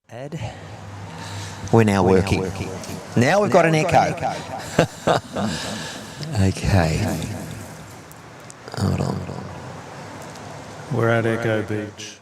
Ed, we're now working. Now we've got an echo. Okay. Hold on. We're at Echo Beach.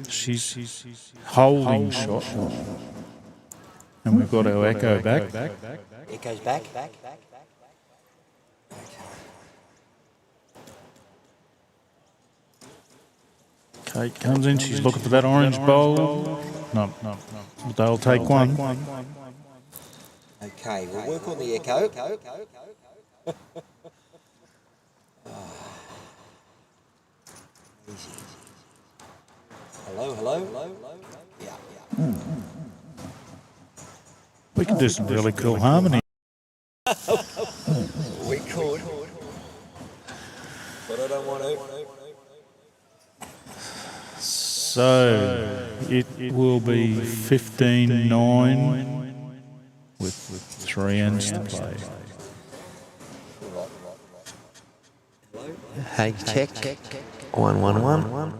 She's holding shot, and we've got our echo back. Echo's back. Kate comes in, she's looking for that orange bowl. No, but they'll take one. Okay, we'll work on the echo. Easy. Hello. Yeah. We can do some really cool harmony. We could, but I don't want to. So it will be 15-9 with 3 ends to play. Hey, check. 1-1-1.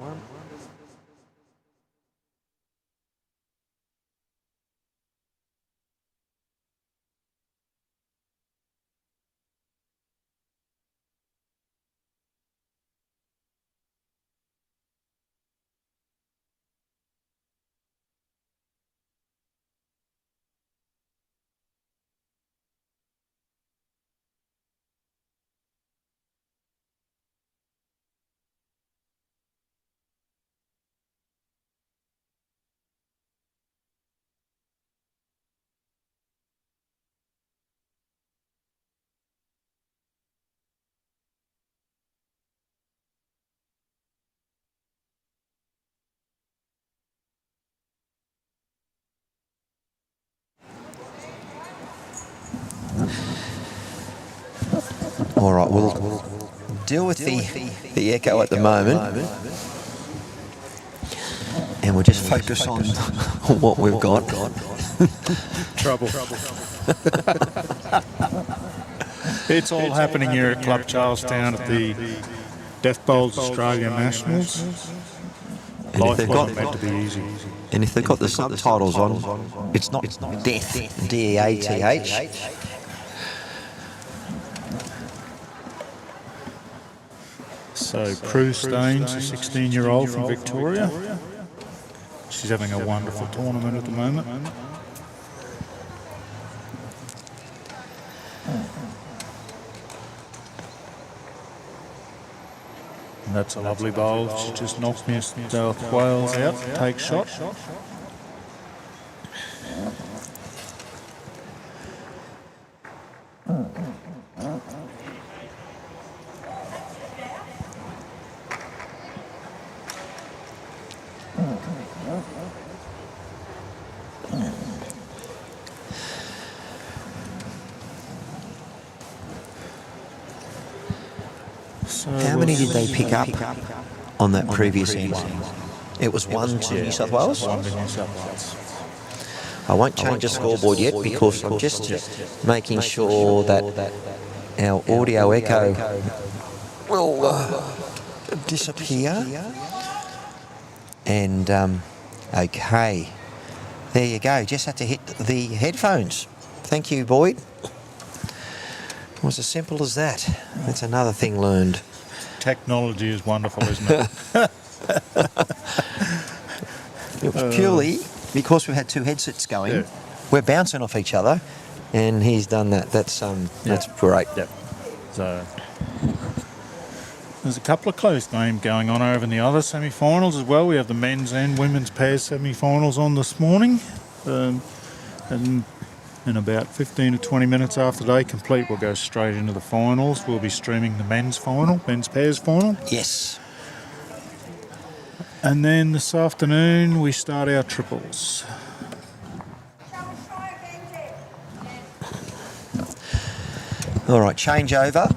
All right, we'll deal with the echo at the moment, and we'll just focus on what we've got. Trouble. It's all happening here at Club Charlestown at the Death Bowls Australian Nationals. And if Life they've wasn't got meant to be easy. and if they've got the subtitles on, it's not death, D-E-A-T-H. So Prue Staines, a 16-year-old from Victoria. She's having a wonderful tournament at the moment. And that's a lovely bowl. She just knocked New South Wales out. Take shot. How many did they pick up on that previous end? It was one to New South Wales? One to New South Wales. I won't change the scoreboard yet because I'm just making sure that our audio echo will disappear. And, okay. There you go. Just had to hit the headphones. Thank you, Boyd. It was as simple as that. That's another thing learned. Technology is wonderful, isn't it? It was purely because we had two headsets going. Yeah. We're bouncing off each other, and he's done that. That's great. Yep. So there's a couple of close games going on over in the other semi-finals as well. We have the men's and women's pairs semi-finals on this morning, and in about 15 to 20 minutes after they complete, we'll go straight into the finals. We'll be streaming the men's pairs final. Yes. And then this afternoon we start our triples. All right, change over.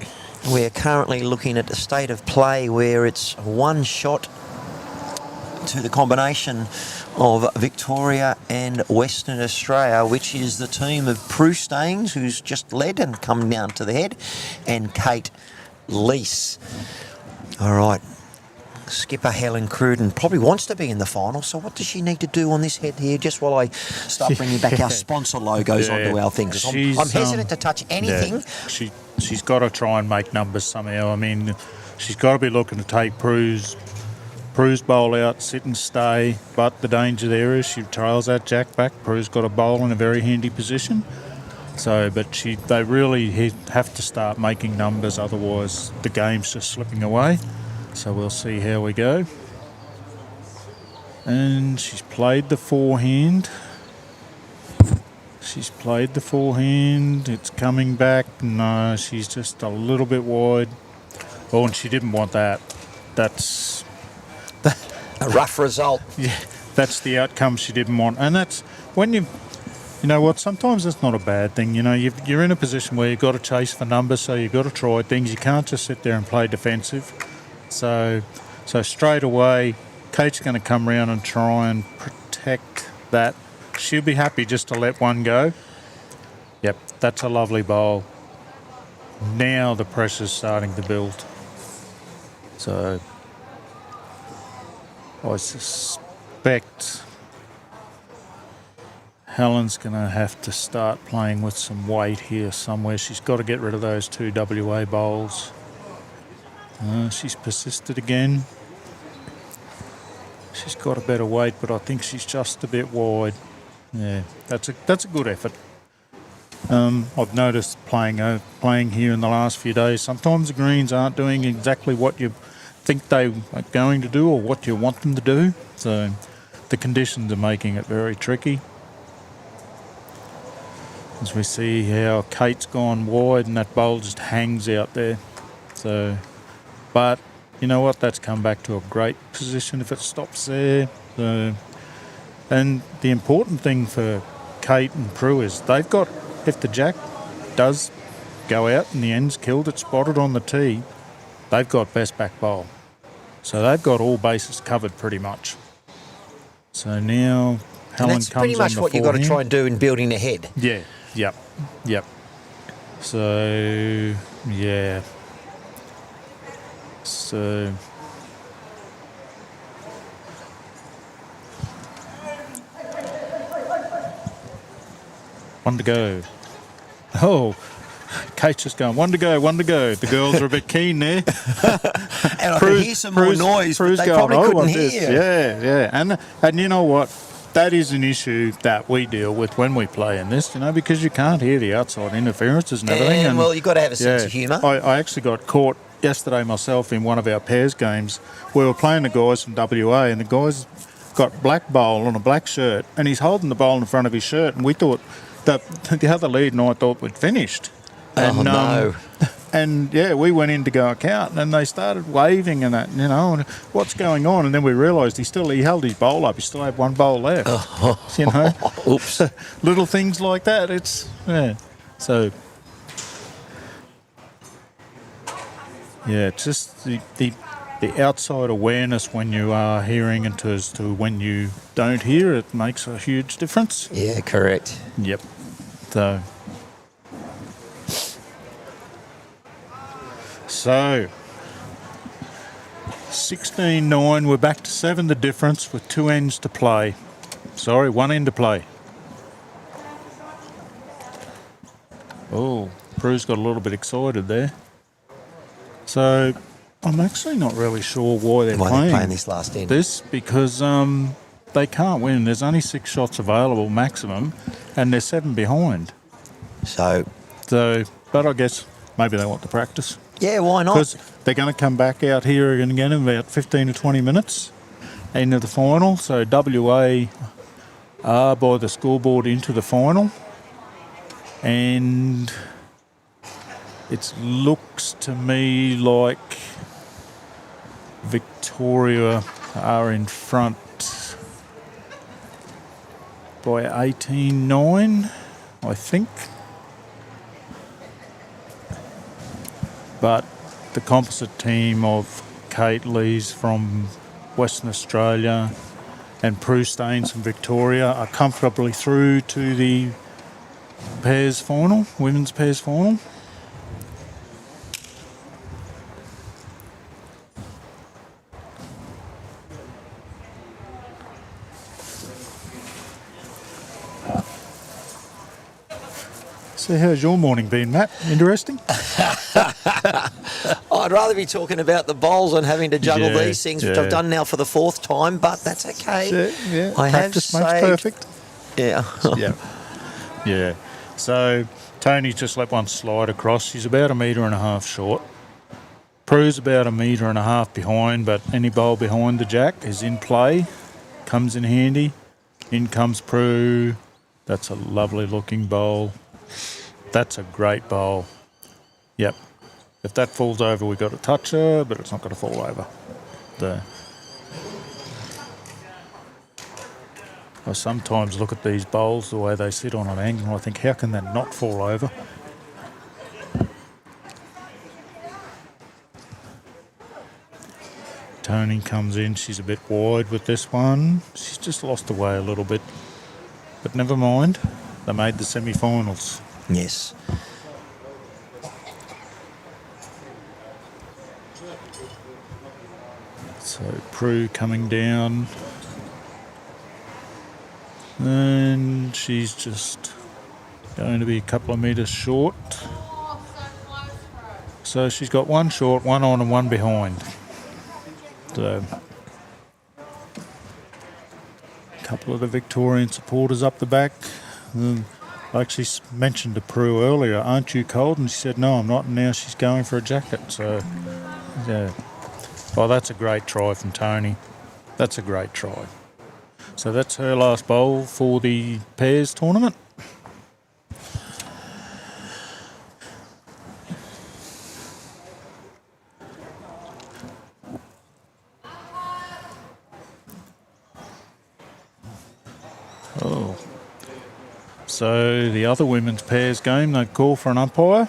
We're currently looking at the state of play where it's one shot to the combination of Victoria and Western Australia, which is the team of Prue Staines, who's just led and come down to the head, and Kate Lease. All right. Skipper Helen Cruden probably wants to be in the final, so what does she need to do on this head here, just while I start bringing back our sponsor logos onto our things? I'm hesitant to touch anything. Yeah, she's got to try and make numbers somehow. I mean, she's got to be looking to take Prue's bowl out, sit and stay, but the danger there is she trails that jack back. Prue's got a bowl in a very handy position. So, but they really have to start making numbers, otherwise the game's just slipping away. So we'll see how we go. And she's played the forehand. It's coming back. No, she's just a little bit wide. Oh, and she didn't want that. That's a rough result. Yeah, that's the outcome she didn't want. And that's when you know what, sometimes that's not a bad thing. You know, you're in a position where you've got to chase for numbers, so you've got to try things. You can't just sit there and play defensive. So straight away, Kate's going to come round and try and protect that. She'll be happy just to let one go. Yep, that's a lovely bowl. Now the pressure's starting to build. So I suspect Helen's going to have to start playing with some weight here somewhere. She's got to get rid of those two WA bowls. She's persisted again. She's got a better weight, but I think she's just a bit wide. Yeah, that's a good effort. I've noticed playing here in the last few days, sometimes the greens aren't doing exactly what you think they are going to do or what you want them to do. So the conditions are making it very tricky. As we see how Kate's gone wide and that bowl just hangs out there. So, but you know what? That's come back to a great position if it stops there. So, and the important thing for Kate and Prue is they've got, if the jack does go out and the end's killed, it's spotted on the tee, they've got best back bowl. So they've got all bases covered pretty much. So now Helen comes on the forehand. That's pretty much what you've got to try and do in building ahead. Yeah, yep. So, yeah. So one to go. Oh, Kate's just going, one to go, one to go. The girls are a bit keen there. And I could hear some more noise, but they probably couldn't hear. Yeah. And you know what? That is an issue that we deal with when we play in this, because you can't hear the outside interferences and everything. And well, you've got to have a sense of humour. I actually got caught yesterday myself in one of our pairs games. We were playing the guys from WA, and the guys got black bowl on a black shirt, and he's holding the bowl in front of his shirt, and we thought that the other lead and I thought we'd finished. And, no. And we went in to go count, and they started waving and that, and what's going on? And then we realised he held his bowl up. He still had one bowl left. Oops. Little things like that. So it's just the outside awareness when you are hearing it as to when you don't hear it makes a huge difference. Yeah, correct. Yep. So 16-9, we're back to 7 the difference with 2 ends to play. Sorry, 1 end to play. Oh, Prue's got a little bit excited there. So I'm actually not really sure why they're playing this last end. Because they can't win. There's only 6 shots available maximum, and they're 7 behind. So, but I guess maybe they want to practice. Yeah, why not? Because they're going to come back out here again in about 15 to 20 minutes into the final. So WA are by the scoreboard into the final. And it looks to me like Victoria are in front by 18-9, I think. But the composite team of Kate Lees from Western Australia and Prue Staines from Victoria are comfortably through to the pairs final, women's pairs final. So how's your morning been, Matt? Interesting? I'd rather be talking about the bowls and having to juggle these things, which I've done now for the 4th time, but that's okay. Yeah. I Practice have makes perfect. Yeah. Yeah. So Tony's just let one slide across. She's about 1.5 metres short. Prue's about 1.5 metres behind, but any bowl behind the jack is in play. Comes in handy. In comes Prue. That's a lovely looking bowl. That's a great bowl. Yep. If that falls over, we've got to touch her, but it's not going to fall over. I sometimes look at these bowls, the way they sit on an angle, and I think, how can that not fall over? Tony comes in. She's a bit wide with this one. She's just lost away a little bit. But never mind. They made the semi-finals. Yes. So Prue coming down. And she's just going to be a couple of metres short. So she's got 1 short, 1 on and 1 behind. So a couple of the Victorian supporters up the back. I actually mentioned to Prue earlier, aren't you cold? And she said, no, I'm not. And now she's going for a jacket. So, yeah. Well, that's a great try from Tony. That's a great try. So that's her last bowl for the pairs tournament. Oh. So the other women's pairs game, they call for an umpire.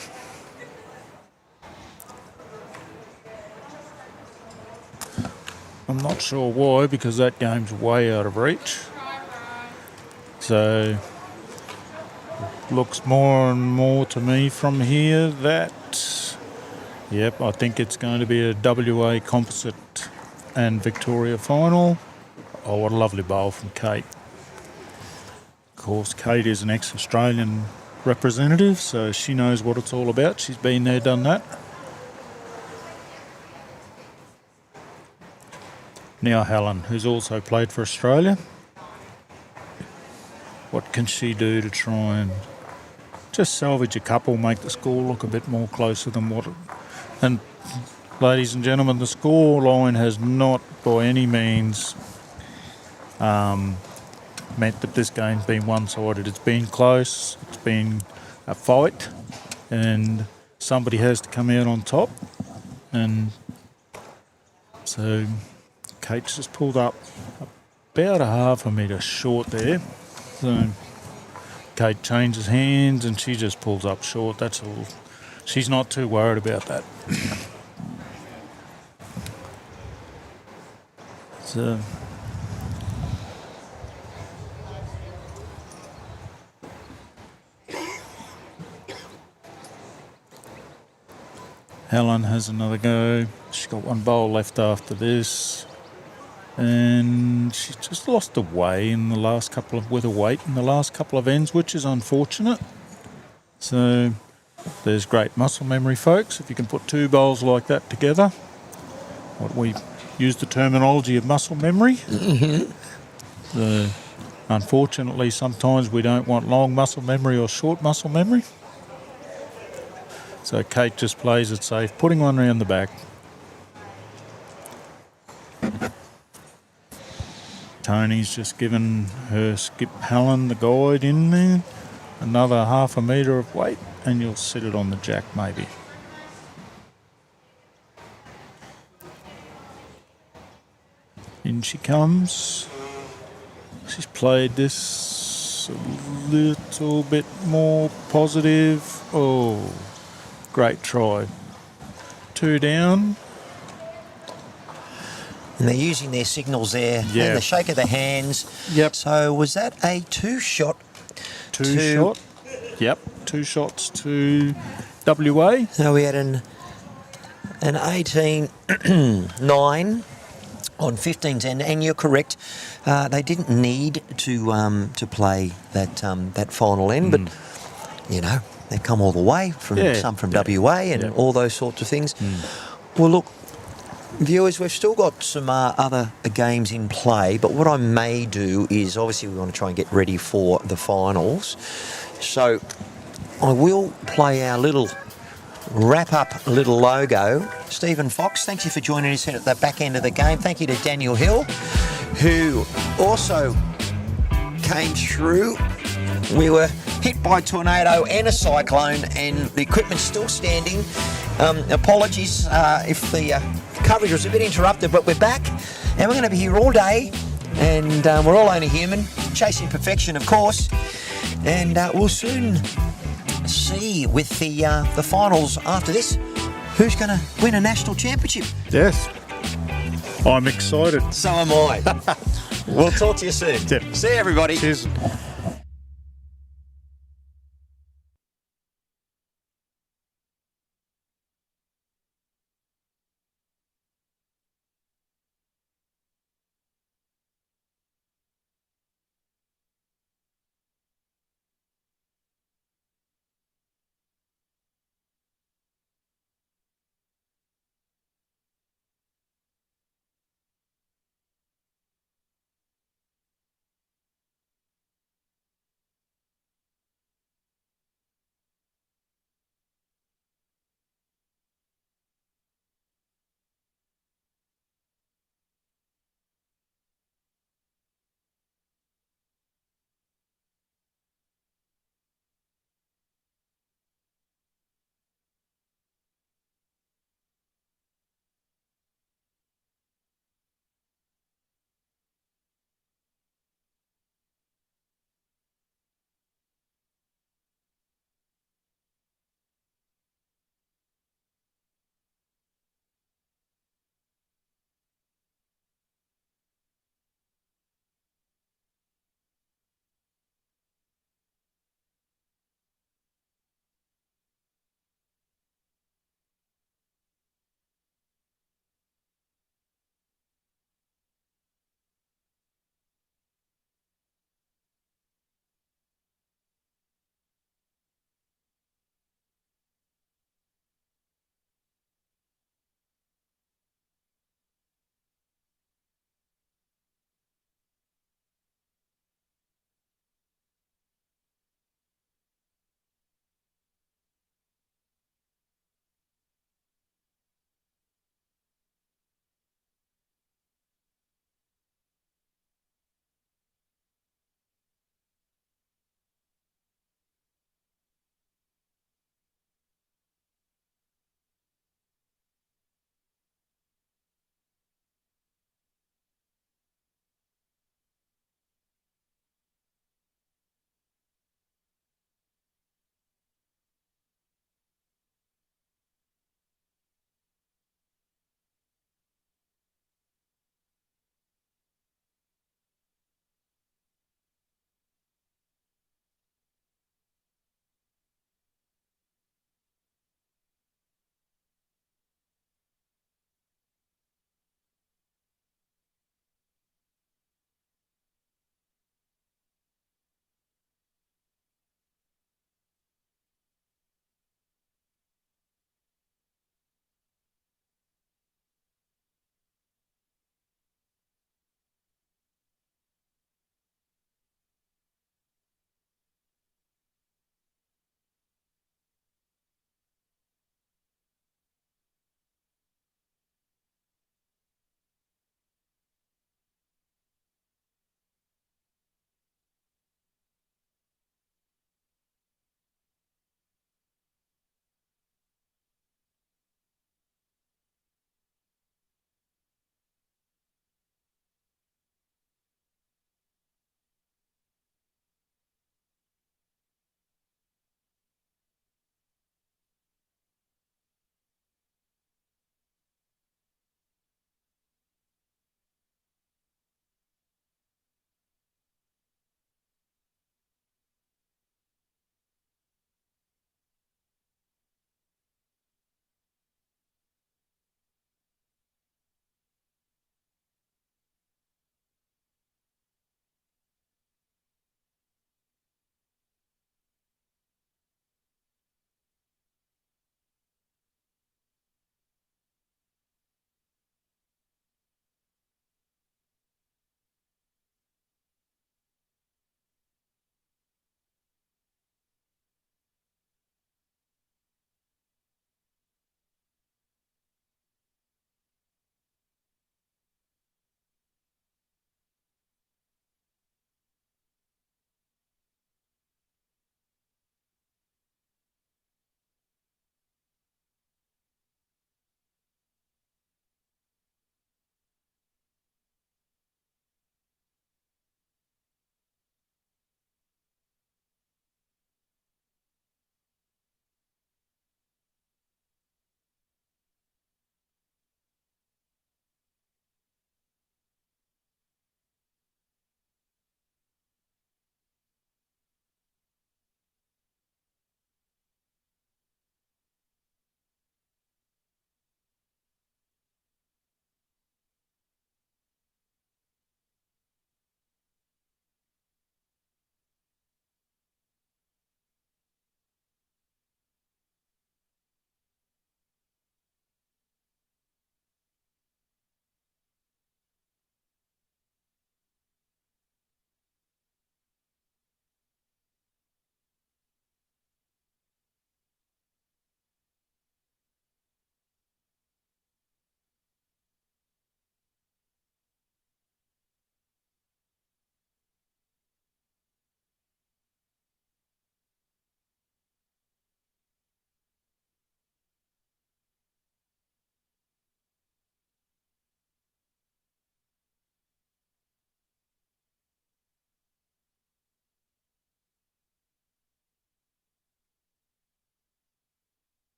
I'm not sure why, because that game's way out of reach. So looks more and more to me from here that Yep, I think it's going to be a WA composite and Victoria final. Oh, what a lovely bowl from Kate. Of course, Kate is an ex-Australian representative, so she knows what it's all about. She's been there, done that. Now Helen, who's also played for Australia. What can she do to try and just salvage a couple, make the score look a bit more closer than what it... And ladies and gentlemen, the score line has not by any means meant that this game's been one-sided. It's been close, it's been a fight, and somebody has to come out on top. And so Kate's just pulled up about a half a metre short there. So Kate changes hands and she just pulls up short, that's all. She's not too worried about that. So Helen has another go. She's got one bowl left after this. And she's just lost the way in the last couple of, with a weight in the last couple of ends, which is unfortunate. So there's great muscle memory, folks. If you can put two bowls like that together, what we use the terminology of muscle memory. So unfortunately, sometimes we don't want long muscle memory or short muscle memory. So Kate just plays it safe, putting one round the back. Tony's just given her skip Helen the guide in there. Another half a metre of weight and you'll sit it on the jack maybe. In she comes. She's played this a little bit more positive. Oh, great try. Two down. And they're using their signals there. Yeah. And the shake of the hands. Yep. So was that a two-shot? Two-shot. Yep. 2 shots to WA. So we had an 18-9 on 15s, and you're correct. They didn't need to play that final end, but you know they've come all the way from some from WA and all those sorts of things. Well, look, viewers, we've still got some other games in play, but what I may do is obviously we want to try and get ready for the finals. So I will play our little wrap-up little logo. Stephen Fox, thank you for joining us at the back end of the game. Thank you to Daniel Hill, who also came through. We were hit by a tornado and a cyclone, and the equipment's still standing. Apologies if the coverage was a bit interrupted, but we're back, and we're going to be here all day, and we're all only human, chasing perfection, of course, and we'll soon see with the finals after this who's going to win a national championship. Yes. I'm excited. So am I. We'll talk to you soon. Yep. See you, everybody. Cheers.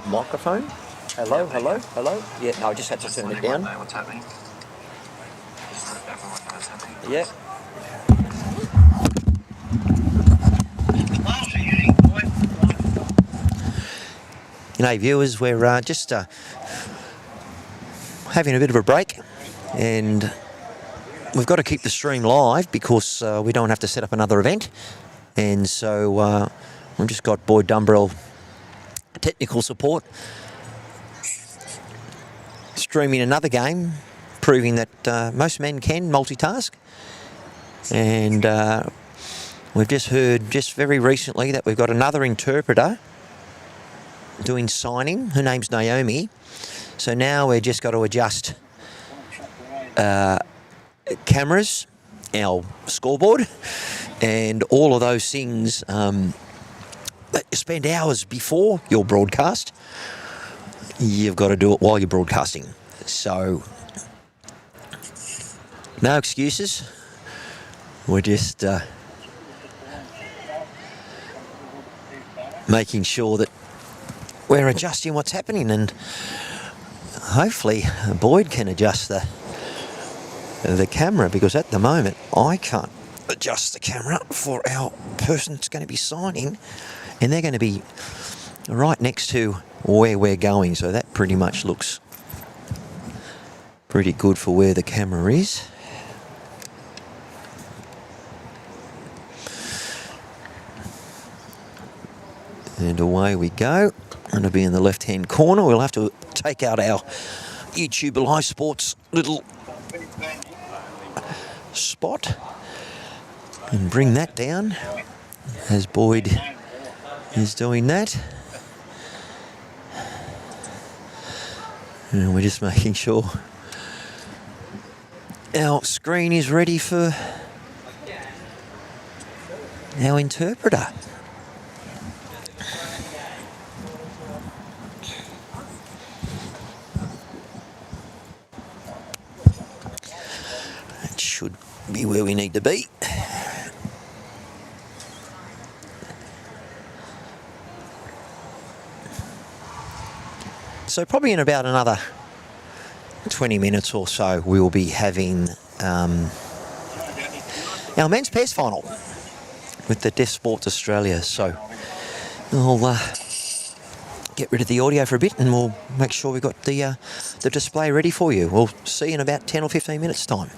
microphone. Hello, hello, hello. Yeah, no, I just had to turn it down. What's happening? Yeah. G'day viewers, we're just having a bit of a break, and we've got to keep the stream live because we don't have to set up another event, and so we've just got Boyd Dumbrell technical support streaming another game, proving that most men can multitask. And we've just heard just very recently that we've got another interpreter doing signing. Her name's Naomi. So now we've just got to adjust cameras, our scoreboard, and all of those things that you spend hours before your broadcast. You've got to do it while you're broadcasting. So no excuses. We're just making sure that we're adjusting what's happening, and hopefully Boyd can adjust the camera, because at the moment I can't adjust the camera for our person that's going to be signing, and they're going to be right next to where we're going, so that pretty much looks pretty good for where the camera is. And away we go. Going to be in the left-hand corner. We'll have to take out our Youtubelivesports little spot and bring that down as Boyd is doing that. And we're just making sure our screen is ready for our interpreter. That should be where we need to be. So probably in about another 20 minutes or so, we will be having our men's pairs final with the Deaf Sports Australia. So I'll get rid of the audio for a bit, and we'll make sure we've got the display ready for you. We'll see you in about 10 or 15 minutes' time.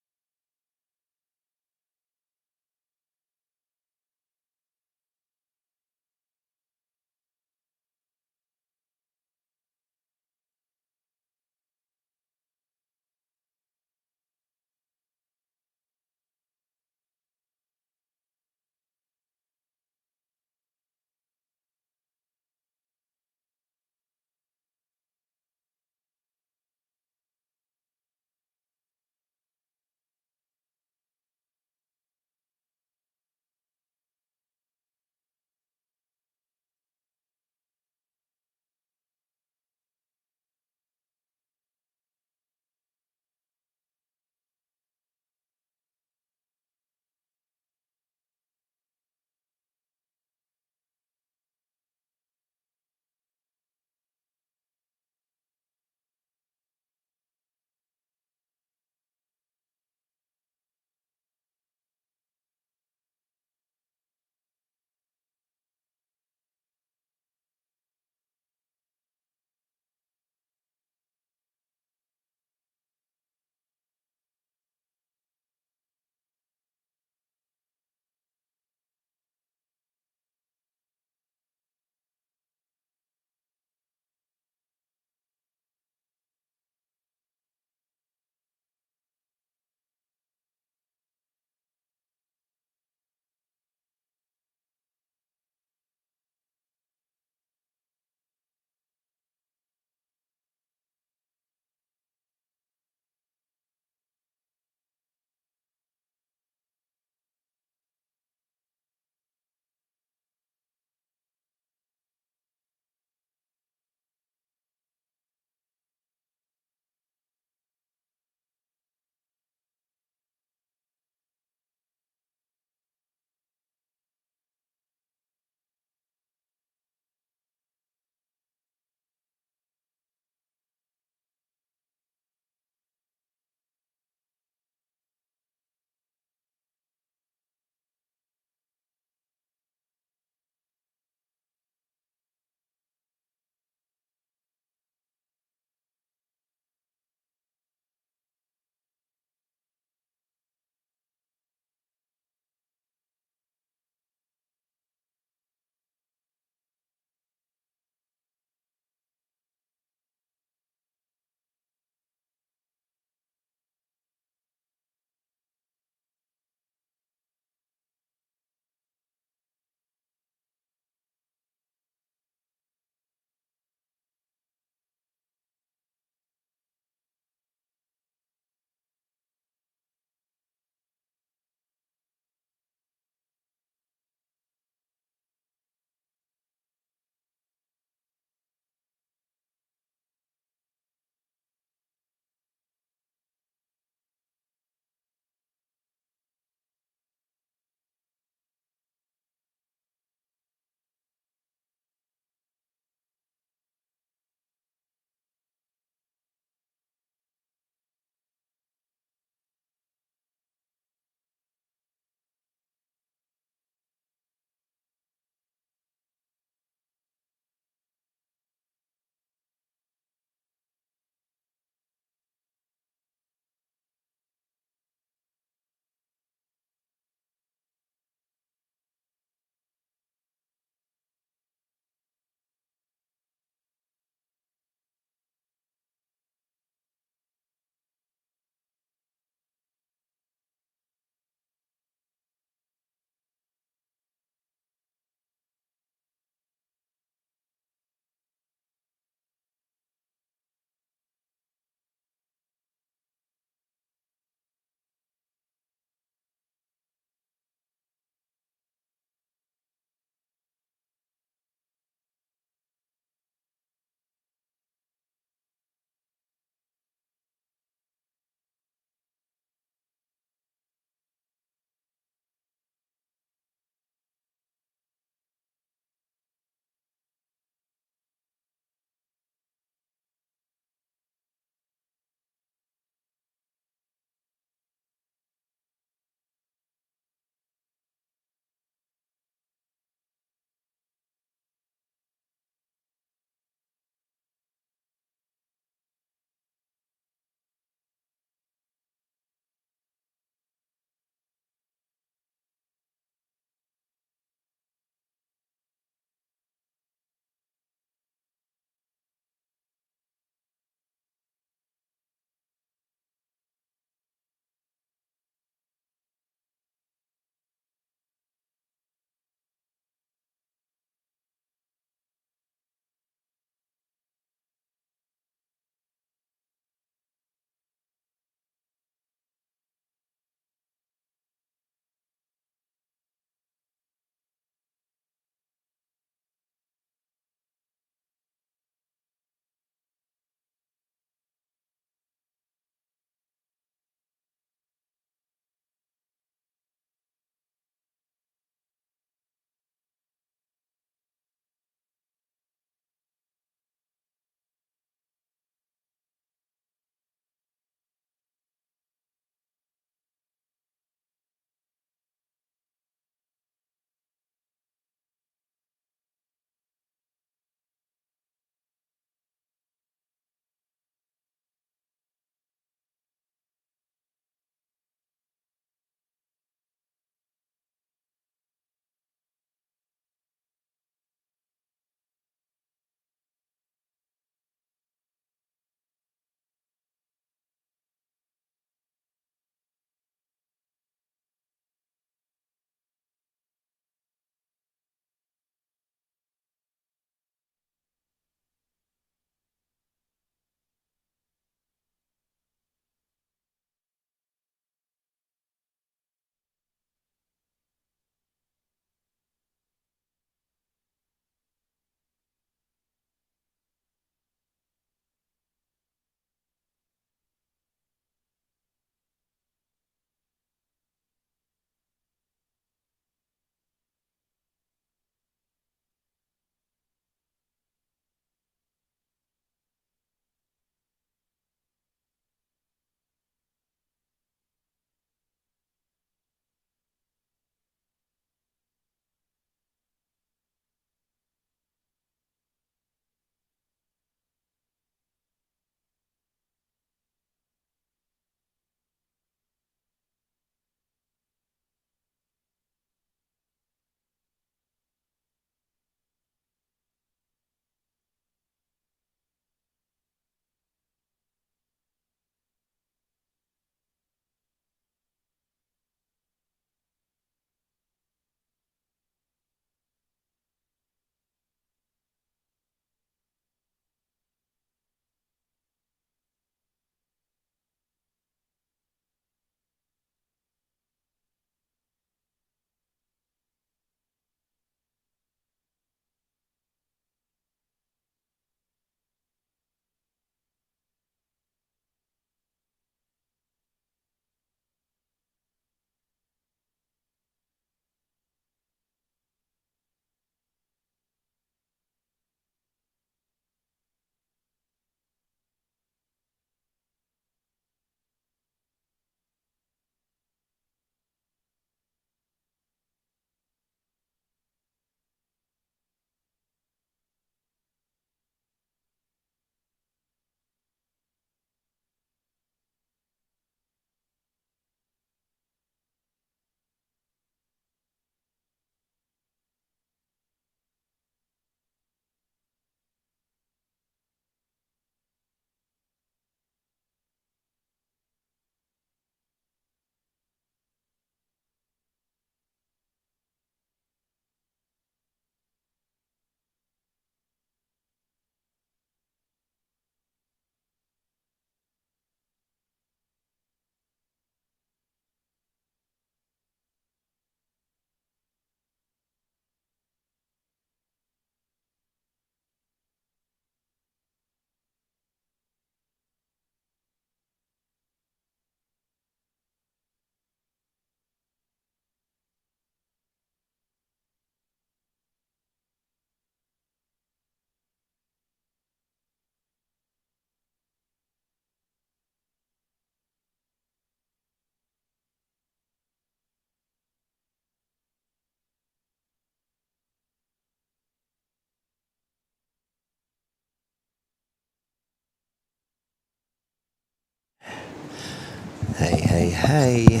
hey.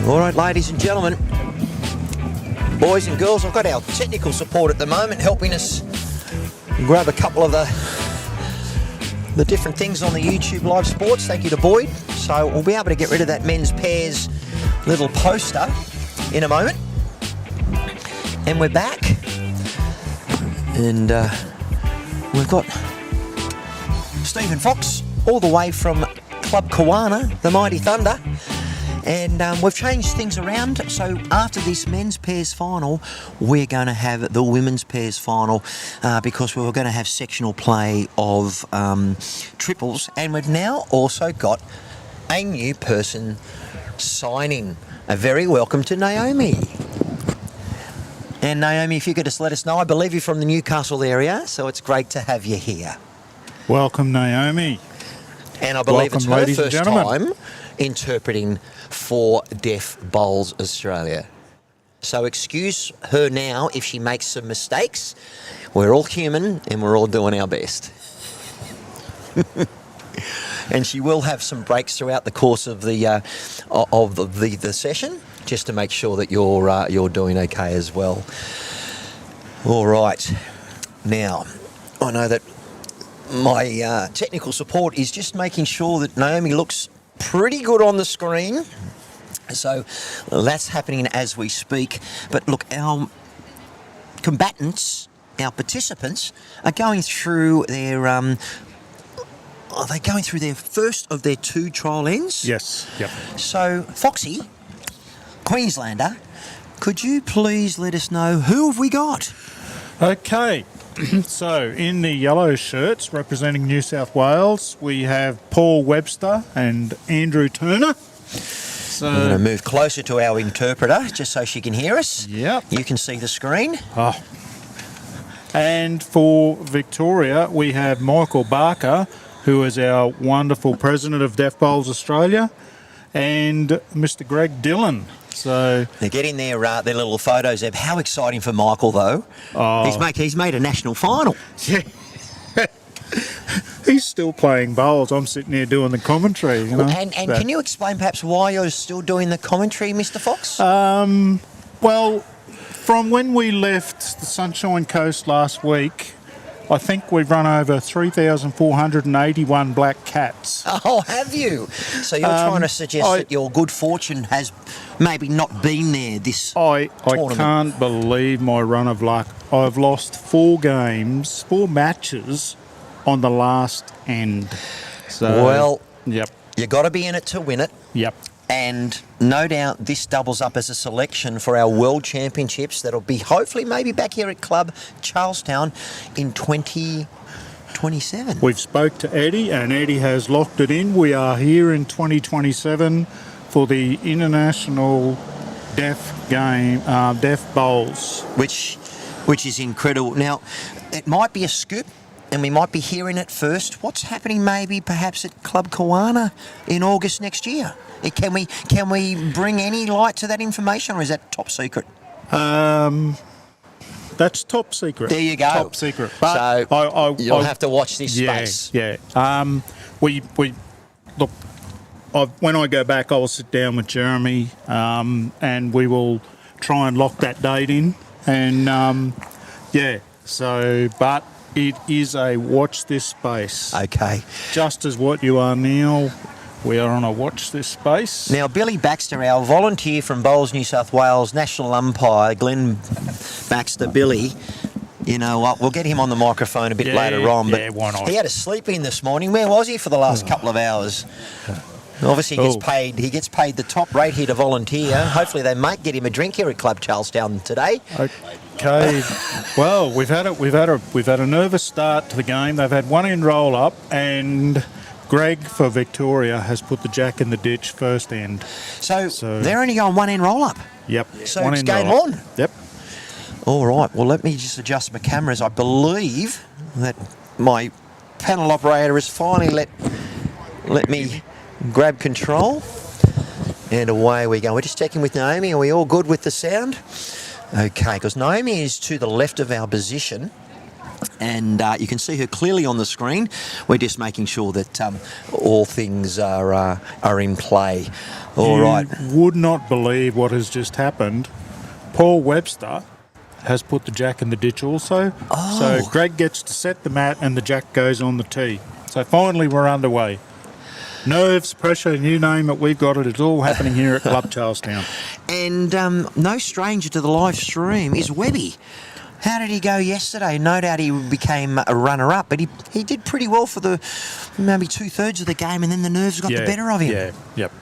All right, ladies and gentlemen, boys and girls, I've got our technical support at the moment helping us grab a couple of the different things on the YouTube Live Sports. Thank you to Boyd. So we'll be able to get rid of that men's pairs little poster in a moment. And we're back. And we've got Stephen Fox all the way from Club Kawana, the Mighty Thunder. And we've changed things around. So after this men's pairs final, we're going to have the women's pairs final because we were going to have sectional play of triples. And we've now also got a new person signing. A very welcome to Naomi. And Naomi, if you could just let us know, I believe you're from the Newcastle area, so it's great to have you here. Welcome, Naomi. And I believe Welcome, it's her ladies and first gentlemen. time interpreting for Deaf Bowls Australia. So excuse her now if she makes some mistakes. We're all human and we're all doing our best. And she will have some breaks throughout the course of the session, just to make sure that you're doing okay as well. All right. Now, I know that my technical support is just making sure that Naomi looks pretty good on the screen. So that's happening as we speak. But look, our combatants, our participants, are going through their are they going through their first of their two trial ends? Yes. Yep. So, Foxy, Queenslander, could you please let us know who have we got? Okay. So, in the yellow shirts representing New South Wales, we have Paul Webster and Andrew Turner. So, I'm going to move closer to our interpreter just so she can hear us. Yep. You can see the screen. Oh. And for Victoria, we have Michael Barker, who is our wonderful president of Deaf Bowls Australia, and Mr. Greg Dillon. So they're getting their little photos of how exciting for Michael though. Oh. He's made a national final. Yeah. He's still playing bowls. I'm sitting here doing the commentary. You know? And can you explain perhaps why you're still doing the commentary, Mr. Fox? Well, from when we left the Sunshine Coast last week, I think we've run over 3,481 black cats. Oh, have you? So you're trying to suggest that your good fortune has maybe not been there this I tournament? can't believe my run of luck. I've lost 4 matches on the last end. So, well, yep. You got to be in it to win it. Yep. And no doubt this doubles up as a selection for our World Championships that'll be hopefully maybe back here at Club Charlestown in 2027. We've spoke to Eddie and Eddie has locked it in. We are here in 2027 for the International Deaf Bowls. Which is incredible. Now, it might be a scoop and we might be hearing it first. What's happening maybe perhaps at Club Kawana in August next year? Can we bring any light to that information, or is that top secret? That's top secret. There you go. Top secret. But so you'll have to watch this space. Yeah. We look. When I go back, I'll sit down with Jeremy, and we will try and lock that date in. And So, but it is a watch this space. Okay. Just as what you are now. We are on a watch this space. Now, Billy Baxter, our volunteer from Bowls New South Wales, national umpire, Glenn Baxter, Billy, you know what, we'll get him on the microphone a bit later on. But why not? He had a sleep in this morning. Where was he for the last couple of hours? Obviously, he gets paid the top rate here to volunteer. Hopefully, they might get him a drink here at Club Charlestown today. Okay. Well, we've had a nervous start to the game. They've had one end roll up and Greg for Victoria has put the jack in the ditch first end. So they're only going one end roll up. Yep. So it's game on. Yep. All right. Well, let me just adjust my cameras. I believe that my panel operator has finally let me grab control. And away we go. We're just checking with Naomi. Are we all good with the sound? Okay, because Naomi is to the left of our position. And you can see her clearly on the screen. We're just making sure that all things are in play. All right. You would not believe what has just happened. Paul Webster has put the jack in the ditch also. Oh. So Greg gets to set the mat and the jack goes on the tee. So finally we're underway. Nerves, pressure, you name it, we've got it. It's all happening here at Club Charlestown. And no stranger to the live stream is Webby. How did he go yesterday? No doubt he became a runner-up, but he did pretty well for the maybe 2/3 of the game, and then the nerves got the better of him. Yep.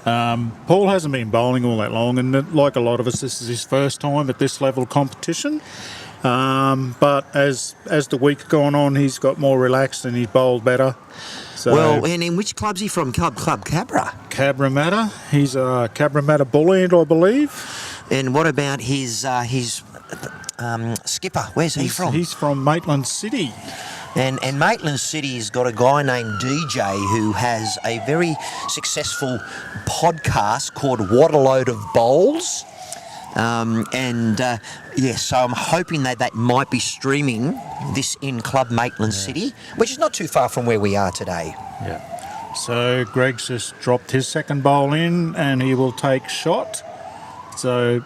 Paul hasn't been bowling all that long, and like a lot of us, this is his first time at this level of competition. But as the week's gone on, he's got more relaxed and he's bowled better. So, well, and in which club's he from? Club Cabra? Cabramatta. He's a Cabramatta Bull-End, I believe. And what about his skipper? Where's he from? He's from Maitland City. And Maitland City's got a guy named DJ who has a very successful podcast called What a Load of Bowls. So I'm hoping that might be streaming this in Club Maitland City, which is not too far from where we are today. Yeah. So Greg's just dropped his second bowl in and he will take shot. So,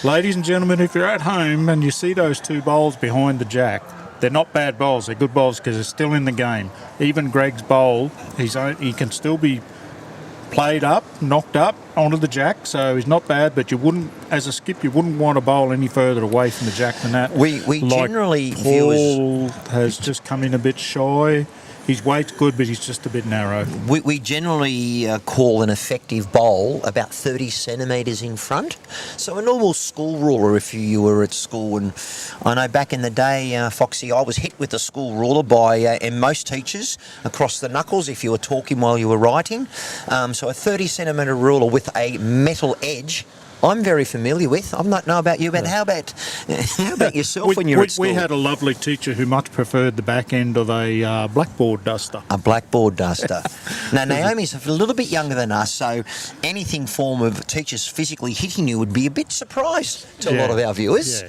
ladies and gentlemen, if you're at home and you see those two bowls behind the jack, they're not bad bowls. They're good bowls because they're still in the game. Even Greg's bowl, he can still be played up, knocked up onto the jack, so he's not bad, but you wouldn't, as a skip, you wouldn't want to bowl any further away from the jack than that. We generally view Paul has just come in a bit shy. His weight's good, but he's just a bit narrow. We generally call an effective bowl about 30 centimetres in front. So a normal school ruler, if you were at school, and I know back in the day, Foxy, I was hit with a school ruler by and most teachers across the knuckles if you were talking while you were writing. So a 30 centimetre ruler with a metal edge, I'm very familiar with. I don't know about you, but how about yourself when you're at school? We had a lovely teacher who much preferred the back end of a blackboard duster. A blackboard duster. Now, Naomi's a little bit younger than us, so anything form of teachers physically hitting you would be a bit surprised to a lot of our viewers.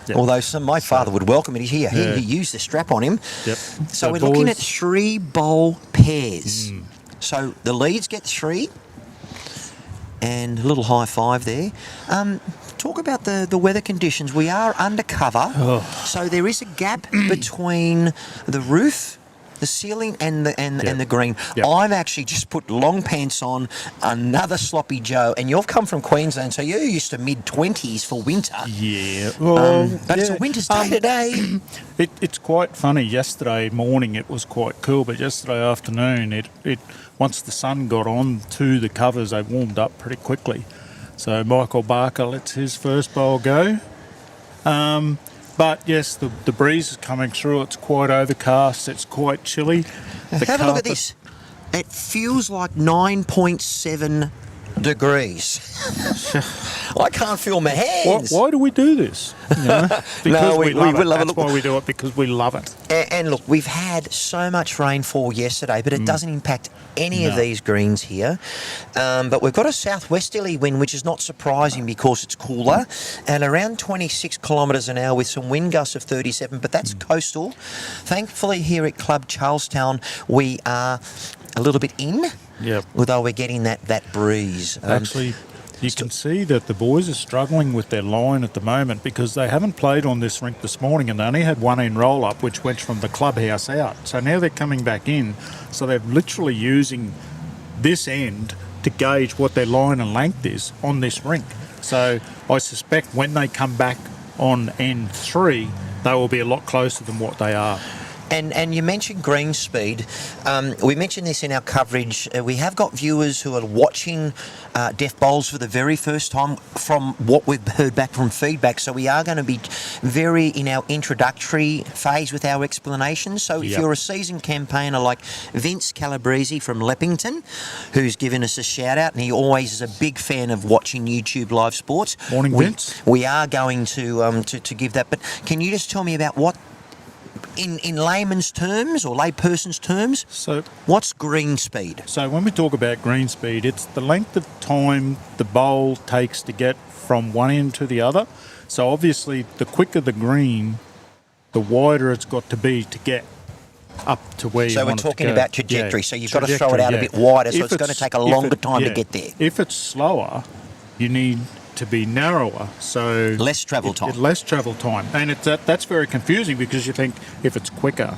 Yep. Although my father would welcome it. He used the strap on him. Yep. So we're looking at 3 bowl pairs. So the leads get 3. And a little high five there. Talk about the weather conditions. We are undercover, so there is a gap between the roof, the ceiling, and the green. Yep. I've actually just put long pants on, another sloppy Joe, and you've come from Queensland, so you're used to mid-20s for winter. Yeah, well, but it's a winter's day today. It's quite funny. Yesterday morning it was quite cool, but yesterday afternoon it once the sun got on to the covers, they warmed up pretty quickly. So Michael Barker lets his first bowl go. But yes, the breeze is coming through. It's quite overcast. It's quite chilly. Have a look at this. It feels like 9.7 degrees. I can't feel my hands. Why do we do this? You know? Because we love it. That's why we do it, because we love it. And look, we've had so much rainfall yesterday, but it doesn't impact any of these greens here. But we've got a southwesterly wind, which is not surprising because it's cooler, and around 26 kilometres an hour with some wind gusts of 37, but that's coastal. Thankfully, here at Club Charlestown, we are a little bit in, although we're getting that breeze. Actually, you can see that the boys are struggling with their line at the moment because they haven't played on this rink this morning and they only had one end roll-up which went from the clubhouse out. So now they're coming back in, so they're literally using this end to gauge what their line and length is on this rink. So I suspect when they come back on end 3, they will be a lot closer than what they are. And you mentioned green speed. We mentioned this in our coverage. We have got viewers who are watching deaf bowls for the very first time from what we've heard back from feedback. So we are going to be very in our introductory phase with our explanations. So if you're a seasoned campaigner like Vince Calabrese from Leppington, who's given us a shout out, and he always is a big fan of watching YouTube live sports. Morning, Vince. We are going to give that. But can you just tell me about what in layman's terms or layperson's terms, So, what's green speed? so when we talk about green speed, it's the length of time the bowl takes to get from one end to the other. So obviously, the quicker the green, the wider it's got to be to get up to where you So we're want it to talking go. about trajectory. Yeah, So you've got to throw it out a trajectory, bit wider, so If it's going to take a longer time to get there. If it's slower, you need to be narrower, so Less travel time. Less travel time, and that's very confusing because you think if it's quicker,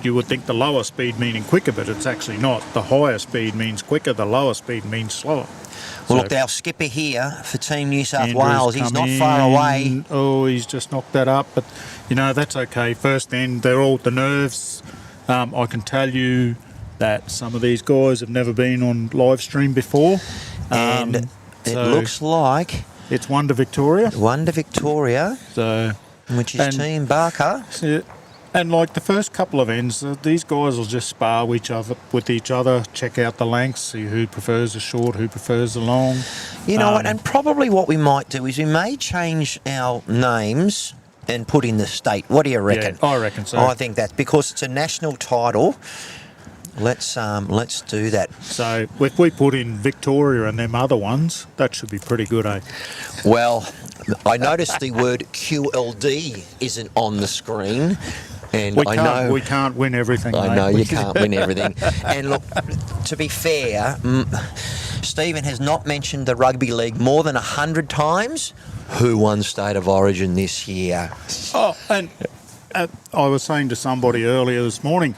you would think the lower speed meaning quicker, but it's actually not. The higher speed means quicker, the lower speed means slower. Well, look, our skipper here for Team New South Andrew's Wales, he's come not far in. away. Oh, he's just knocked that up, but that's okay. First end, they're all the nerves. I can tell you that some of these guys have never been on live stream before. And it so looks like it's one to Victoria. one to Victoria, So, which is and- Team Barker. and like the first couple of ends, these guys will just spar with each other, check out the lengths, see who prefers the short, who prefers the long. You know what? And probably what we might do is we may change our names and put in the state. What do you reckon? Yeah, I reckon so. I think that because it's a national title. Let's do that. So if we put in Victoria and them other ones, that should be pretty good, eh? Well, I noticed the word QLD isn't on the screen, and We can't win everything. I mate. know you can't win everything. And look, to be fair, Stephen has not mentioned the rugby league more than 100 times. Who won State of Origin this year? Oh, and I was saying to somebody earlier this morning,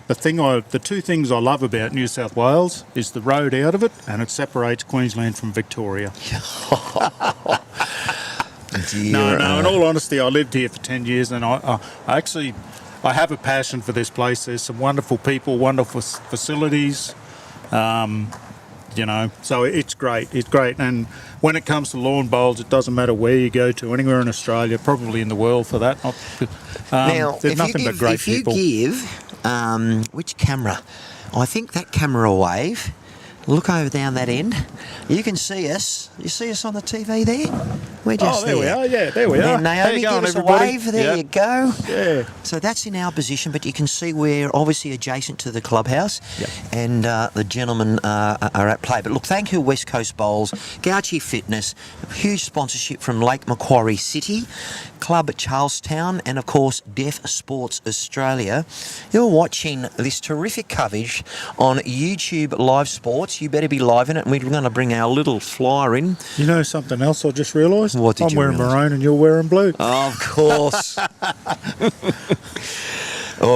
the two things I love about New South Wales is the road out of it, and it separates Queensland from Victoria. No, in all honesty, I lived here for 10 years, and I have a passion for this place. There's some wonderful people, wonderful facilities, so it's great. It's great. And when it comes to lawn bowls, it doesn't matter where you go to, anywhere in Australia, probably in the world for that. Now, there's nothing but great people. If you give, which camera? I think that camera wave. Look over down that end. You can see us. You see us on the TV there? We're just there we are. Yeah, there we and are. then Naomi, give us everybody? a wave. There Yep. you go. Yeah. So that's in our position, but you can see we're obviously adjacent to the clubhouse, Yep. and the gentlemen are at play. But look, thank you, West Coast Bowls, Gouchy Fitness, huge sponsorship from Lake Macquarie City, Club at Charlestown, and of course Deaf Sports Australia. You're watching this terrific coverage on YouTube Live Sports. You better be live in it, and we're going to bring our little flyer in. You know something else I just realised? What did I'm you wearing realise? maroon and you're wearing blue. Of course. All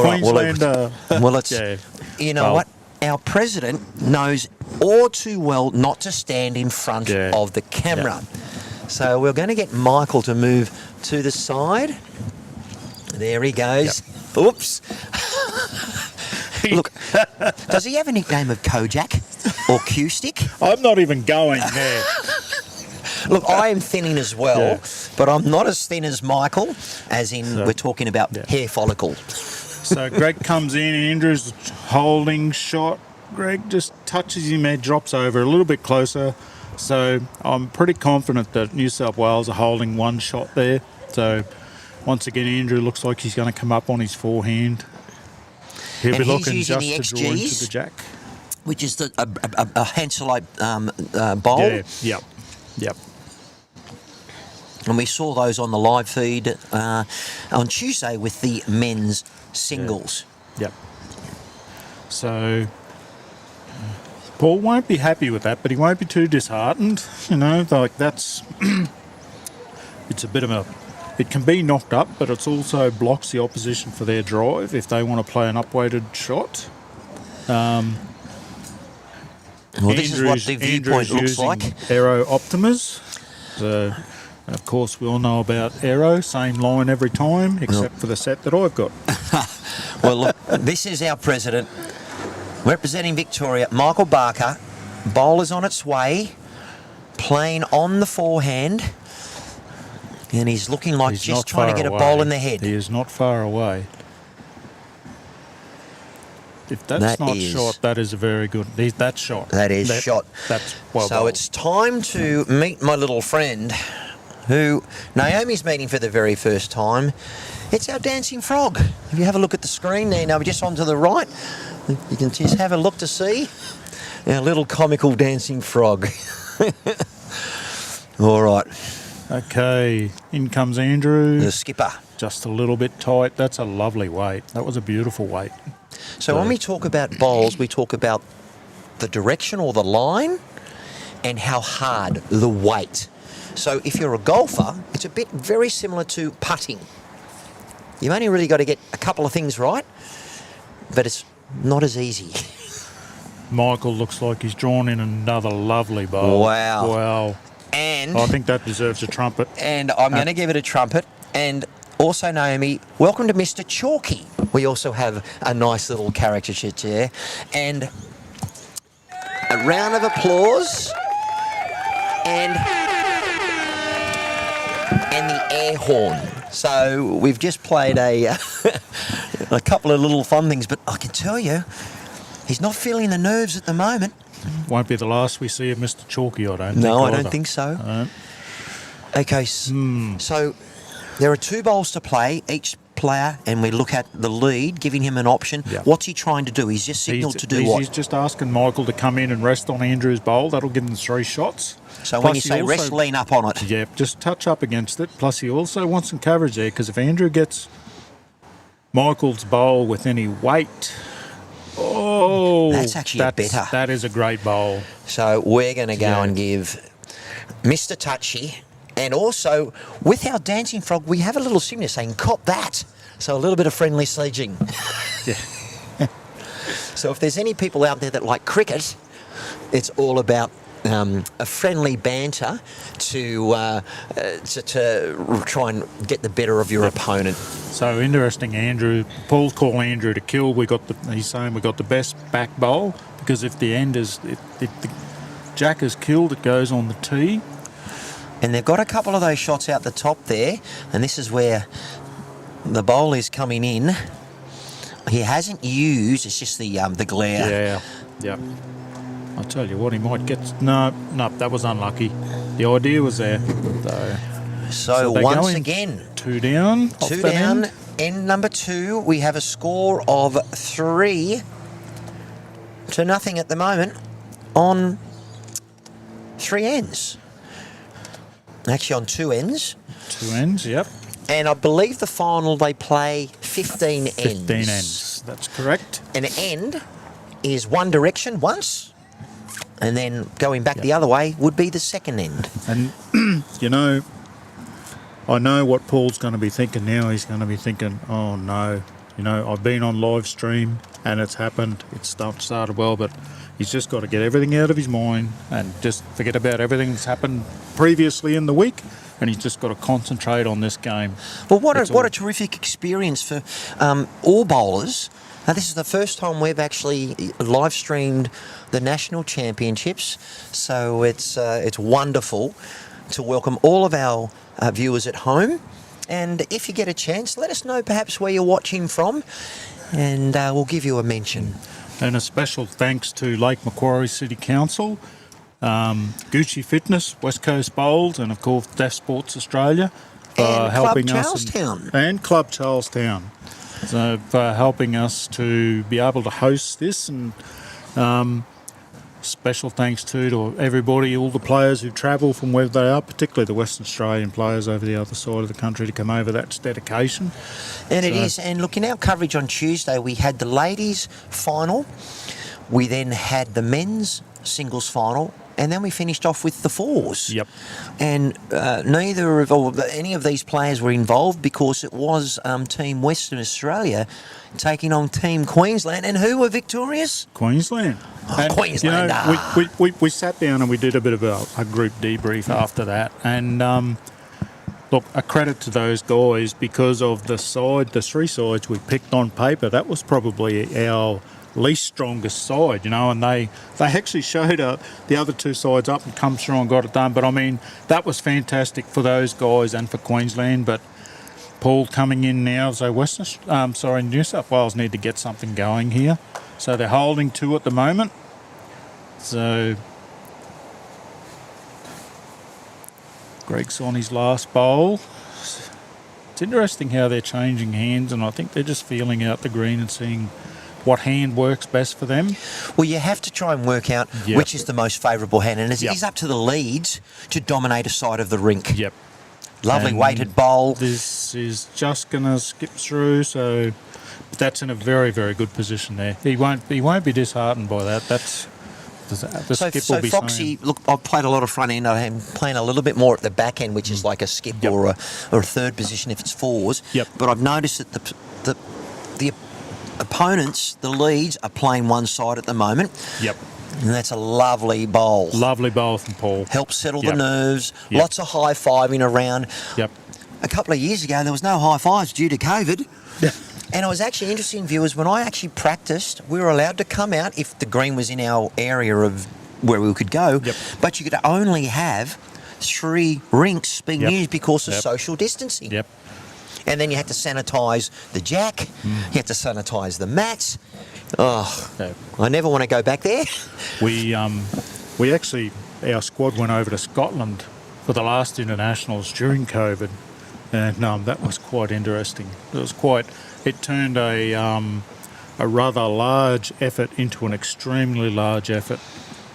right, Queenslander. well, it's Yeah. you know Well- what? Our president knows all too well not to stand in front Yeah. of the camera. So we're going to get Michael to move to the side. There he goes. Oops. Look, does he have a nickname of Kojak or Q-Stick? I'm not even going there. Look, I am thinning as well, Yeah. but I'm not as thin as Michael, as in So- we're talking about Yeah. hair follicle. So Greg comes in, Andrew's holding shot. Greg just touches him, head drops over a little bit closer. So I'm pretty confident that New South Wales are holding one shot there. So once again, Andrew looks like he's going to come up on his forehand. He'll And be he's looking using just the to draw into XGs? the jack. Which is a Hanselite bowl. Yeah, yep. And we saw those on the live feed on Tuesday with the men's singles. Yep. So Paul won't be happy with that, but he won't be too disheartened. That's it's a bit of a. It can be knocked up, but it also blocks the opposition for their drive if they want to play an upweighted shot. Well, this is what the viewpoint Andrew's looks using like. Aero Optimas. So, and of course, we all know about Aero, same line every time, except for the set that I've got. Well, look, this is our president representing Victoria, Michael Barker. Bowler's on its way, playing on the forehand, and he's looking like He's just not trying to far get a away. bowl in the head. He is not far away. If that's That not is- shot, that is a very good. That shot. That is shot. That's well So bowled. it's time to meet my little friend. who Naomi's meeting for the very first time. It's our dancing frog. If you have a look at the screen there, now just on to the right, you can just have a look to see our little comical dancing frog. All right. Okay, in comes Andrew. The skipper. Just a little bit tight. That's a lovely weight. That was a beautiful weight. So when we talk about bowls, we talk about the direction or the line and how hard the weight. So if you're a golfer, it's a bit very similar to putting. You've only really got to get a couple of things right, but it's not as easy. Michael looks like he's drawn in another lovely bowl. Wow. Wow. And I think that deserves a trumpet. And I'm going to give it a trumpet. And also, Naomi, welcome to Mr. Chalky. We also have a nice little caricature there. And a round of applause. And the air horn. So we've just played a couple of little fun things, but I can tell you, he's not feeling the nerves at the moment. Won't be the last we see of Mr. Chalky, I don't think. No, I either. don't think so. No. Okay, so there are 2 bowls to play, each player, and we look at the lead, giving him an option. Yeah. What's he trying to do? He's just signalled to do what? He's just asking Michael to come in and rest on Andrew's bowl. That'll give him 3 shots. So Plus when you he say also- rest, lean up on it. Yeah, just touch up against it. Plus he also wants some coverage there, because if Andrew gets Michael's bowl with any weight... Oh, That's actually better. That is a great bowl. So we're going to go and give Mr. Touchy, and also with our dancing frog, we have a little signal saying, cop that. So a little bit of friendly sledging. Yeah. So if there's any people out there that like cricket, it's all about a friendly banter to try and get the better of your opponent. So interesting, Andrew. Paul's calling Andrew to kill. He's saying we got the best back bowl, because if the jack is killed, it goes on the tee. And they've got a couple of those shots out the top there, and this is where the bowl is coming in. He hasn't used, it's just the glare. Yeah. I'll tell you what, he might get... No, that was unlucky. The idea was there. So once again... 2 down. 2 down. End number 2. We have a score of 3-0 at the moment on 3 ends. Actually, on 2 ends. 2 ends, yep. And I believe the final, they play 15 ends. 15 ends, that's correct. An end is one direction once, and then going back the other way would be the second end. And, I know what Paul's going to be thinking now. He's going to be thinking, oh no, I've been on live stream and it's happened. It's started well, but he's just got to get everything out of his mind and just forget about everything that's happened previously in the week, and he's just got to concentrate on this game. Well, what a terrific experience for all bowlers. Now, this is the first time we've actually live streamed the national championships, so it's wonderful to welcome all of our viewers at home. And if you get a chance, let us know perhaps where you're watching from, and we'll give you a mention. And a special thanks to Lake Macquarie City Council, Gucci Fitness, West Coast Bowls, and of course Deaf Sports Australia for And helping Club us. Charlestown. And Club Charlestown. So for helping us to be able to host this, and special thanks to everybody, all the players who travel from where they are, particularly the Western Australian players over the other side of the country to come over. That's dedication. And it is. And look, in our coverage on Tuesday, we had the ladies' final. We then had the men's singles final. And then we finished off with the fours. Yep. And any of these players were involved because it was Team Western Australia taking on Team Queensland. And who were victorious? Queensland. And, Queensland. We sat down and we did a bit of a group debrief after that. And look, a credit to those guys because of the 3 sides we picked on paper. That was probably our least strongest side, and they actually showed the other 2 sides up and come through and got it done. But I mean, that was fantastic for those guys and for Queensland. But Paul coming in now, so New South Wales need to get something going here. So they're holding 2 at the moment. So Greg's on his last bowl. It's interesting how they're changing hands, and I think they're just feeling out the green and seeing what hand works best for them. Well, you have to try and work out which is the most favourable hand, and it is up to the leads to dominate a side of the rink. Yep. Lovely And weighted bowl. This is just going to skip through, so that's in a very, very good position there. He won't be disheartened by that. That's the skip will be Foxy, saying. look, I've played a lot of front end. I'm playing a little bit more at the back end, which is like a skip or a third position if it's fours. Yep. But I've noticed that the opponents, the leads, are playing one side at the moment. Yep. And that's a lovely bowl. Lovely bowl from Paul. Helps settle the nerves. Yep. Lots of high-fiving around. Yep. A couple of years ago, there was no high-fives due to COVID. Yeah. And it was actually interesting, viewers, when I actually practiced, we were allowed to come out if the green was in our area of where we could go, but you could only have 3 rinks being used because of social distancing. Yep. And then you had to sanitise the jack, you had to sanitise the mats. Oh, I never want to go back there. We actually, our squad went over to Scotland for the last internationals during COVID, and that was quite interesting. It turned a rather large effort into an extremely large effort.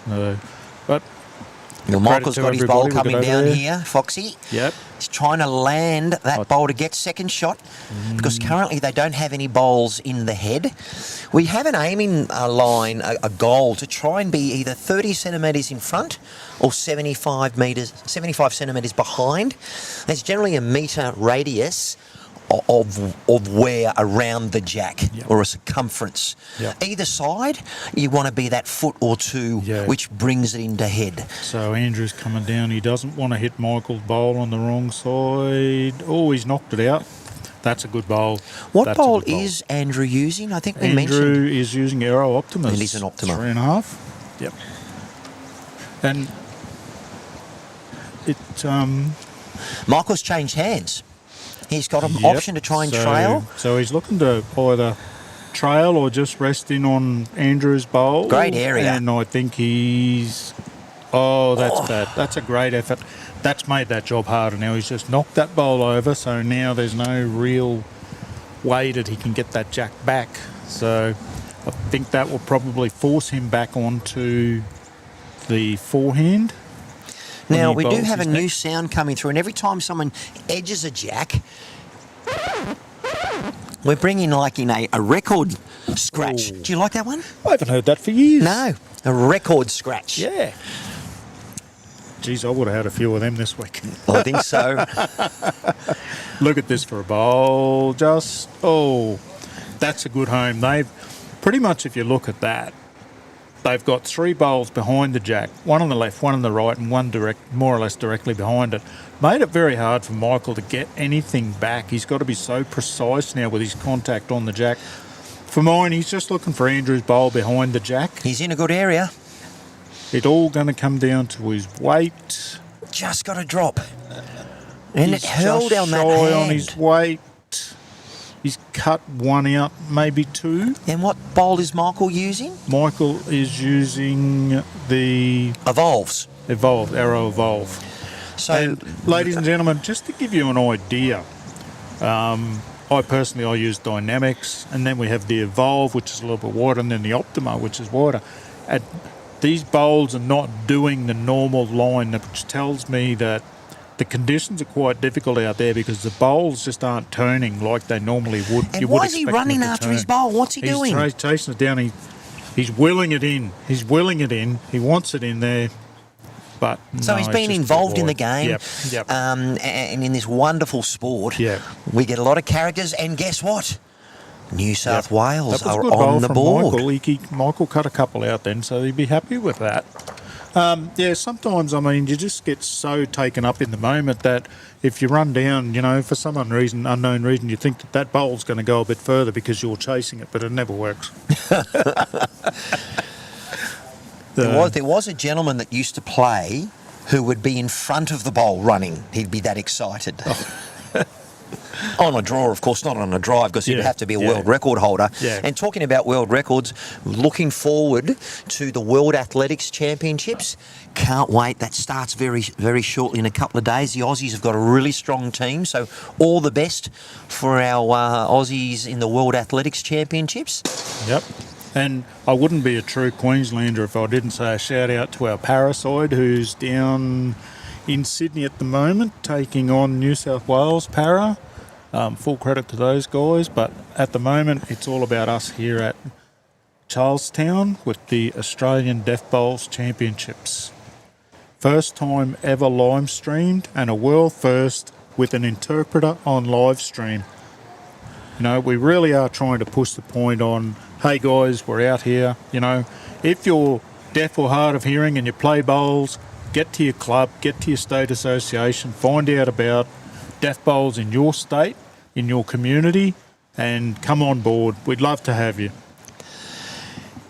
But well, Michael's got his bowl coming down here, Foxy. Yep. He's trying to land that bowl to get second shot because currently they don't have any bowls in the head. We have an aiming line, a goal to try and be either 30 centimetres in front or 75 centimetres behind. There's generally a metre radius of wear around the jack or a circumference. Either side, you want to be that foot or two, which brings it into head. So Andrew's coming down. He doesn't want to hit Michael's bowl on the wrong side. Oh, he's knocked it out. That's a good bowl. What bowl is Andrew using? I think we mentioned. Andrew is using Aero Optimus. It is an Optima. 3.5. Yep. And Michael's changed hands. He's got an option to try and trail. So he's looking to either trail or just rest in on Andrew's bowl. Great area. And I think he's... Oh, that's bad. That's a great effort. That's made that job harder now. He's just knocked that bowl over, so now there's no real way that he can get that jack back. So I think that will probably force him back onto the forehand. Now, we do have a new sound coming through, and every time someone edges a jack, we're bringing like in a record scratch. Do you like that one? I haven't heard that for years. No, a record scratch. Yeah. Geez, I would have had a few of them this week. I think so. Look at this for a bowl. That's a good home. They've pretty much, if you look at that, they've got 3 bowls behind the jack, one on the left, one on the right, and one more or less directly behind it. Made it very hard for Michael to get anything back. He's got to be so precise now with his contact on the jack. For mine, he's just looking for Andrew's bowl behind the jack. He's in a good area. It's all going to come down to his weight. Just got to drop. And He's it held just on that shy hand. on his weight. He's cut one out, maybe 2. And what bowl is Michael using? Michael is using the Aero Evolve. So, And ladies and gentlemen, just to give you an idea, I use Dynamics, and then we have the Evolve, which is a little bit wider, and then the Optima, which is wider. And these bowls are not doing the normal line, which tells me that the conditions are quite difficult out there because the bowls just aren't turning like they normally would. And why is he running after his bowl? What's he doing? He's chasing it down. He's willing it in. He wants it in there. But so he's been involved in the game. Yep. And in this wonderful sport. Yep. We get a lot of characters, and guess what? New South Wales That was are a good bowl on the from board. Michael cut a couple out then, so he'd be happy with that. Sometimes, you just get so taken up in the moment that if you run down, for some unknown reason, you think that bowl's going to go a bit further because you're chasing it, but it never works. There was a gentleman that used to play who would be in front of the bowl running. He'd be that excited. On a draw, of course, not on a drive, because you'd Yeah, have to be a yeah. world record holder. Yeah. And talking about world records, looking forward to the World Athletics Championships. Can't wait. That starts very, very shortly in a couple of days. The Aussies have got a really strong team, so all the best for our Aussies in the World Athletics Championships. Yep. And I wouldn't be a true Queenslander if I didn't say a shout out to our Paraside, who's down in Sydney at the moment, taking on New South Wales Para. Full credit to those guys, but at the moment it's all about us here at Charlestown with the Australian Deaf Bowls Championships. First time ever live streamed, and a world first with an interpreter on live stream. You know, we really are trying to push the point on, hey guys, we're out here. You know, if you're deaf or hard of hearing and you play bowls, get to your club, get to your state association, find out about deaf bowls in your state, in your community, and come on board. We'd love to have you.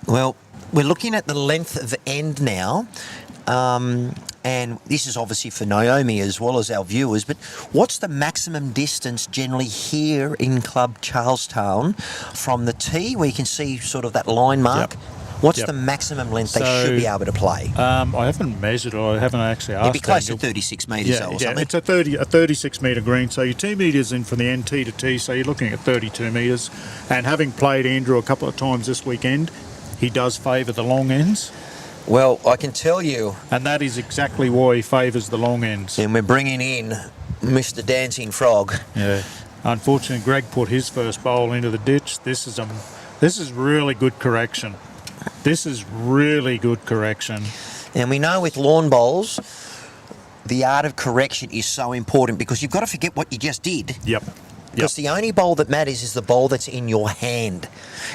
Well, we're looking at the length of end now. And this is obviously for Naomi as well as our viewers, but what's the maximum distance generally here in Club Charlestown from the tee, where you can see sort of that line mark? Yep. What's Yep. the maximum length they should be able to play? I haven't measured it. I haven't actually asked. It'd be close to Daniel. 36 metres or something. It's a 36 metre green, so you're 2 metres in from the end tee to tee, so you're looking at 32 metres. And having played Andrew a couple of times this weekend, he does favour the long ends. Well, I can tell you, And that is exactly why he favours the long ends. and we're bringing in Mr. Dancing Frog. Yeah. Unfortunately, Greg put his first bowl into the ditch. This is really good correction. This is really good correction. And we know with lawn bowls, the art of correction is so important, because you've got to forget what you just did. Yep. Because the only bowl that matters is the bowl that's in your hand.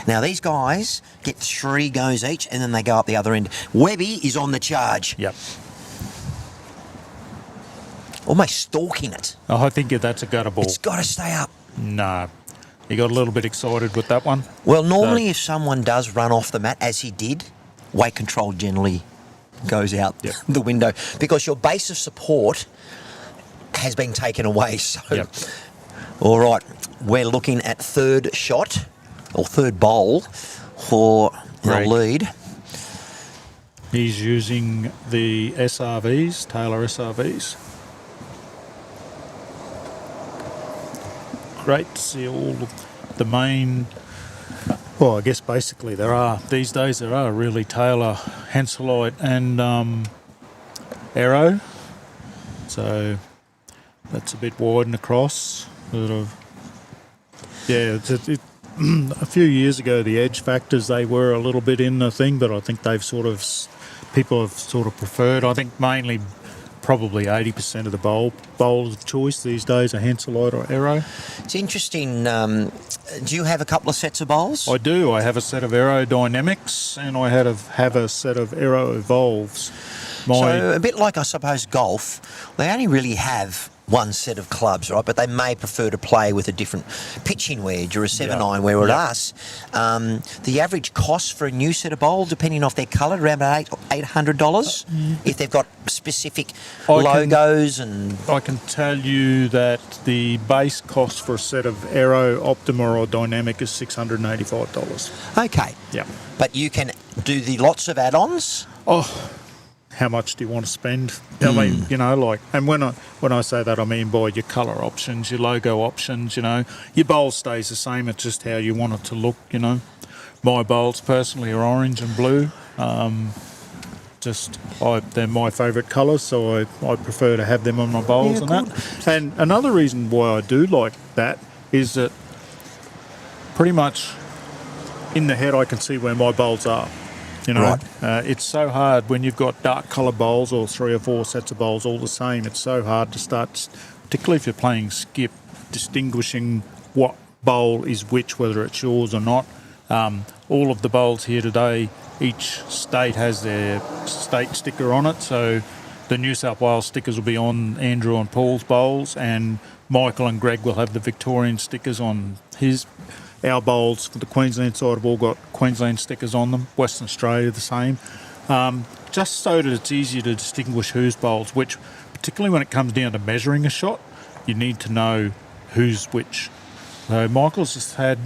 Now, these guys get 3 goes each, and then they go up the other end. Webby is on the charge. Yep. Almost stalking it. Oh, I think that's a gutter ball. It's got to stay up. No. He got a little bit excited with that one. Well, normally if someone does run off the mat, as he did, weight control generally goes out Yep. the window, because your base of support has been taken away. So, Yep. all right, we're looking at third shot, or third bowl for our Greg. lead. He's using the SRVs, Taylor SRVs. Great to see all the main, well, I guess basically these days there are really Taylor, Henselite and Arrow. So that's a bit wide and across. Sort of, yeah, a few years ago the edge factors, they were a little bit in the thing, but I think people have sort of preferred, I think mainly probably 80% of the bowls of choice these days are Henselite or Arrow. It's interesting. Do you have a couple of sets of bowls? I do. I have a set of aerodynamics and I have a set of aero evolves. So a bit like, I suppose, golf, they only really have one set of clubs, right? But they may prefer to play with a different pitching wedge or a 7-iron, where with us, the average cost for a new set of bowls, depending off their colour, around about $800 if they've got specific logos. I can tell you that the base cost for a set of Aero, Optima or Dynamic is $685. Okay. Yeah. But you can do the lots of add-ons? Oh, how much do you want to spend? I mean, you know, like, and when I say that, I mean by your colour options, your logo options, you know. Your bowl stays the same, it's just how you want it to look, you know. My bowls personally are orange and blue. They're my favourite colours, so I prefer to have them on my bowls and that. And another reason why I do like that is that pretty much in the head I can see where my bowls are. You know, it's so hard when you've got dark colour bowls or 3 or 4 sets of bowls all the same. It's so hard to start, particularly if you're playing skip, distinguishing what bowl is which, whether it's yours or not. All of the bowls here today, each state has their state sticker on it. So the New South Wales stickers will be on Andrew and Paul's bowls, and Michael and Greg will have the Victorian stickers on his. Our bowls for the Queensland side have all got Queensland stickers on them. Western Australia the same. Just so that it's easier to distinguish whose bowls which, particularly when it comes down to measuring a shot. You need to know who's which. So Michael's just had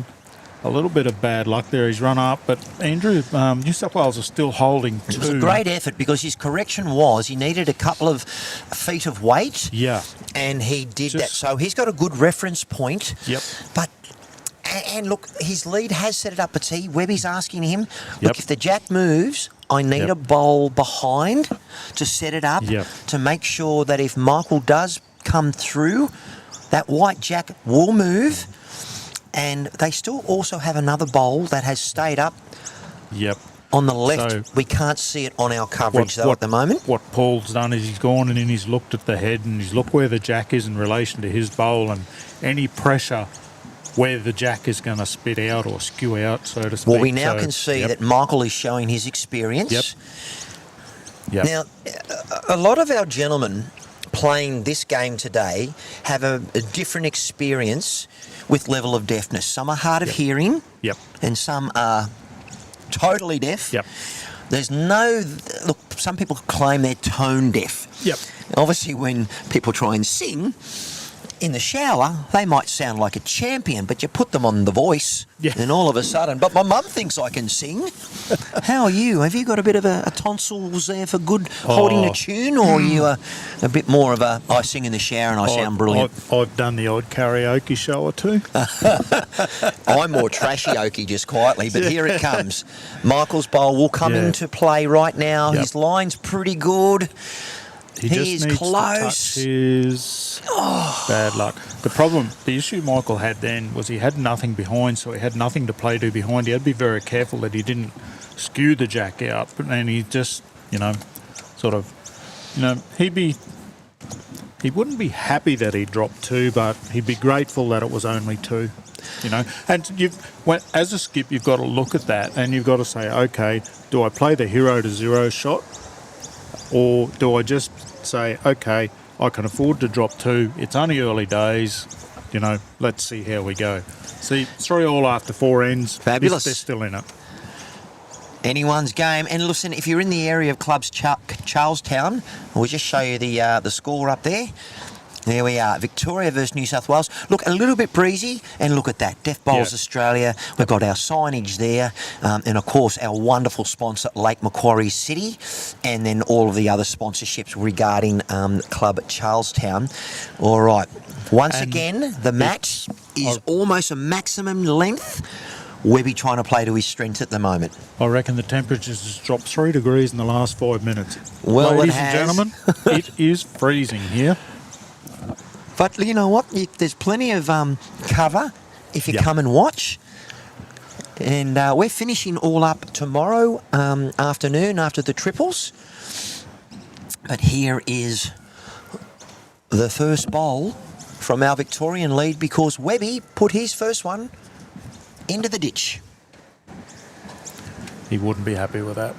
a little bit of bad luck there. He's run up, but Andrew, New South Wales are still holding two. It was a great effort because his correction was he needed a couple of feet of weight. Yeah. And he did that. So he's got a good reference point. Yep. But, and look, his lead has set it up a tee. Webby's asking him, look, Yep. if the jack moves, I need Yep. a bowl behind to set it up Yep. to make sure that if Michael does come through, that white jack will move. And they still also have another bowl that has stayed up Yep. on the left. So we can't see it on our coverage, though, at the moment. What Paul's done is he's gone and then he's looked at the head and he's looked where the jack is in relation to his bowl, and any pressure where the jack is going to spit out or skew out, so to speak. Well, we now can see that Michael is showing his experience. Yep. Yep. Now, a lot of our gentlemen playing this game today have a different experience with level of deafness. Some are hard of hearing, Yep. and some are totally deaf. Yep. There's no... Look, some people claim they're tone deaf. Yep. Obviously, when people try and sing in the shower, they might sound like a champion, but you put them on The Voice, and all of a sudden, but my mum thinks I can sing. How are you? Have you got a bit of a tonsils there for good holding a tune, or are you a bit more of a, I sing in the shower and I sound brilliant? I've done the odd karaoke show or two. I'm more trashy-oaky, just quietly, but here it comes. Michael's bowl will come into play right now. Yep. His line's pretty good. He He just is needs close. to touch his bad luck. The issue Michael had then was he had nothing behind, so he had nothing to play to behind. He had to be very careful that he didn't skew the jack out, but then he just, he wouldn't be happy that he dropped two, but he'd be grateful that it was only two. And as a skip, you've got to look at that and you've got to say, okay, do I play the hero to zero shot, or do I just say, okay, I can afford to drop two. It's only early days. Let's see how we go. See, 3-all after 4 ends. Fabulous. They're still in it. Anyone's game. And listen, if you're in the area of clubs Charlestown, we'll just show you the score up there. There we are, Victoria versus New South Wales. Look, a little bit breezy, and look at that. Deaf Bowls Australia, we've got our signage there, and of course our wonderful sponsor, Lake Macquarie City, and then all of the other sponsorships regarding Club Charlestown. All right, once again, the match is almost a maximum length. Webby trying to play to his strength at the moment. I reckon the temperatures has dropped 3 degrees in the last 5 minutes. Well, ladies it and has. gentlemen, it is freezing here. But you know what? There's plenty of cover if you come and watch. And we're finishing all up tomorrow afternoon after the triples. But here is the first bowl from our Victorian lead because Webby put his first one into the ditch. He wouldn't be happy with that.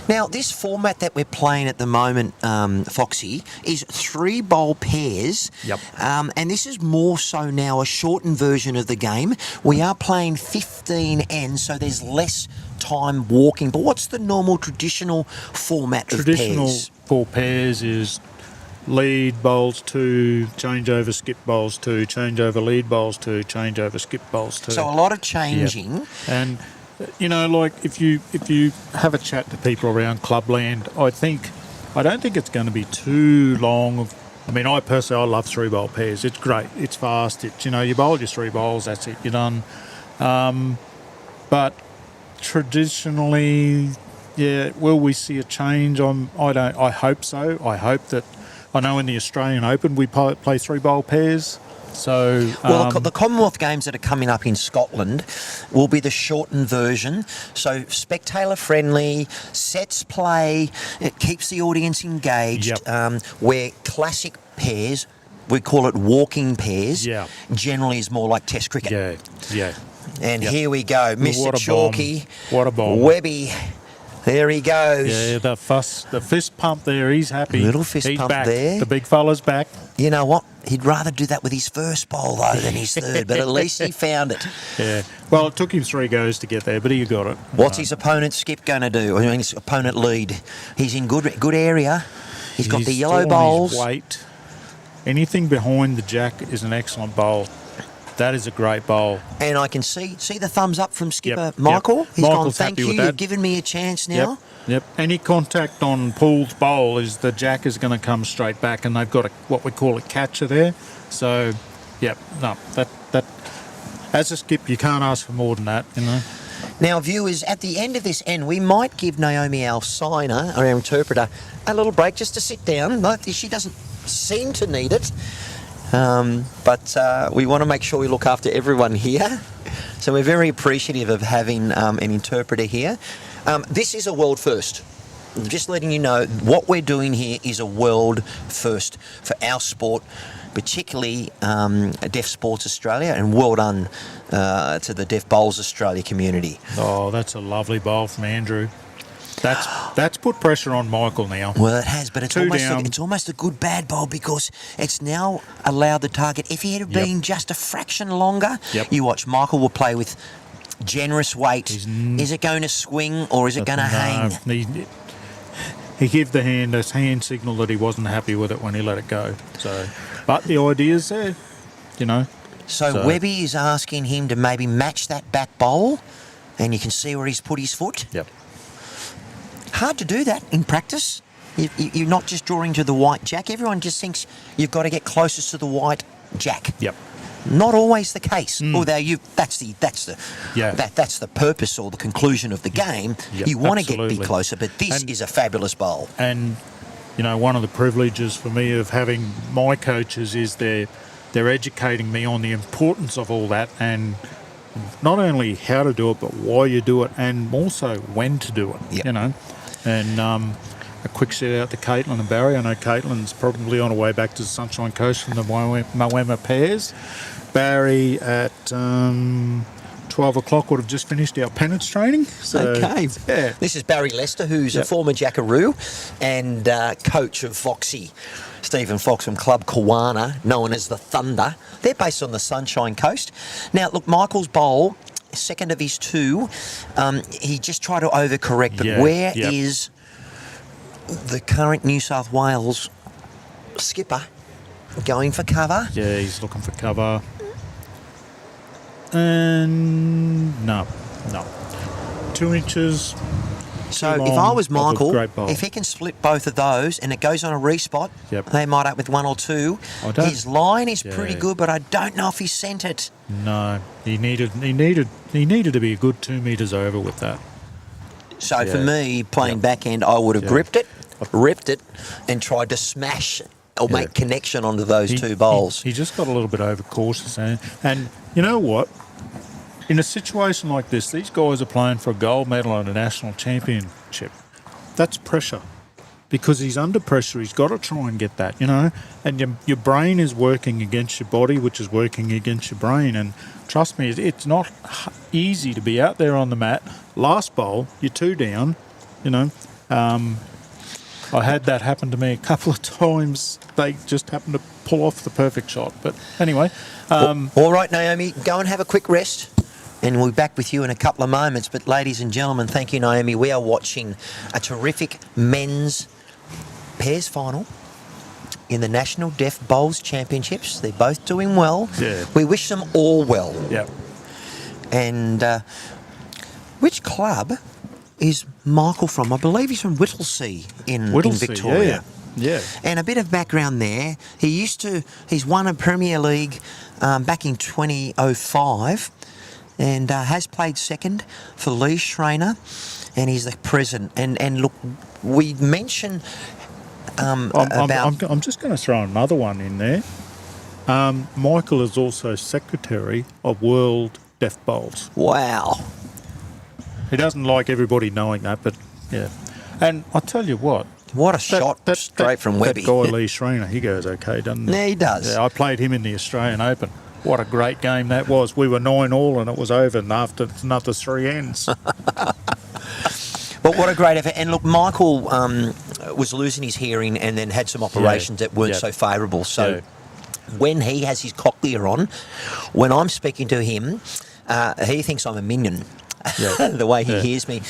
Now, this format that we're playing at the moment, Foxy, is 3-bowl pairs. Yep. And this is more so now a shortened version of the game. We are playing 15 ends, so there's less time walking. But what's the normal traditional format of pairs? For pairs is lead bowls 2, change over skip bowls 2, change over lead bowls 2, change over skip bowls 2. So a lot of changing. Yep. And like if you have a chat to people around Clubland, I don't think it's going to be too long. I personally, I love 3-bowl pairs. It's great. It's fast. It's you bowl your 3 bowls. That's it. You're done. But traditionally, will we see a change? I hope so. I hope that. I know in the Australian Open we play 3-bowl pairs. So, well, the Commonwealth Games that are coming up in Scotland will be the shortened version. So spectator friendly, sets play, it keeps the audience engaged. Yep. Where classic pairs, we call it walking pairs, Yeah. generally is more like Test cricket. Yeah. And here we go, Mr. What a Chalky, bomb. What a bomb. Webby. There he goes. Yeah, the fist pump there. He's happy. Little fist He's pump back. there. The big fella's back. You know what? He'd rather do that with his first bowl, though, than his third, but at least he found it. Yeah. Well, it took him 3 goes to get there, but he got it. What's his opponent Skip going to do? His opponent lead. He's in good area. He's got the yellow still on bowls. his weight. anything behind the jack is an excellent bowl. That is a great bowl. And I can see the thumbs up from skipper Yep, Michael. yep. He's gone, Michael's thank happy you, with you've that. given me a chance now. Yep. Any contact on Paul's bowl is the jack is going to come straight back, and they've got what we call a catcher there. So, that as a skip, you can't ask for more than that, you know. Now, viewers, at the end of this end, we might give Naomi, our signer, our interpreter, a little break just to sit down. She doesn't seem to need it. But we want to make sure we look after everyone here. So we're very appreciative of having an interpreter here. This is a world first. Just letting you know, what we're doing here is a world first for our sport, particularly Deaf Sports Australia, and well done to the Deaf Bowls Australia community. Oh, that's a lovely bowl from Andrew. That's put pressure on Michael now. Well, it has, but it's Two almost a good bad bowl, because it's now allowed the target. If he had been just a fraction longer, you watch, Michael will play with generous weight. Is it going to swing or is it going to hang? He gave the hand a hand signal that he wasn't happy with it when he let it go. So, but the idea's there, you know. So Webby is asking him to maybe match that back bowl, and you can see where he's put his foot. Yep. Hard to do that in practice. You're not just drawing to the white jack. Everyone just thinks you've got to get closest to the white jack. Yep. Not always the case. Although that's the purpose or the conclusion of the game. Yep, you want to be absolutely. closer, but this is a fabulous bowl. And you know, one of the privileges for me of having my coaches is they're educating me on the importance of all that, and not only how to do it, but why you do it, and also when to do it. Yep. You know, and a quick shout out to Caitlin and Barry. I know Caitlin's probably on her way back to the Sunshine Coast from the Moama Pairs. Barry at 12 o'clock would have just finished our penance training. So, Okay. Yeah. This is Barry Lester, who's a former Jackaroo and coach of Foxy. Stephen Fox from Club Kawana, known as the Thunder. They're based on the Sunshine Coast. Now, look, Michael's bowl, second of his two, he just tried to overcorrect, but where is the current New South Wales skipper going for cover? Yeah, he's looking for cover. And no. 2 inches. So if I was Michael, great bowl. if he can split both of those and it goes on a respot, they might up with 1 or 2. His line is pretty good, but I don't know if he sent it. No, he needed to be a good 2 metres over with that. So for me, playing backhand, I would have gripped it, ripped it, and tried to smash or make connection onto those two bowls. He just got a little bit overcautious, and you know what? In a situation like this, these guys are playing for a gold medal at a national championship. That's pressure. Because he's under pressure, he's got to try and get that, you know. And your brain is working against your body, which is working against your brain. And trust me, it's not easy to be out there on the mat. Last bowl, you're 2 down, you know. I had that happen to me a couple of times. They just happened to pull off the perfect shot. But anyway. All right, Naomi, go and have a quick rest. And we'll be back with you in a couple of moments. But ladies and gentlemen, thank you, Naomi. We are watching a terrific men's pairs final in the National Deaf Bowls Championships. They're both doing well. Yeah. We wish them all well. Yeah. And which club is Michael from? I believe he's from Whittlesea in Victoria. Yeah. And a bit of background there. He's won a Premier League back in 2005. And has played second for Lee Schreiner, and he's the president. And look, we mentioned about... I'm just going to throw another one in there. Michael is also secretary of World Deaf Bowls. Wow. He doesn't like everybody knowing that, but yeah. And I tell you what. What a shot straight from Webby. That guy Lee Schreiner, he goes okay, doesn't he? Yeah, he does. Yeah, I played him in the Australian Open. What a great game that was. We were 9-all and it was over after another 3 ends. But what a great effort. And look, Michael was losing his hearing and then had some operations that weren't so favourable. So when he has his cochlear on, when I'm speaking to him, he thinks I'm a minion. Yeah. the way he Yeah. hears me.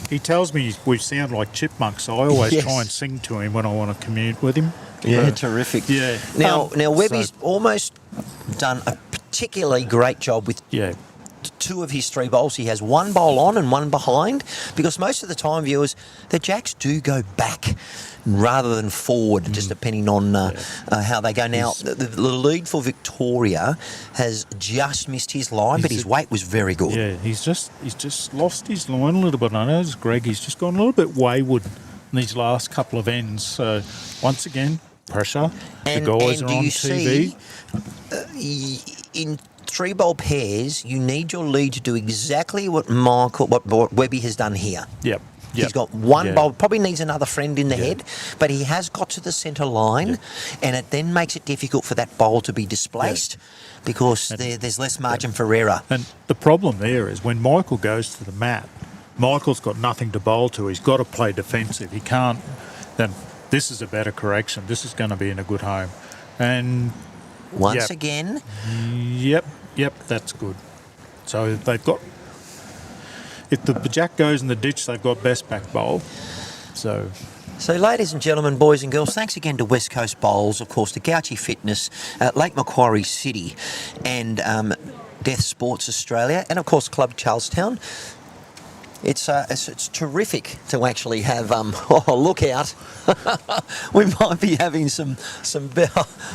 He tells me we sound like chipmunks, so I always Yes. try and sing to him when I want to commute with him. Yeah, terrific. Yeah. Now, Webby's so- almost done a particularly great job with Yeah. two of his three bowls. He has one bowl on and one behind, because most of the time, viewers, the jacks do go back rather than forward, just depending on how they go. Now, the lead for Victoria has just missed his line, but his weight was very good. Yeah, he's just lost his line a little bit. I know, Greg, he's just gone a little bit wayward in these last couple of ends. So, once again, pressure. And, the guys and are do on you TV. see, in three bowl pairs, you need your lead to do exactly what Webby has done here. Yep. He's got one Yeah. bowl, probably needs another friend in the head, but he has got to the centre line, and it then makes it difficult for that bowl to be displaced because there's less margin for error. And the problem there is when Michael goes to the mat, Michael's got nothing to bowl to. He's got to play defensive. He can't. Then this is a better correction. This is going to be in a good home. And Once again, Yep, that's good. So they've got. If the jack goes in the ditch, they've got best back bowl. So ladies and gentlemen, boys and girls, thanks again to West Coast Bowls, of course, to Gouchy Fitness, Lake Macquarie City, and Death Sports Australia, and of course Club Charlestown. It's terrific to actually have. Look out! We might be having some.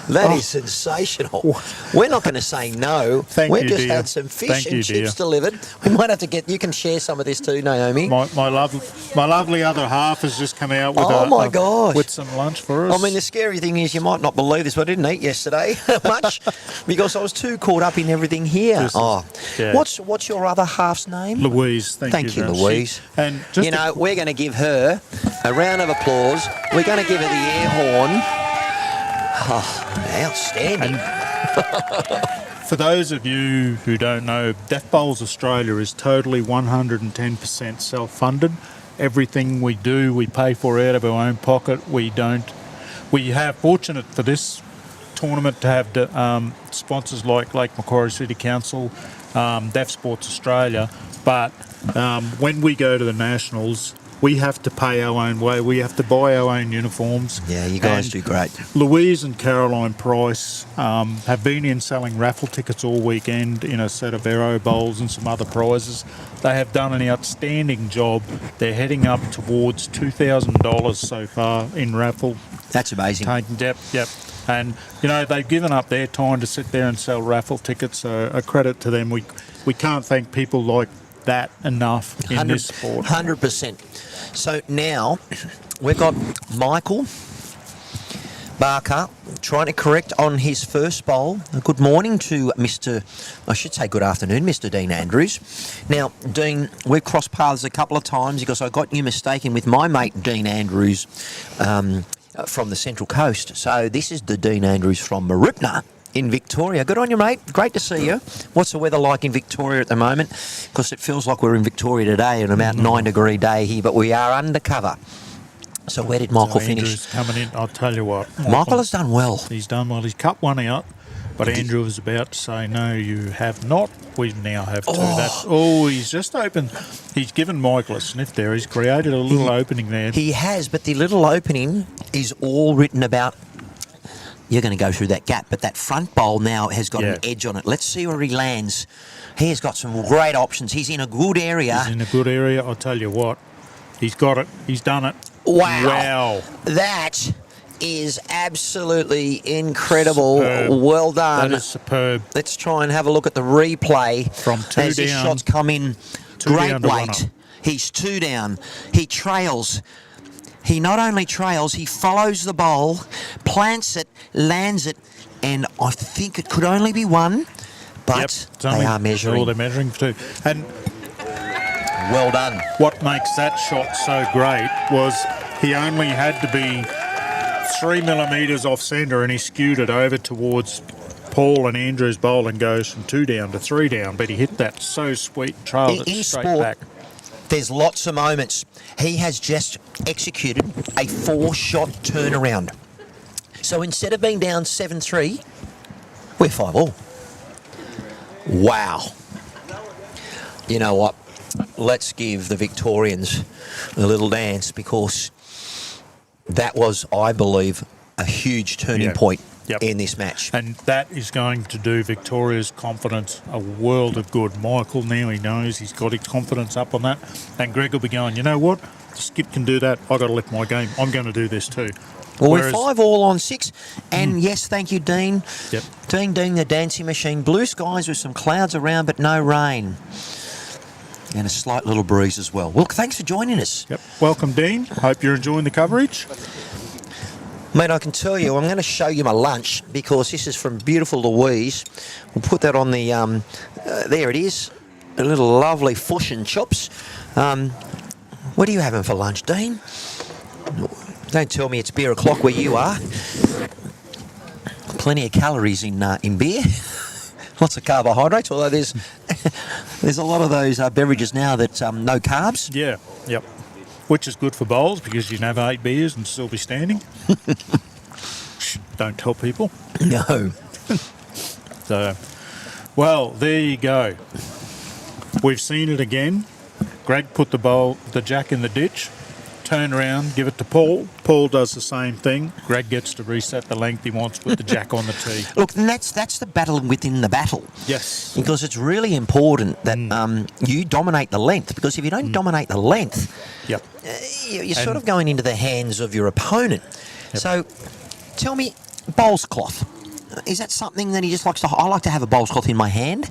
That is sensational. We're not going to say no. We've just had some fish and chips delivered. We might have to get. You can share some of this too, Naomi. my lovely other half has just come out with with some lunch for us. I mean, the scary thing is, you might not believe this, but I didn't eat yesterday much because I was too caught up in everything here. What's your other half's name? Louise. Thank you, Louise. And just we're going to give her a round of applause. We're going to give her the air horn. Oh, outstanding. For those of you who don't know, Death Bowls Australia is totally 110% self-funded. Everything we do, we pay for out of our own pocket. We have fortunate for this tournament to have sponsors like Lake Macquarie City Council, Deaf Sports Australia, but when we go to the Nationals, we have to pay our own way. We have to buy our own uniforms. Yeah, you guys do great. Louise and Caroline Price have been in selling raffle tickets all weekend in a set of aero bowls and some other prizes. They have done an outstanding job. They're heading up towards $2,000 so far in raffle. That's amazing. Yep. And, they've given up their time to sit there and sell raffle tickets, so a credit to them. We can't thank people like that enough in this sport. 100%. So now we've got Michael Barker trying to correct on his first bowl. Good morning to good afternoon, Mr. Dean Andrews. Now, Dean, we've crossed paths a couple of times because I got you mistaken with my mate Dean Andrews from the Central Coast. So this is the Dean Andrews from Marupna in Victoria. Good on you, mate. Great to see you. What's the weather like in Victoria at the moment? Because it feels like we're in Victoria today and about 9-degree day here, but we are undercover. So where did Michael finish? Andrew's coming in. I'll tell you what. Michael has done well. He's done well. He's cut one out, but Andrew was about to say, no, you have not. We now have two. He's just opened. He's given Michael a sniff there. He's created a little opening there. He has, but the little opening is all written about. You're going to go through that gap, but that front bowl now has got an edge on it. Let's see where he lands. He has got some great options. He's in a good area. I'll tell you what. He's got it. He's done it. Wow. That is absolutely incredible. Superb. Well done. That is superb. Let's try and have a look at the replay. From two as down. His shots come in. Great down to weight. He's 2 down. He trails. He not only trails, he follows the bowl, plants it, lands it, and I think it could only be one, but they are measuring. They're measuring for 2. And well done. What makes that shot so great was he only had to be 3 millimetres off centre and he skewed it over towards Paul and Andrew's bowl and goes from 2 down to 3 down, but he hit that so sweet, trailed it straight back. There's lots of moments. He has just executed a 4-shot turnaround. So instead of being down 7-3, we're 5-all. Wow. You know what? let's give the Victorians a little dance, because that was, I believe, a huge turning point in this match. And that is going to do Victoria's confidence a world of good. Michael now, he knows he's got his confidence up on that. And Greg will be going, you know what? The skip can do that. I've got to lift my game. I'm going to do this too. Well, we're 5-all on 6. And yes, thank you, Dean. Yep. Dean, the dancing machine. Blue skies with some clouds around, but no rain. And a slight little breeze as well. Well, thanks for joining us. Yep. Welcome, Dean. Hope you're enjoying the coverage. Mate, I can tell you, I'm going to show you my lunch, because this is from beautiful Louise. We'll put that on the, there it is, a little lovely fish and chops. What are you having for lunch, Dean? Don't tell me it's beer o'clock where you are. Plenty of calories in beer. Lots of carbohydrates, although there's there's a lot of those beverages now that no carbs. Yeah, yep. Which is good for bowls, because you can have 8 beers and still be standing. Don't tell people. No. So, well, there you go. We've seen it again. Greg put the jack in the ditch, turn around, give it to Paul. Paul does the same thing. Greg gets to reset the length he wants with the jack on the tee. Look, and that's the battle within the battle. Yes. Because it's really important that you dominate the length, because if you don't dominate the length, you're sort of going into the hands of your opponent. Yep. So, tell me, bowls cloth. Is that something that he just likes to... I like to have a bowls cloth in my hand.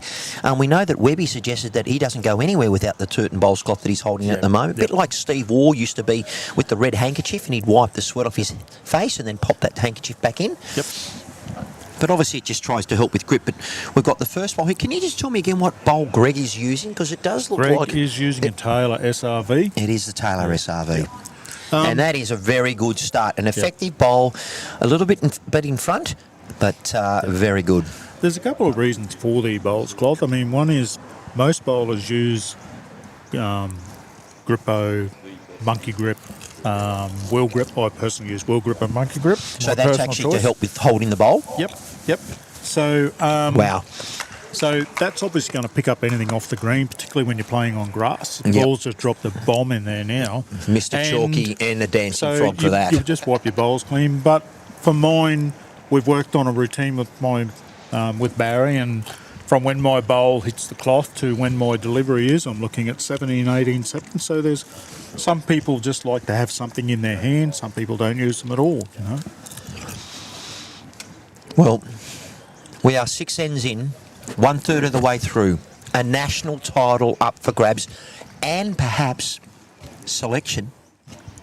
We know that Webby suggested that he doesn't go anywhere without the Turton bowls cloth that he's holding at the moment. A bit like Steve Waugh used to be with the red handkerchief, and he'd wipe the sweat off his face and then pop that handkerchief back in. Yep. But obviously it just tries to help with grip. But we've got the first bowl here. Can you just tell me again what bowl Greg is using? Because it does look like... Greg is using a Taylor SRV. It is the Taylor SRV. And that is a very good start. An effective bowl, a little bit in front, but very good. There's a couple of reasons for the bowls cloth. I mean, one is most bowlers use Grippo, Monkey Grip, Wheel Grip. I personally use Wheel Grip and Monkey Grip. So that's actually to help with holding the bowl? Yep. So wow. So that's obviously going to pick up anything off the green, particularly when you're playing on grass. The ball's just dropped a bomb in there now. Mr. Chalky and the dancing frog for that. You just wipe your bowls clean. But for mine, we've worked on a routine with with Barry, and from when my bowl hits the cloth to when my delivery is, I'm looking at 17, 18 seconds. So there's some people just like to have something in their hand. Some people don't use them at all, you know. Well, we are 6 ends in. 1/3 of the way through, a national title up for grabs, and perhaps selection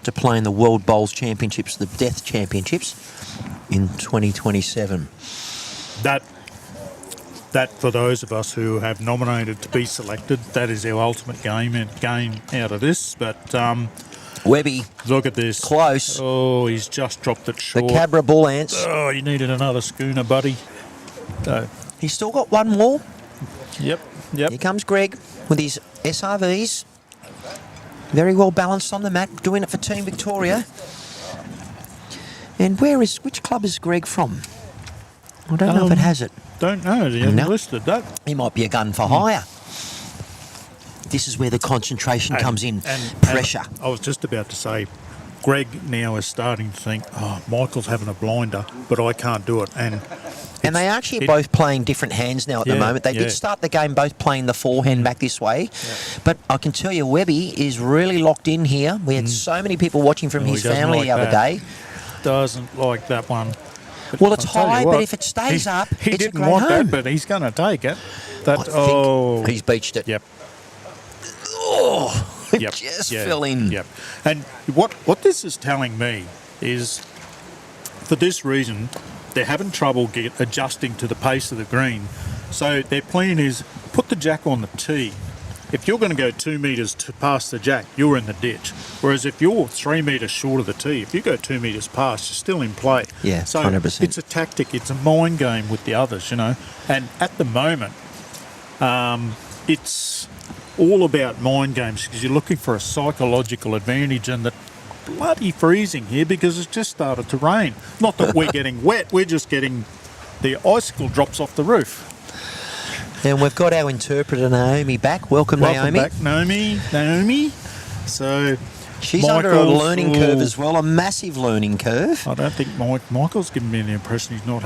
to play in the World Bowls Championships, the Death Championships, in 2027. That for those of us who have nominated to be selected, that is our ultimate game out of this. But Webby, look at this. Close. Oh, he's just dropped it short. The Cabra Bull Ants. Oh, you needed another schooner, buddy. So. He's still got one more. Yep. Here comes Greg with his SRVs. Very well balanced on the mat, doing it for Team Victoria. And which club is Greg from? I don't know if it has it. Don't know. He hasn't listed that. He might be a gun for hire. This is where the concentration comes in. Pressure. And I was just about to say, Greg now is starting to think, oh, Michael's having a blinder, but I can't do it. And they are actually both playing different hands now at the moment. They did start the game both playing the forehand back this way. Yeah. But I can tell you, Webby is really locked in here. We had so many people watching from his family the other day. Doesn't like that one. But well, it's high, but if it stays up, he it's didn't a great want home. that, but he's going to take it. I think he's beached it. Yep. Oh, it just fell in. Yep. And what this is telling me is, for this reason, they're having trouble adjusting to the pace of the green. So their plan is put the jack on the tee. If you're going to go 2 metres past the jack, you're in the ditch. Whereas if you're 3 metres short of the tee, if you go 2 metres past, you're still in play. Yeah, so 100%. It's a tactic. It's a mind game with the others, you know. And at the moment, it's all about mind games, because you're looking for a psychological advantage, and that bloody freezing here because it's just started to rain. Not that we're getting wet, we're just getting the icicle drops off the roof. And we've got our interpreter Naomi back. Welcome Naomi. Welcome back, Naomi. So she's under a learning curve as well, a massive learning curve. I don't think Michael's given me the impression he's not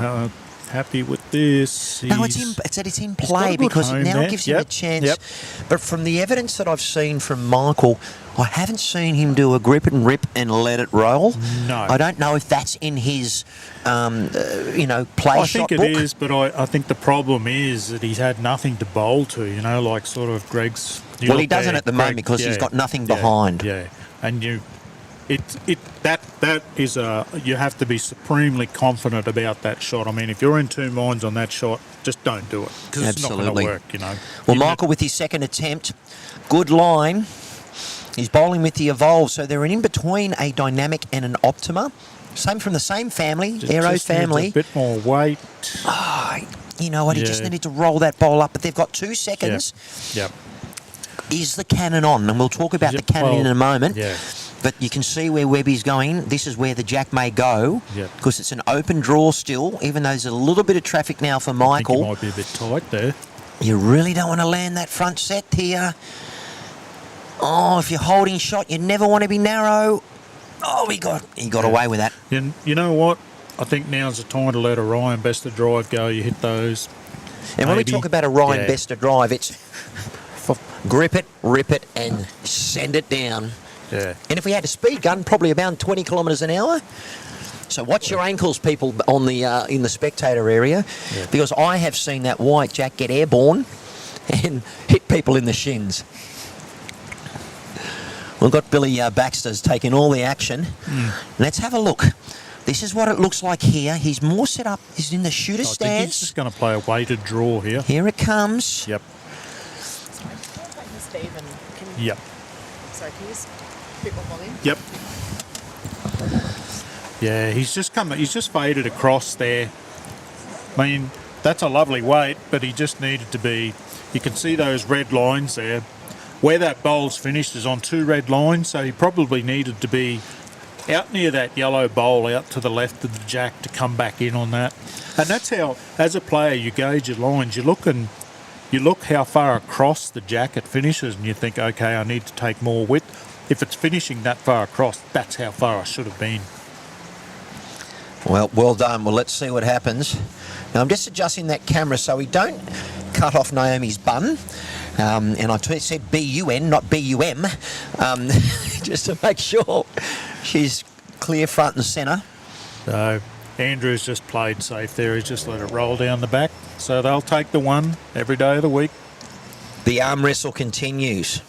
happy with this. No, it's in play because it now gives him a chance. Yep. But from the evidence that I've seen from Michael, I haven't seen him do a grip it and rip and let it roll. No. I don't know if that's in his, play I shot think it book. is, but I think the problem is that he's had nothing to bowl to, like sort of Greg's... Well, he doesn't at the moment because he's got nothing behind. Yeah, and that is you have to be supremely confident about that shot. I mean, if you're in two minds on that shot, just don't do it because it's not going to work. Well, Michael with his second attempt, good line. He's bowling with the Evolve, so they're in between a Dynamic and an Optima. Same from the same family, Aero family. Needs a bit more weight. Oh, you know what? He just needed to roll that bowl up, but they've got 2 seconds. Yep. Is the cannon on? And we'll talk about the cannon in a moment. Yeah. But you can see where Webby's going. This is where the jack may go because it's an open draw still, even though there's a little bit of traffic now for Michael. I think he might be a bit tight there. You really don't want to land that front set here. Oh, if you're holding shot, you never want to be narrow. Oh, he got away with that. And you know what? I think now's the time to let a Ryan Best of Drive go. You hit those. And when we talk about a Ryan Best of Drive, it's grip it, rip it, and send it down. Yeah. And if we had a speed gun, probably about 20 kilometres an hour. So watch your ankles, people, on the in the spectator area, because I have seen that white jack get airborne and hit people in the shins. We've got Billy Baxter's taking all the action. Let's have a look. This is what it looks like here. He's more set up. He's in the shooter stance. I think he's just going to play a weighted draw here. Here it comes. Yep. Yep. Sorry, can you just a bit more volume? Yep. Yeah, he's just faded across there. I mean, that's a lovely weight, but he just needed to be... You can see those red lines there. Where that bowl's finished is on 2 red lines, so he probably needed to be out near that yellow bowl out to the left of the jack to come back in on that. And that's how, as a player, you gauge your lines. You look how far across the jack it finishes and you think, okay, I need to take more width. If it's finishing that far across, that's how far I should have been. Well done. Well, let's see what happens. Now, I'm just adjusting that camera so we don't cut off Naomi's bun. And I said B-U-N, not B-U-M, just to make sure she's clear front and centre. So Andrew's just played safe there. He's just let it roll down the back. So they'll take the one every day of the week. The arm wrestle continues.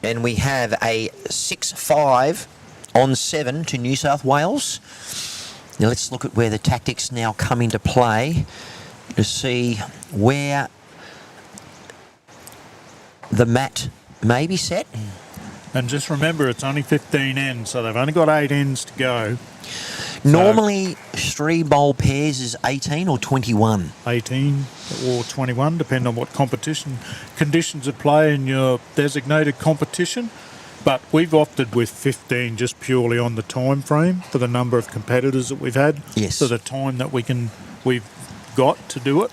And we have a 6-5 on 7 to New South Wales. Now let's look at where the tactics now come into play to see where the mat may be set. And just remember, it's only 15 ends, so they've only got 8 ends to go. Normally, 3 bowl pairs is 18 or 21. 18 or 21, depending on what competition conditions of play in your designated competition. But we've opted with 15 just purely on the time frame for the number of competitors that we've had. Yes. So the time that we've got to do it.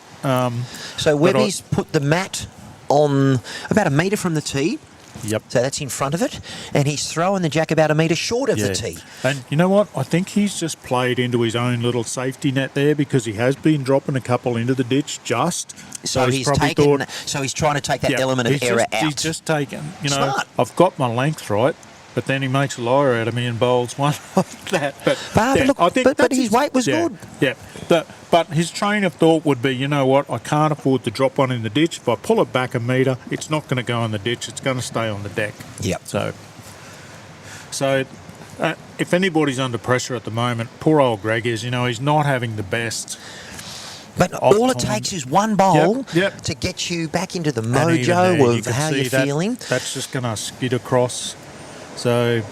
So Webby's put the mat on about a metre from the tee. Yep. So that's in front of it. And he's throwing the jack about a metre short of the tee. And you know what? I think he's just played into his own little safety net there because he has been dropping a couple into the ditch just. So he's trying to take that element of error out. He's just taken, Smart. I've got my length right, but then he makes a liar out of me and bowls one like that. But his weight was good. Yeah. But his train of thought would be, you know what, I can't afford to drop one in the ditch. If I pull it back a metre, it's not going to go in the ditch. It's going to stay on the deck. Yep. So if anybody's under pressure at the moment, poor old Greg is, he's not having the best. But all it takes is one bowl to get you back into the mojo of how you're feeling. That's just going to skid across. So,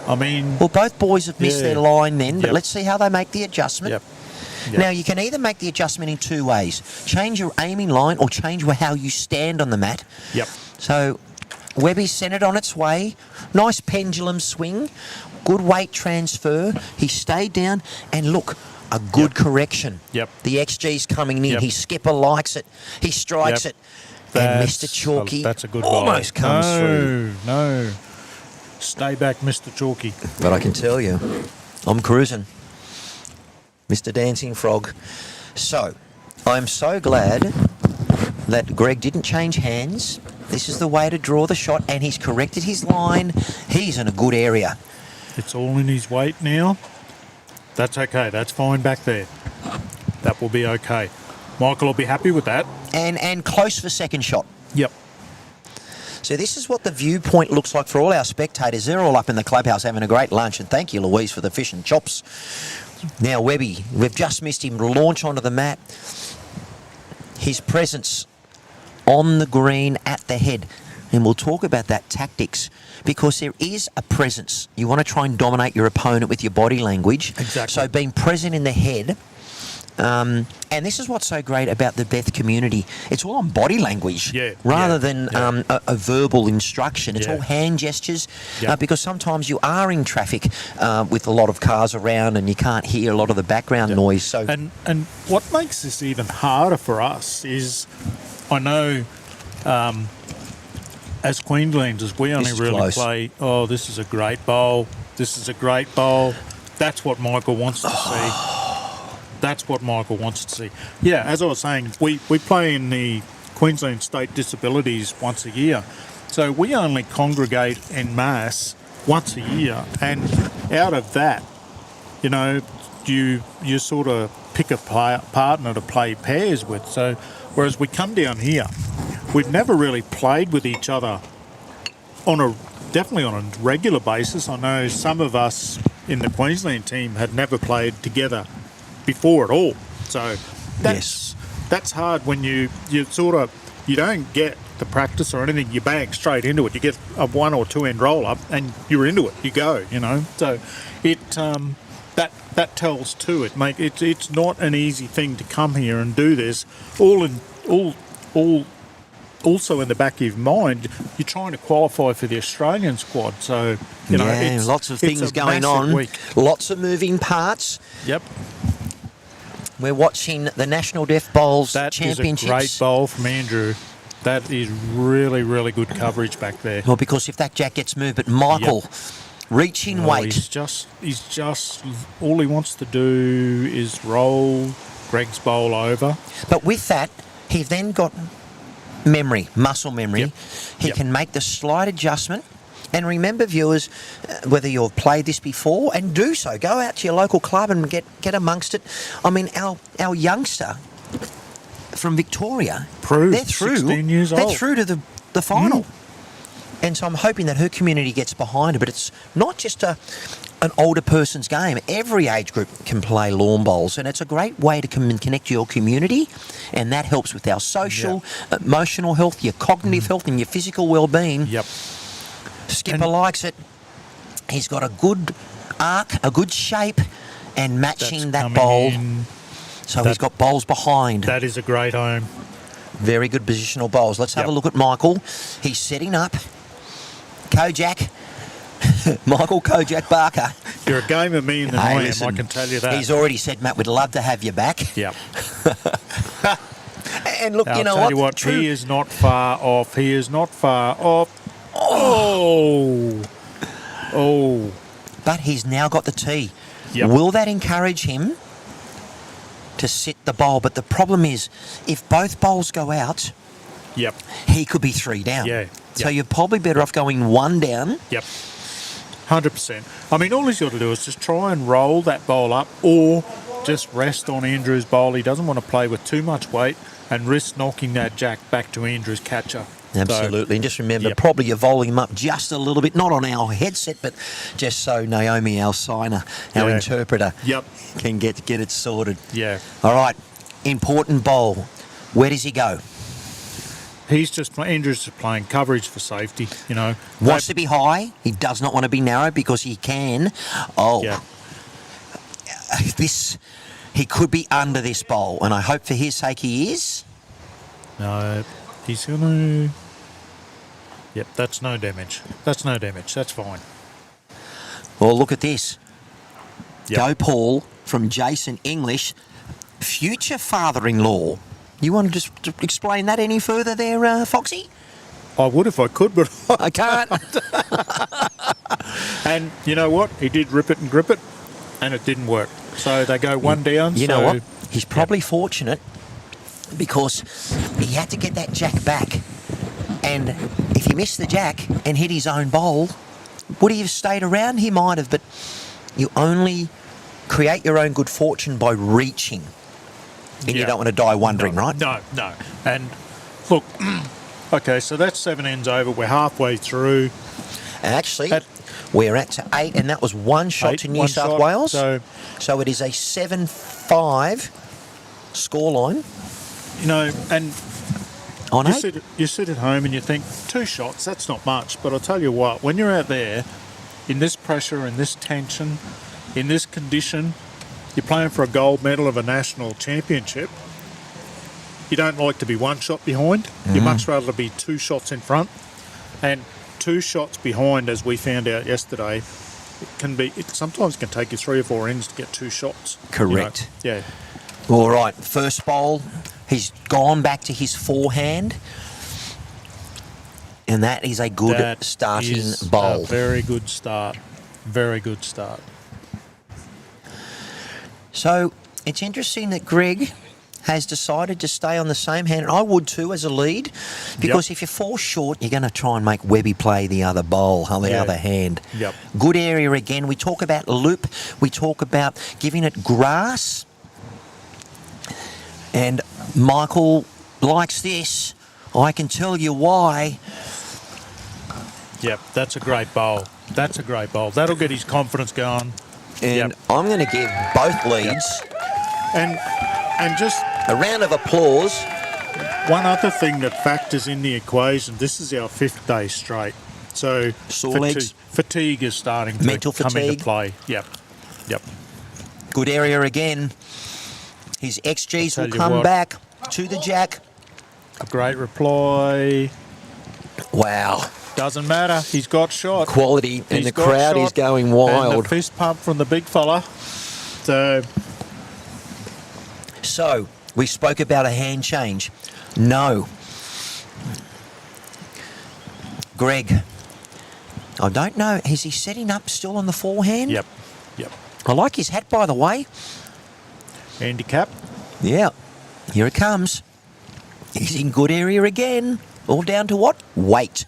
I mean... Well, both boys have missed their line then, but let's see how they make the adjustment. Yep. Now, you can either make the adjustment in 2 ways. Change your aiming line or change how you stand on the mat. Yep. So, Webby sent it on its way. Nice pendulum swing. Good weight transfer. He stayed down. And look, a good correction. Yep. The XG's coming in. Yep. His skipper likes it. He strikes Yep. it. And Mr. Chalky That's a good almost ball. comes through. No. Stay back, Mr. Chalky. But I can tell you, I'm cruising. Mr. Dancing Frog. So, I'm so glad that Greg didn't change hands. This is the way to draw the shot, and he's corrected his line. He's in a good area. It's all in his weight now. That's okay. That's fine back there. That will be okay. Michael will be happy with that. And close for second shot. Yep. So this is what the viewpoint looks like for all our spectators. They're all up in the clubhouse having a great lunch, and thank you, Louise, for the fish and chops. Now, Webby, we've just missed him launch onto the mat. His presence on the green at the head. And we'll talk about that tactics, because there is a presence. You want to try and dominate your opponent with your body language. Exactly. So being present in the head. And this is what's so great about the Beth community. It's all on body language rather than a verbal instruction. It's all hand gestures because sometimes you are in traffic with a lot of cars around and you can't hear a lot of the background noise. So and what makes this even harder for us is, I know as Queenslanders, we only really play, this is a great bowl, this is a great bowl. That's what Michael wants to see. That's what Michael wants to see. Yeah, as I was saying, we play in the Queensland State Disabilities once a year. So we only congregate en masse once a year. And out of that, you sort of pick a partner to play pairs with. So whereas we come down here, we've never really played with each other definitely on a regular basis. I know some of us in the Queensland team had never played together before at all. So that's hard when you don't get the practice or anything. You bang straight into it. You get a 1 or 2 end roll up and you're into it. You go, So it that tells too. It's not an easy thing to come here and do this. Also in the back of your mind, you're trying to qualify for the Australian squad. So it's lots of things going on. Week. Lots of moving parts. Yep. We're watching the National Deaf Bowls Championships. That is a great bowl from Andrew. That is really, really good coverage back there. Well, because if that jack gets moved, but Michael, reaching weight. He's just, all he wants to do is roll Greg's bowl over. But with that, he's then got muscle memory. Yep. He can make the slight adjustment. And remember, viewers, whether you've played this before, and do so. Go out to your local club and get amongst it. I mean, our youngster from Victoria, they're through. 16 years old. They're through to the final. And so I'm hoping that her community gets behind her. But it's not just an older person's game. Every age group can play lawn bowls, and it's a great way to come and connect to your community, and that helps with our social, emotional health, your cognitive health, and your physical well-being. Yep. Skipper likes it. He's got a good arc, a good shape, and matching that bowl. So he's got bowls behind. That is a great home. Very good positional bowls. Let's have a look at Michael. He's setting up. Kojak. Michael Kojak Barker. You're a gamer mean than I am, I can tell you that. He's already said, Matt, we'd love to have you back. Yep. And look, I'll tell you what, he is not far off. He is not far off. Oh. But he's now got the tee. Yep. Will that encourage him to sit the bowl? But the problem is, if both bowls go out, he could be 3 down. Yeah. So you're probably better off going 1 down. Yep. 100%. I mean, all he's got to do is just try and roll that bowl up, or just rest on Andrew's bowl. He doesn't want to play with too much weight and risk knocking that jack back to Andrew's catcher. Absolutely. And just remember, probably your volume up just a little bit, not on our headset, but just so Naomi, our signer, our interpreter, can get it sorted. Yeah. All right. Important bowl. Where does he go? Andrew's just playing coverage for safety, Wants to be high. He does not want to be narrow because he can. He could be under this bowl, and I hope for his sake he is. No, he's going to... Yep, that's no damage. That's fine. Well, look at this. Go, Paul. from Jason English, future father-in-law. You want to just explain that any further there, Foxy? I would if I could, but I can't. And you know what? He did rip it and grip it, and it didn't work. So they go one down. You so, know what? He's probably fortunate because he had to get that jack back. And if he missed the jack and hit his own bowl, would he have stayed around? He might have, but you only create your own good fortune by reaching. And you don't want to die wondering, right? No. And look, okay, so that's 7 ends over. We're halfway through. Actually, we're at 8, and that was one shot to New South Wales. So it is a 7-5 scoreline. You know, and on you sit at home and you think, 2 shots, that's not much. But I'll tell you what, when you're out there, in this pressure, in this tension, in this condition, you're playing for a gold medal of a national championship. You don't like to be 1 shot behind. You'd much rather be 2 shots in front. And 2 shots behind, as we found out yesterday, it sometimes can take you 3 or 4 ends to get 2 shots. Correct. You know? Yeah. All right, first bowl, he's gone back to his forehand. And that is a good starting bowl. A very good start. Very good start. So it's interesting that Greg has decided to stay on the same hand. And I would too as a lead, because if you're 4 short, you're going to try and make Webby play the other bowl on the other hand. Yep. Good area again. We talk about loop. We talk about giving it grass. And Michael likes this. I can tell you why. Yep, that's a great bowl. That's a great bowl. That'll get his confidence going. And I'm going to give both leads and just a round of applause. One other thing that factors in the equation, this is our 5th day straight. So fatigue is starting to come into play. Yep. Good area again. His XGs will come back to the jack. A great reply. Wow. Doesn't matter. He's got shot. Quality, and the crowd is going wild. And the fist pump from the big fella. So, we spoke about a hand change. No. Greg, I don't know. Is he setting up still on the forehand? Yep. I like his hat, by the way. Handicap. Yeah. Here it comes. He's in good area again. All down to what? Weight.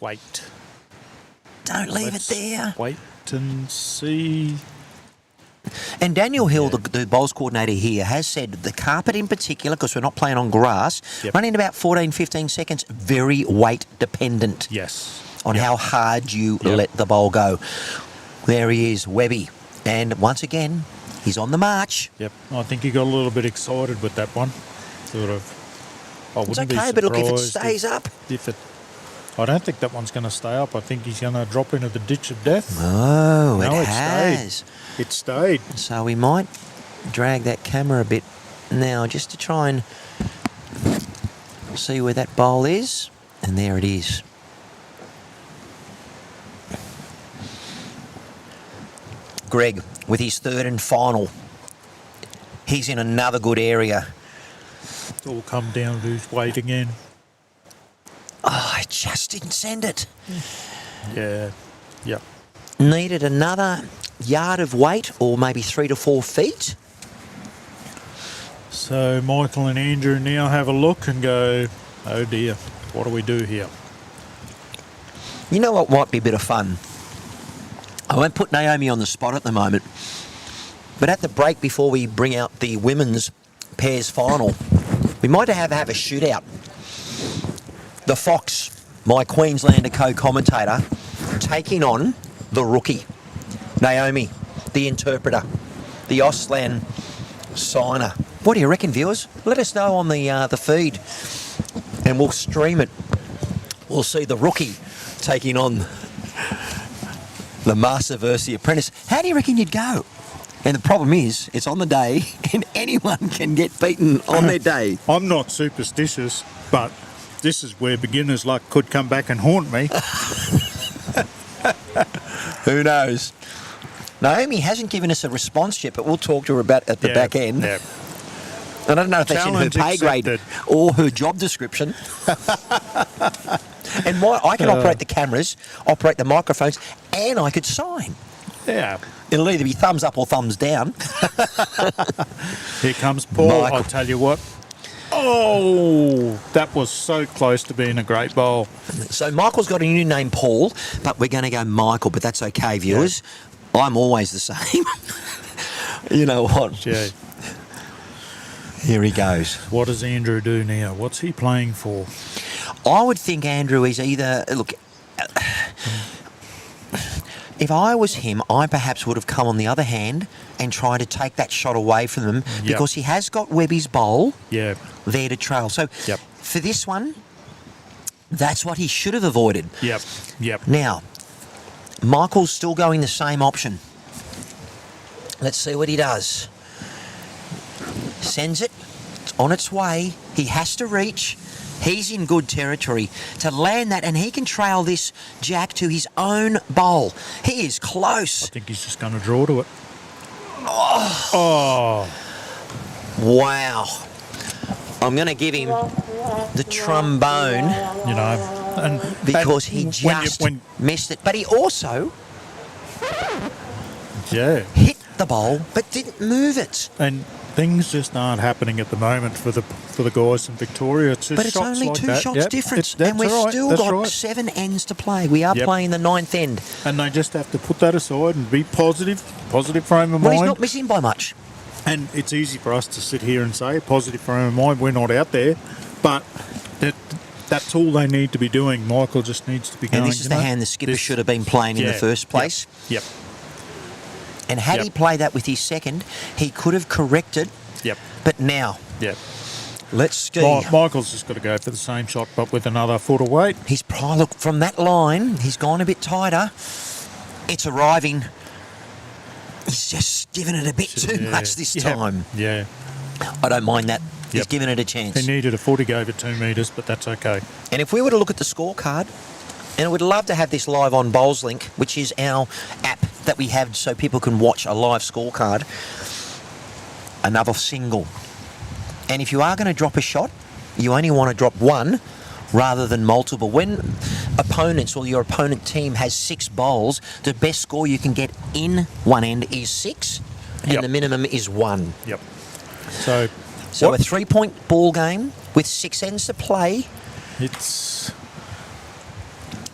Don't leave it there. Wait and see. And Daniel Hill, the bowls coordinator here, has said the carpet in particular, because we're not playing on grass, running about 14, 15 seconds, very weight dependent. Yes. On how hard you let the bowl go. There he is, Webby. And once again, he's on the march. Yep. I think he got a little bit excited with that one. Sort of. It's okay, but look, if it stays up. I don't think that one's going to stay up. I think he's going to drop into the ditch of death. Oh, it has. It stayed. So we might drag that camera a bit now just to try and see where that bowl is. And there it is. Greg, with his 3rd and final, he's in another good area. It's all come down to his weight again. Oh, I just didn't send it. Yeah. Yep. Needed another yard of weight, or maybe 3 to 4 feet. So Michael and Andrew now have a look and go, oh dear, what do we do here? You know what might be a bit of fun? I won't put Naomi on the spot at the moment, but at the break before we bring out the women's pairs final, we might have a shootout. The Fox, my Queenslander co-commentator, taking on the rookie, Naomi, the interpreter, the Auslan signer. What do you reckon, viewers? Let us know on the feed, and we'll stream it. We'll see the rookie taking on the Master versus the Apprentice. How do you reckon you'd go? And the problem is, it's on the day, and anyone can get beaten on their day. I'm not superstitious, but this is where beginner's luck could come back and haunt me. Who knows? Naomi hasn't given us a response yet, but we'll talk to her about at the back end. Yeah. I don't know if that's in her Challenge pay grade accepted. or her job description. And I can operate the cameras, operate the microphones, and I could sign. Yeah. It'll either be thumbs up or thumbs down. Here comes Paul. Michael. I'll tell you what. Oh, that was so close to being a great bowl. So Michael's got a new name, Paul, but we're going to go Michael, but that's okay, viewers. I'm always the same. You know what? Yeah. Here he goes. What does Andrew do now? What's he playing for? I would think Andrew is either... Look, if I was him, I perhaps would have come on the other hand and tried to take that shot away from them because he has got Webby's bowl Yeah. there to trail. So for this one, that's what he should have avoided. Yep. Yep. Now, Michael's still going the same option. Let's see what he does. Sends it. It's on its way. He has to reach. He's in good territory to land that, and he can trail this jack to his own bowl. He is I close. think he's just going to draw to it. Oh. Wow. I'm going to give him the trombone You know, and because he when just missed it. But he also yeah. hit the bowl but didn't move it. And things just aren't happening at the moment for the guys in Victoria. It's just But it's shots only like two that. shots Yep. difference, That's and we've right, still that's got right. 7 ends to play. We are Yep. playing the 9th end. And they just have to put that aside and be positive frame of Well, he's mind. not missing by much. And it's easy for us to sit here and say positive frame of mind. We're not out there, but that's all they need to be doing. Michael just needs to be going. And this is the hand the skipper should have been playing in the first place. Yep. And had he played that with his second, he could have corrected. Yep. But now, Yep. let's ski. Michael's just got to go for the same shot, but with another foot of weight. He's probably, look, from that line, he's gone a bit tighter. It's arriving. He's just given it a bit too much this time. Yeah. I don't mind that. He's Yep. given it a chance. He needed a foot, he gave it 2 metres, but that's okay. And if we were to look at the scorecard, and we'd love to have this live on BowlsLink, which is our app that we have so people can watch a live scorecard, another single. And if you are going to drop a shot, you only want to drop one rather than multiple. When opponents or your opponent team has 6 bowls, the best score you can get in one end is 6, and the minimum is 1. Yep. So a 3-point ball game with 6 ends to play. it's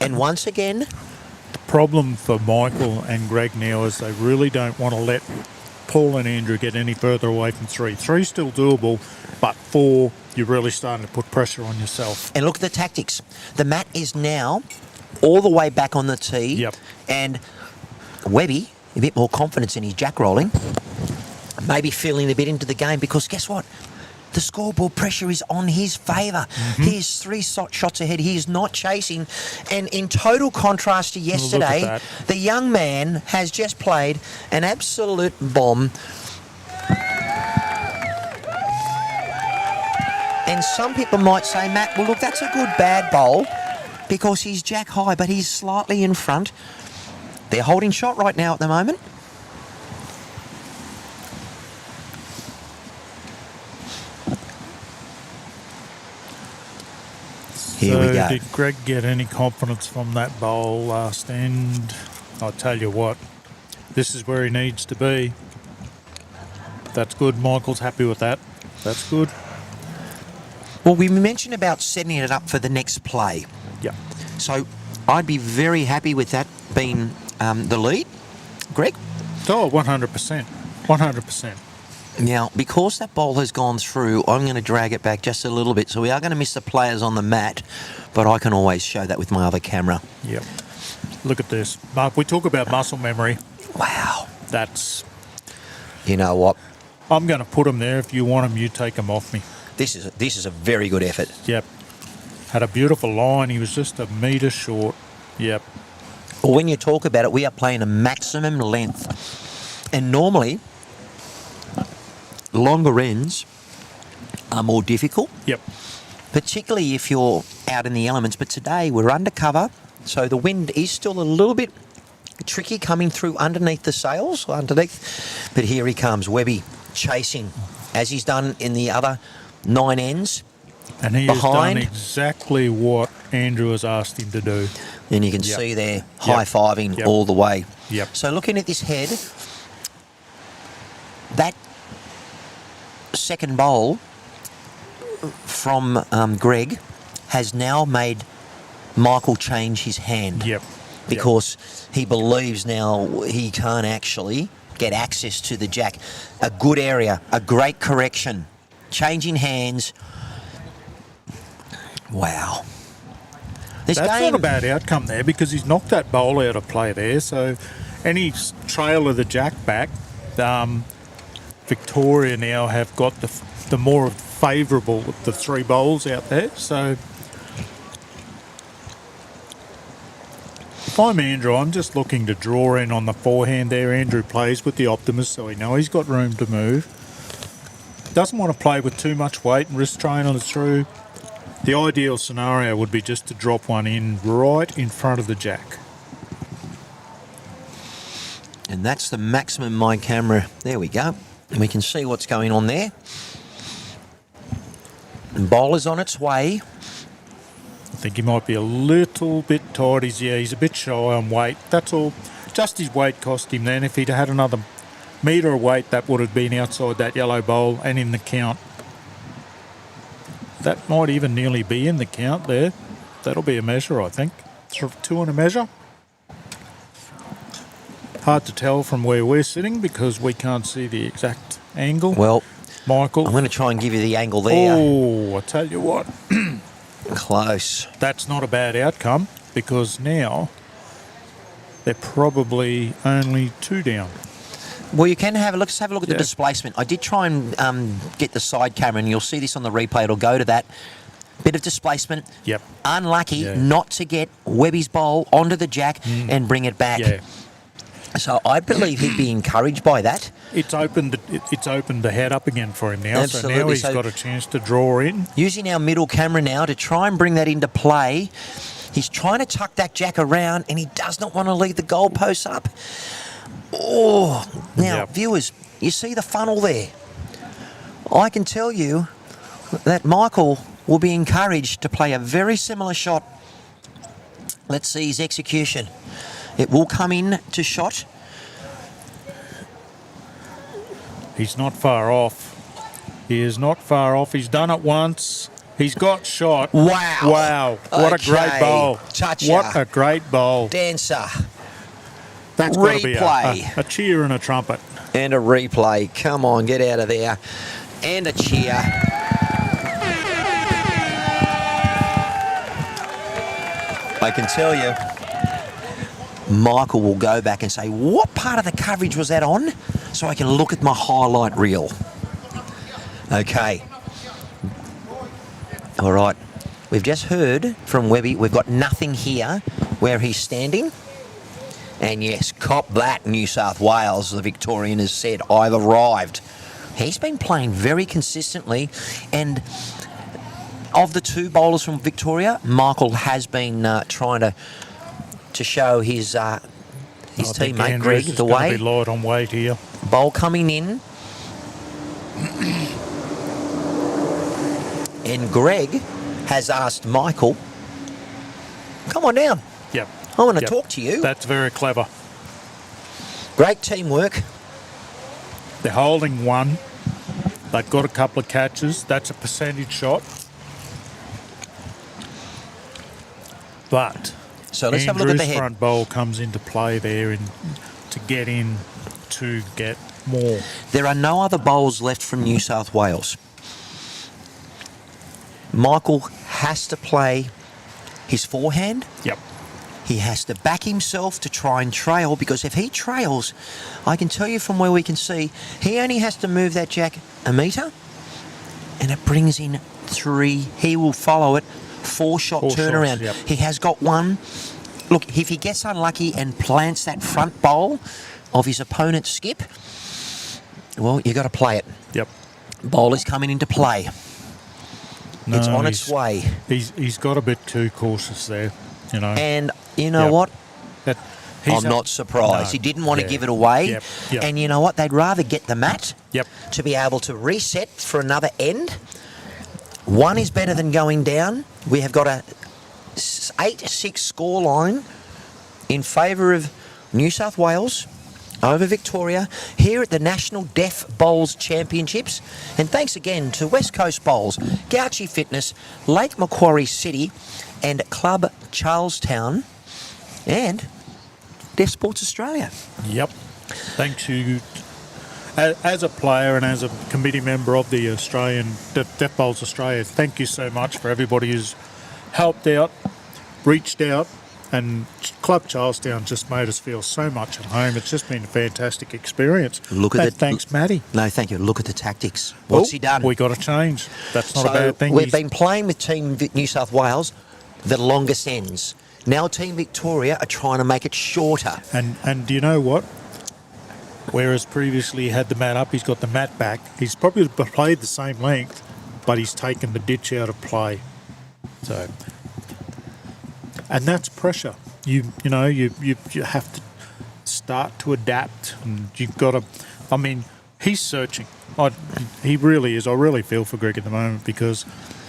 And once again, the problem for Michael and Greg now is they really don't want to let Paul and Andrew get any further away from 3. 3's still doable, but 4, you're really starting to put pressure on yourself. and look at the tactics. The mat is now all the way back on the tee. Yep. And Webby, a bit more confidence in his jack rolling, maybe feeling a bit into the game because guess what? The scoreboard pressure is on his favour. He is 3 shots ahead. He is not chasing. And in total contrast to yesterday, that. the young man has just played an absolute bomb. And some people might say, Matt, well, look, that's a good bad bowl because he's jack high, but he's slightly in front. They're holding shot right now at the moment. Here we go. Did Greg get any confidence from that bowl last end? I'll tell you what, this is where he needs to be. That's good. Michael's happy with that. That's good. Well, we mentioned about setting it up for the next play. Yeah. So I'd be very happy with that being the lead. Greg? Oh, 100%. 100%. Now, because that ball has gone through, I'm going to drag it back just a little bit. So we are going to miss the players on the mat, but I can always show that with my other camera. Yep. Look at this. Mark, we talk about muscle memory. Wow. That's... You know what? I'm going to put them there. If you want them, you take them off me. This is a very good effort. Yep. Had a beautiful line. He was just a metre short. Yep. Well, when you talk about it, we are playing a maximum length. And normally, longer ends are more difficult. Yep. Particularly if you're out in the elements. But today we're undercover, so the wind is still a little bit Tricky coming through underneath the sails, underneath. But here he comes, Webby, chasing, as he's done in the other 9 ends. And he has done Behind. exactly what Andrew has asked him to do. And you can Yep. see there, Yep. high-fiving Yep. all the way. Yep. So looking at this head, that second bowl from Greg has now made Michael change his hand. Yep. Because he believes now he can't actually get access to the jack. A good area, a great correction. Changing hands. Wow. This That's game, not a bad outcome there because he's knocked that bowl out of play there. So any trail of the jack back, Victoria now have got the more favourable of the 3 bowls out there. So if I'm Andrew, I'm just looking to draw in on the forehand there. Andrew plays with the Optimist, so he knows he's got room to move. Doesn't want to play with too much weight and risk train on the through. The ideal scenario would be just to drop one in right in front of the jack. and that's the maximum my camera. There we go. And we can see what's going on there. And bowler's on its way. I think he might be a little bit tight. He's a bit shy on weight. That's all. Just his weight cost him then. If he'd had another metre of weight, that would have been outside that yellow bowl and in the count. That might even nearly be in the count there. That'll be a measure, I think. 2 on a measure. Hard to tell from where we're sitting because we can't see the exact angle. Well, Michael. I'm going to try and give you the angle there. Oh, I tell you what. Close. That's not a bad outcome because now they're probably only 2 down. Well, you can have a look. Let's have a look at the Yeah. displacement. I did try and get the side camera, and you'll see this on the replay. It'll go to that bit of displacement. Yep. Unlucky Yeah. not to get Webby's bowl onto the jack and bring it back. Yeah. So I believe he'd be encouraged by that. It's opened the head up again for him now. So now Absolutely. he's So- got a chance to draw in. Using our middle camera now to try and bring that into play. He's trying to tuck that jack around, and he does not want to leave the goalposts up. Oh, now, Yep. viewers, you see the funnel there. I can tell you that Michael will be encouraged to play a very similar shot. Let's see his execution. It will come in to shot. He's not far off. He is not far off. He's done it once. He's got shot. Wow. Wow. What a great Okay. bowl. Toucher. What a great bowl. Dancer. That's got to be Replay. a cheer and a trumpet. And a replay. Come on, get out of there. And a cheer. I can tell you, Michael will go back and say, what part of the coverage was that on? So I can look at my highlight reel. Okay. All right. We've just heard from Webby. We've got nothing here where he's standing. And yes, cop that, New South Wales, the Victorian has said, I've arrived. He's been playing very consistently, and of the 2 bowlers from Victoria, Michael has been trying to show his I think teammate Andrews Greg is the gonna way. be light on weight here. Bowl coming in. And Greg has asked Michael, come on down. Yep. I want to Yep. talk to you. That's very clever. Great teamwork. They're holding 1. They've got a couple of catches. That's a percentage shot. But So let's have a look at the Andrew's head. front bowl comes into play there to get in to get more. There are no other bowls left from New South Wales. Michael has to play his forehand. Yep. He has to back himself to try and trail, because if he trails, I can tell you from where we can see, he only has to move that jack a metre and it brings in 3. He will follow it. 4-shot 4 turnaround. shots, yep. He has got 1. Look, if he gets unlucky and plants that front bowl of his opponent's skip, well, you got to play it. Yep. Bowler's coming into play. No, It's on its way. He's got a bit too cautious there, you know. And you know Yep. what? That He's I'm not surprised. no. He didn't want to Yeah. give it away. Yep, yep. And you know what? They'd rather get the mat Yep. to be able to reset for another end. One is better than going down. We have got a 8-6 scoreline in favour of New South Wales over Victoria here at the National Deaf Bowls Championships. And thanks again to West Coast Bowls, Gouchy Fitness, Lake Macquarie City and Club Charlestown and Deaf Sports Australia. Yep. Thanks you. As a player and as a committee member of the Australian Deaf Bowls Australia, thank you so much for everybody who's helped out, reached out, and Club Charlestown just made us feel so much at home. It's just been a fantastic experience. Look at Thanks, Matty. No, thank you. Look at the tactics. What's he done? We got to change. That's not a So bad thing. we've been playing with Team New South Wales the longest ends. Now Team Victoria are trying to make it shorter. And do you know what? Whereas previously he had the mat up, he's got the mat back. He's probably played the same length, but he's taken the ditch out of play. So, and that's pressure. You have to start to adapt, and you've got to. I mean, he's searching. He really is. I really feel for Greg at the moment because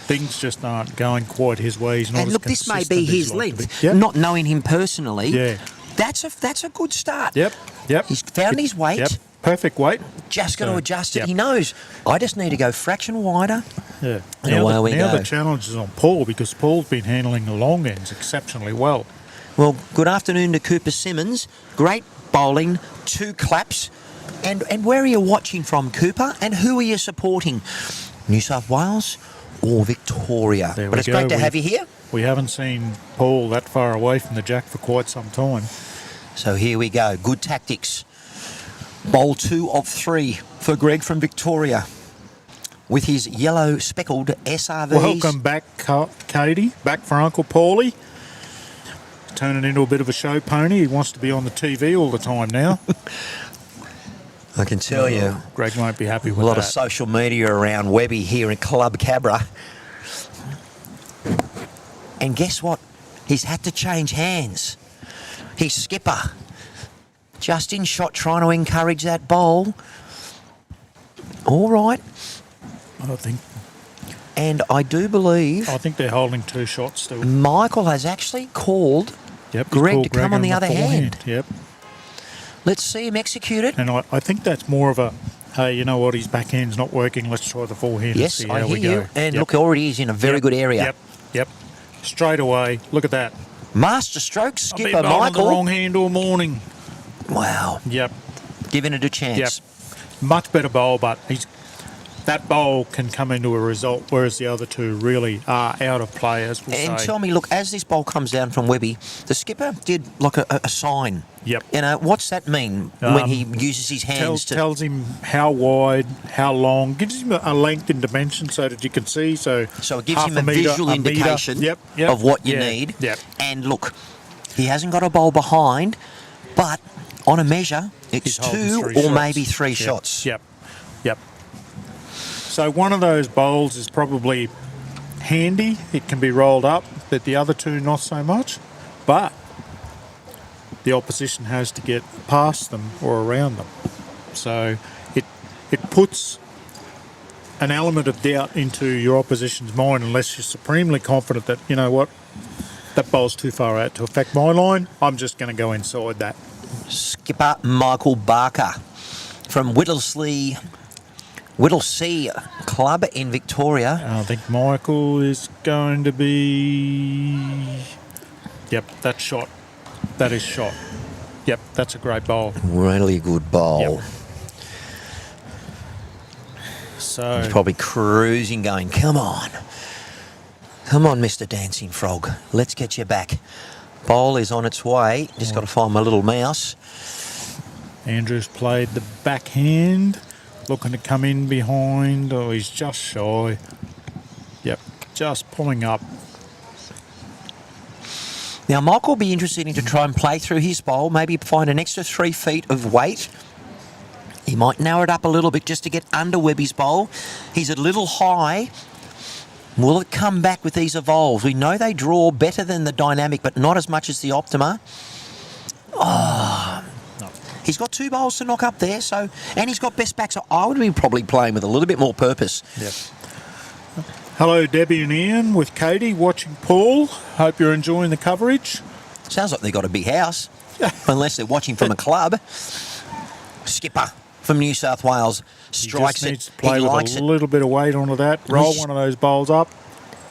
things just aren't going quite his way. He's not And as look, this may consistent be as he'd his like to be. length. Yep. Not knowing him personally. Yeah. That's a good start. Yep. He's found his weight. Yep. Perfect weight. Just got to So, adjust it. yep. He knows. I just need to go fraction wider. Yeah. And Now, away we now go. the challenge is on Paul because Paul's been handling the long ends exceptionally well. Well, good afternoon to Cooper Simmons. Great bowling, 2 claps. And where are you watching from, Cooper? And who are you supporting? New South Wales or Victoria? There But we it's go. great to have you here. We haven't seen Paul that far away from the jack for quite some time. So here we go. Good tactics. Bowl 2 of 3 for Greg from Victoria with his yellow speckled SRVs. Welcome back, Katie. Back for Uncle Paulie. Turning into a bit of a show pony. He wants to be on the TV all the time now. I can tell you, Greg won't be happy a with lot that. of social media around Webby here in Club Cabra. And guess what? He's had to change hands. His skipper, Justin Shot, trying to encourage that bowl. All right. I think And I do believe they're holding 2 shots still. Michael has actually called Yep, he's Greg called to come on the other hand. Yep. Let's see him execute it. And I think that's more of a, hey, you know what, his backhand's not working, let's try the forehand Yes, and see I how hear we go. you. And Yep. look, already he's in a very Yep. good area. Yep. Straight away, look at that. Master stroke I've skipper been bowling the Michael. wrong hand all morning. Wow. Yep. Giving it a chance. Yep. Much better bowl, but that bowl can come into a result, whereas the other 2 really are out of play, as we'll And say. tell me, look, as this bowl comes down from Webby, the skipper did like a sign. Yep. You know, what's that mean when he uses his hands tells him how wide, how long, gives him a length and dimension so that you can see. So it gives half him a metre, visual a metre. indication Yep. of what you Yeah. need. Yep. And look, he hasn't got a bowl behind, but on a measure, it's He's holding 2 3 or shots. maybe 3 Yep. shots. Yep. So one of those bowls is probably handy. It can be rolled up, but the other 2 not so much. But the opposition has to get past them or around them. So it puts an element of doubt into your opposition's mind unless you're supremely confident that, you know what, that bowl's too far out to affect my line. I'm just going to go inside that. Skipper Michael Barker from Whittlesea Club in Victoria. I think Michael is going to be... Yep, that's shot. That is shot. Yep, that's a great bowl. Really good bowl. Yep. So He's probably cruising, going, come on. Come on, Mr. Dancing Frog. Let's get you back. Bowl is on its way. Just got to find my little mouse. Andrew's played the backhand, looking to come in behind. Oh, he's just shy. Yep, just pulling up. Now, Michael will be interested in to try and play through his bowl, maybe find an extra 3 feet of weight. He might narrow it up a little bit just to get under Webby's bowl. He's a little high. Will it come back with these evolves? We know they draw better than the dynamic, but not as much as the Optima. He's got 2 bowls to knock up there, so, and he's got best back, so I would be probably playing with a little bit more purpose. Yep. Hello, Debbie and Ian with Katie watching Paul. Hope you're enjoying the coverage. Sounds like they've got a big house, unless they're watching from a club. Skipper from New South Wales strikes He just needs it. to play He with likes a it. little bit of weight onto that. Roll one of those bowls up.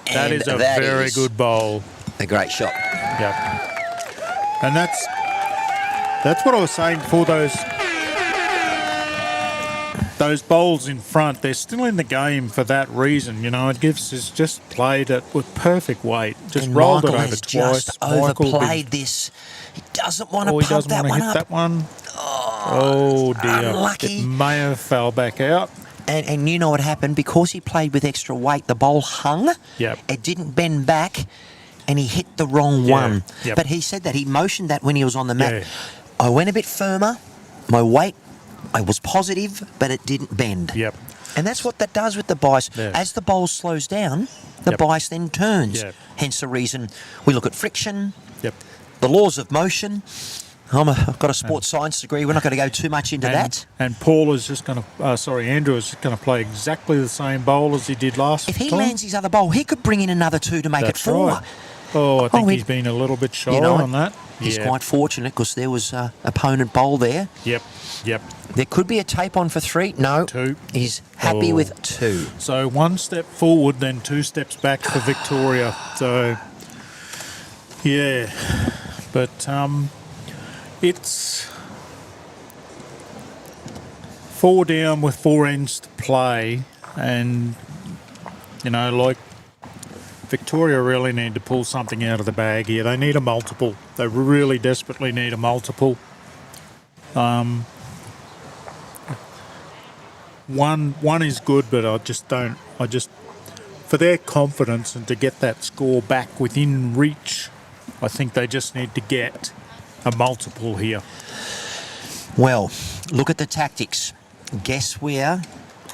That And is a that very is good bowl. a great shot. Yep. And that's what I was saying before. Those bowls in front, they're still in the game for that reason. You know, it's just played it with perfect weight. Just And rolled Michael it over has twice. just Michael overplayed this. He doesn't want to he pump doesn't that want to one hit up. that one. Oh dear. unlucky. It may have fell back out. And you know what happened? Because he played with extra weight, the bowl hung. Yep. It didn't bend back, and he hit the wrong one. Yep. But he said that. He motioned that when he was on the mat. Yeah. I went a bit firmer. My weight, I was positive, but it didn't bend. Yep. And that's what that does with the bias. Yeah. As the bowl slows down, the Yep. bias then turns. Yep. Hence the reason we look at friction, Yep. the laws of motion. I've got a sports science degree. We're not going to go too much into that. And Paul is just going to, Andrew is just going to play exactly the same bowl as he did last If he time. lands his other bowl, he could bring in another 2 to make That's it 4. right. Oh, I think he- he's been a little bit shy You know on that. He's Yeah. quite fortunate because there was opponent bowl there. Yep. Yep. There could be a tape on for 3. No. 2. He's happy Oh. with 2. So 1 step forward, then 2 steps back for Victoria. So, yeah. But it's 4 down with 4 ends to play. And, you know, like, Victoria really need to pull something out of the bag here. They need a multiple. They really desperately need a multiple. One is good, but I just for their confidence and to get that score back within reach, I think they just need to get a multiple here. Well, look at the tactics. Guess where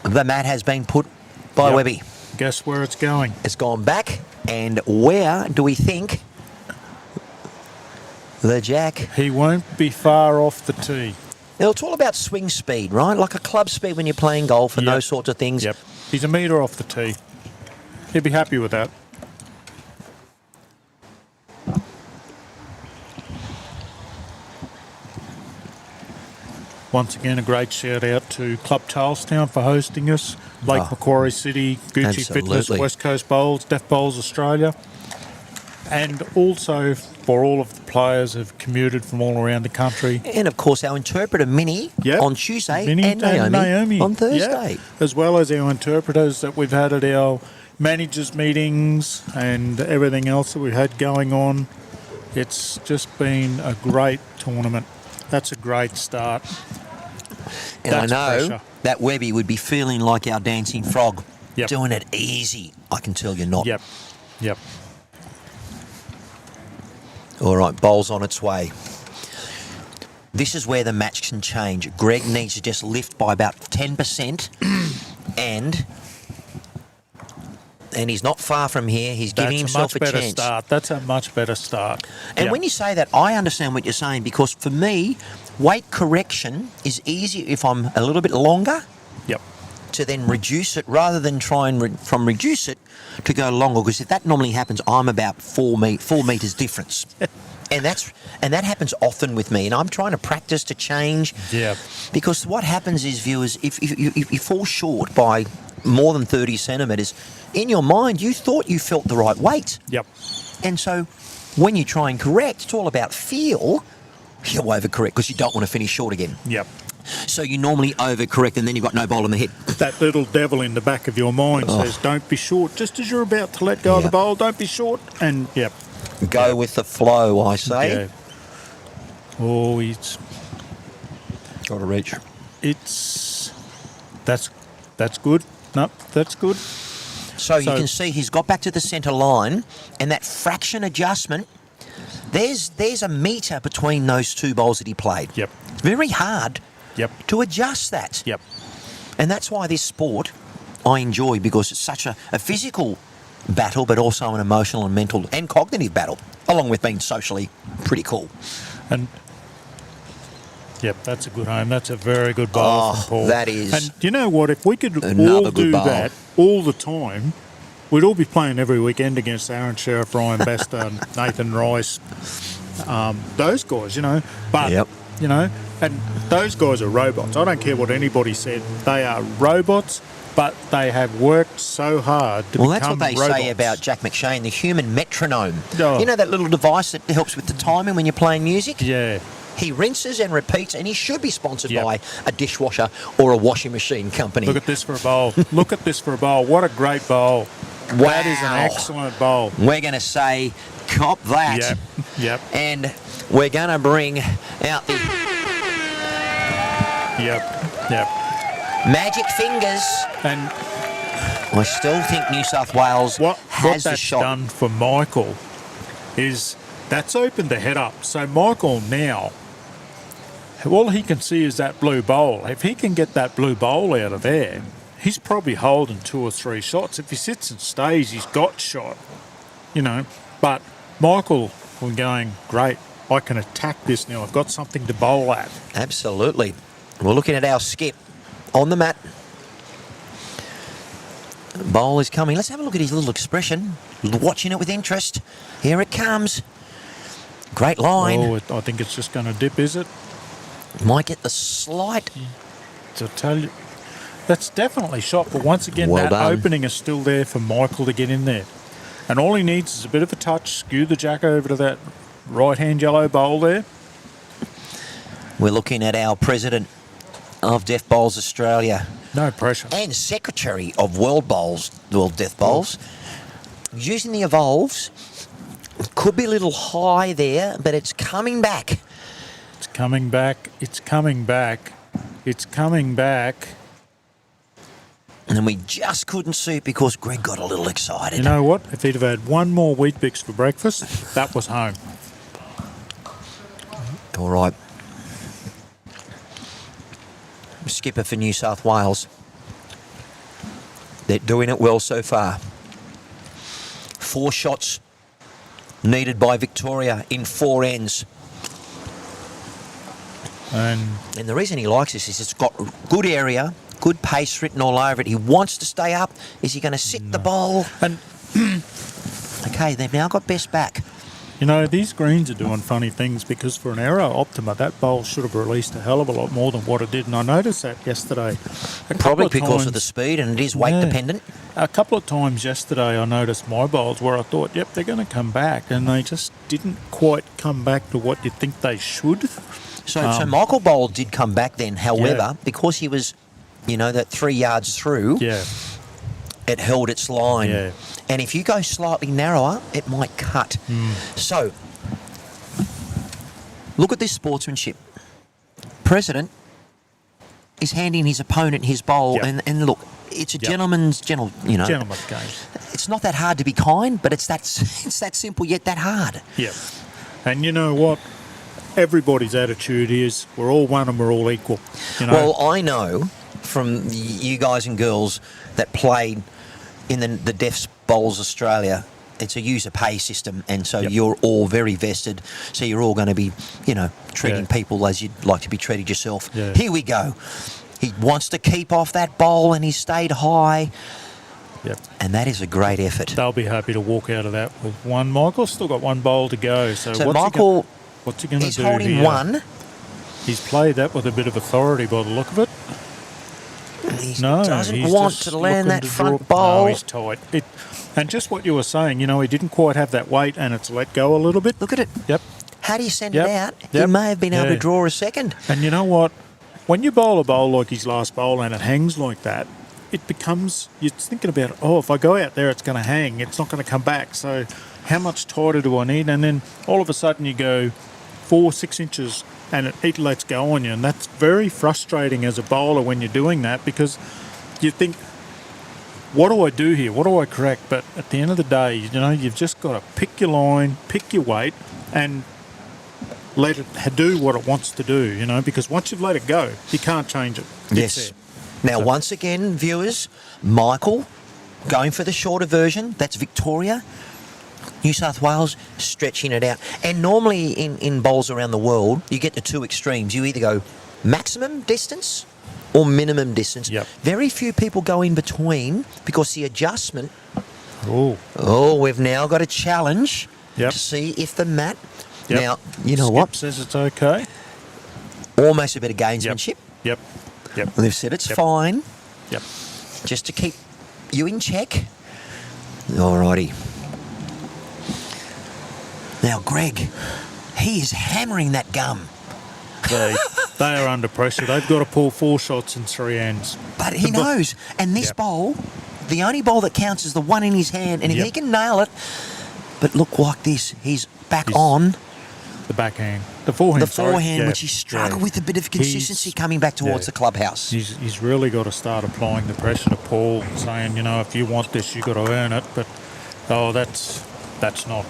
the mat has been put by Yep. Webby? Guess where it's going? It's gone back. And where do we think the jack? He won't be far off the tee. Now, it's all about swing speed, right? Like a club speed when you're playing golf and Yep. those sorts of things. Yep. He's a metre off the tee. He'd be happy with that. Once again, a great shout out to Club Charlestown for hosting us. Lake Macquarie City, Gucci Fitness, Absolutely. West Coast Bowls, Deaf Bowls Australia. And also for all of the players who've commuted from all around the country. And of course, our interpreter Minnie Yep. on Tuesday Vinny and Naomi, on Thursday. Yeah. As well as our interpreters that we've had at our managers' meetings and everything else that we've had going on. It's just been a great tournament. That's a great start. And I That's know pressure. that Webby would be feeling like our dancing frog, Yep. doing it easy. I can tell you're not. Yep. Yep. All right, bowl's on its way. This is where the match can change. Greg needs to just lift by about 10%, and he's not far from here. He's giving That's himself a much better chance. start. That's a much better start. And Yep. when you say that, I understand what you're saying, because for me, weight correction is easier if I'm a little bit longer Yep. to then reduce it, rather than try and from reduce it to go longer. Because if that normally happens, I'm about 4 meters difference, and that happens often with me. And I'm trying to practice to change. Yeah. Because what happens is, viewers, if you fall short by more than 30 centimetres, in your mind you thought you felt the right weight, Yep. and so when you try and correct, it's all about feel. You'll overcorrect because you don't want to finish short again. Yep. So you normally overcorrect, and then you've got no bowl in the head. That little devil in the back of your mind says, don't be short. Just as you're about to let go of the Yep. bowl, don't be short. And, yep. Go with the flow, I say. Yeah. Oh, it's Got to reach. that's good. No, that's good. So you So- can see he's got back to the centre line, and that fraction adjustment, there's a metre between those 2 bowls that he played. Yep. It's very hard Yep. to adjust that. Yep. And that's why this sport I enjoy, because it's such a physical battle, but also an emotional and mental and cognitive battle, along with being socially pretty cool. And Yep, that's a good home. That's a very good bowl from Paul. That is And you know what? If we could all another good do bowl. that all the time, we'd all be playing every weekend against Aaron Sheriff, Ryan Bester, Nathan Rice, those guys, you know. But, Yep. you know, and those guys are robots. I don't care what anybody said. They are robots, but they have worked so hard to Well, become that's what they robots. say about Jack McShane, the human metronome. Oh. You know that little device that helps with the timing when you're playing music? Yeah. He rinses and repeats, and he should be sponsored Yep. by a dishwasher or a washing machine company. Look at this for a bowl. Look at this for a bowl. What a great bowl. That is an Wow. excellent bowl. We're going to say, cop that. Yep. Yep. And we're going to bring out the Yep. Yep. magic fingers. And I still think New South Wales what has the that's shot. done for Michael is that's opened the head up. So Michael now, all he can see is that blue bowl. If he can get that blue bowl out of there, he's probably holding 2 or 3 shots. If he sits and stays, he's got shot, you know. But Michael was going, great, I can attack this now. I've got something to bowl at. Absolutely. We're looking at our skip on the mat. The bowl is coming. Let's have a look at his little expression. Watching it with interest. Here it comes. Great line. Oh, I think it's just going to dip, is it? Might get the slight. To tell you, that's definitely shot. But once again, Well that done. opening is still there for Michael to get in there. And all he needs is a bit of a touch, skew the jack over to that right-hand yellow bowl there. We're looking at our president of Deaf Bowls Australia No pressure. and secretary of World Deaf Bowls. Using the evolves. Could be a little high there, but it's coming back. It's coming back. It's coming back. It's coming back. And we just couldn't see it because Greg got a little excited. You know what? If he'd have had one more Wheat Bix for breakfast, that was home. All right. Skipper for New South Wales. They're doing it well so far. 4 shots needed by Victoria in 4 ends. And And the reason he likes this is it's got good area, good pace written all over it. He wants to stay up. Is he going to sit the bowl? And Okay, they've now got best back. you know, these greens are doing funny things because for an Aero Optima, that bowl should have released a hell of a lot more than what it did. And I noticed that yesterday. Probably because of the speed, and it is weight Yeah. dependent. A couple of times yesterday I noticed my bowls where I thought, yep, they're going to come back. And they just didn't quite come back to what you think they should. So Michael Bowl did come back then. However, Yeah. because he was, that 3 yards through, Yeah. it held its line. Yeah. And if you go slightly narrower, it might cut. So, look at this sportsmanship. President is handing his opponent his bowl, Yep. and look, it's a Yep. gentleman's Gentleman's game. It's not that hard to be kind, but it's that simple yet that hard. Yeah. And you know what? Everybody's attitude is we're all one and we're all equal. You know? Well, I know from you guys and girls that played in the Deaf Bowls Australia, it's a user pay system, and so Yep. you're all very vested. So you're all going to be, treating Yeah. people as you'd like to be treated yourself. Yeah. Here we go. He wants to keep off that bowl, and he stayed high, Yep. and that is a great effort. They'll be happy to walk out of that with one. Michael's still got one bowl to go. So, So what's Michael, what's he going to he's do holding here? one. He's played that with a bit of authority by the look of it. He No, doesn't he's want just to land looking that to front draw- bowl. No, he's tight. And just what you were saying, he didn't quite have that weight and it's let go a little bit. Look at it. Yep. Had he sent Yep. it out, he Yep. may have been able to Yeah. draw a second. And you know what? When you bowl a bowl like his last bowl and it hangs like that, it becomes, you're thinking about, if I go out there, it's going to hang. It's not going to come back. So how much tighter do I need? And then all of a sudden you go 4-6 inches and it lets go on you. And that's very frustrating as a bowler when you're doing that because you think, what do I do here? What do I correct? But at the end of the day, you've just got to pick your line, pick your weight, and let it do what it wants to do, because once you've let it go, you can't change it. It's Yes. there. Now, once again, viewers, Michael going for the shorter version. That's Victoria. New South Wales stretching it out. And normally in bowls around the world, you get the two extremes. You either go maximum distance or minimum distance. Yep. Very few people go in between because the adjustment... Oh, we've now got a challenge Yep. to see if the mat... Yep. Now, you know Skip what? says it's okay. Almost a bit of gamesmanship. Yep. They've said it's Yep. fine, Yep. just to keep you in check. Alrighty. Now, Greg, he is hammering that gum. They are under pressure. They've got to pull 4 shots in 3 hands. But he knows. And this Yep. bowl, the only bowl that counts is the one in his hand. And if Yep. he can nail it, but look like this, he's back He's- on The backhand. The forehand. the sorry. forehand, Yeah, which he struggled yeah. with a bit of consistency He's- coming back towards yeah. the clubhouse. He's really got to start applying the pressure to Paul, saying, if you want this, you got to earn it. But that's not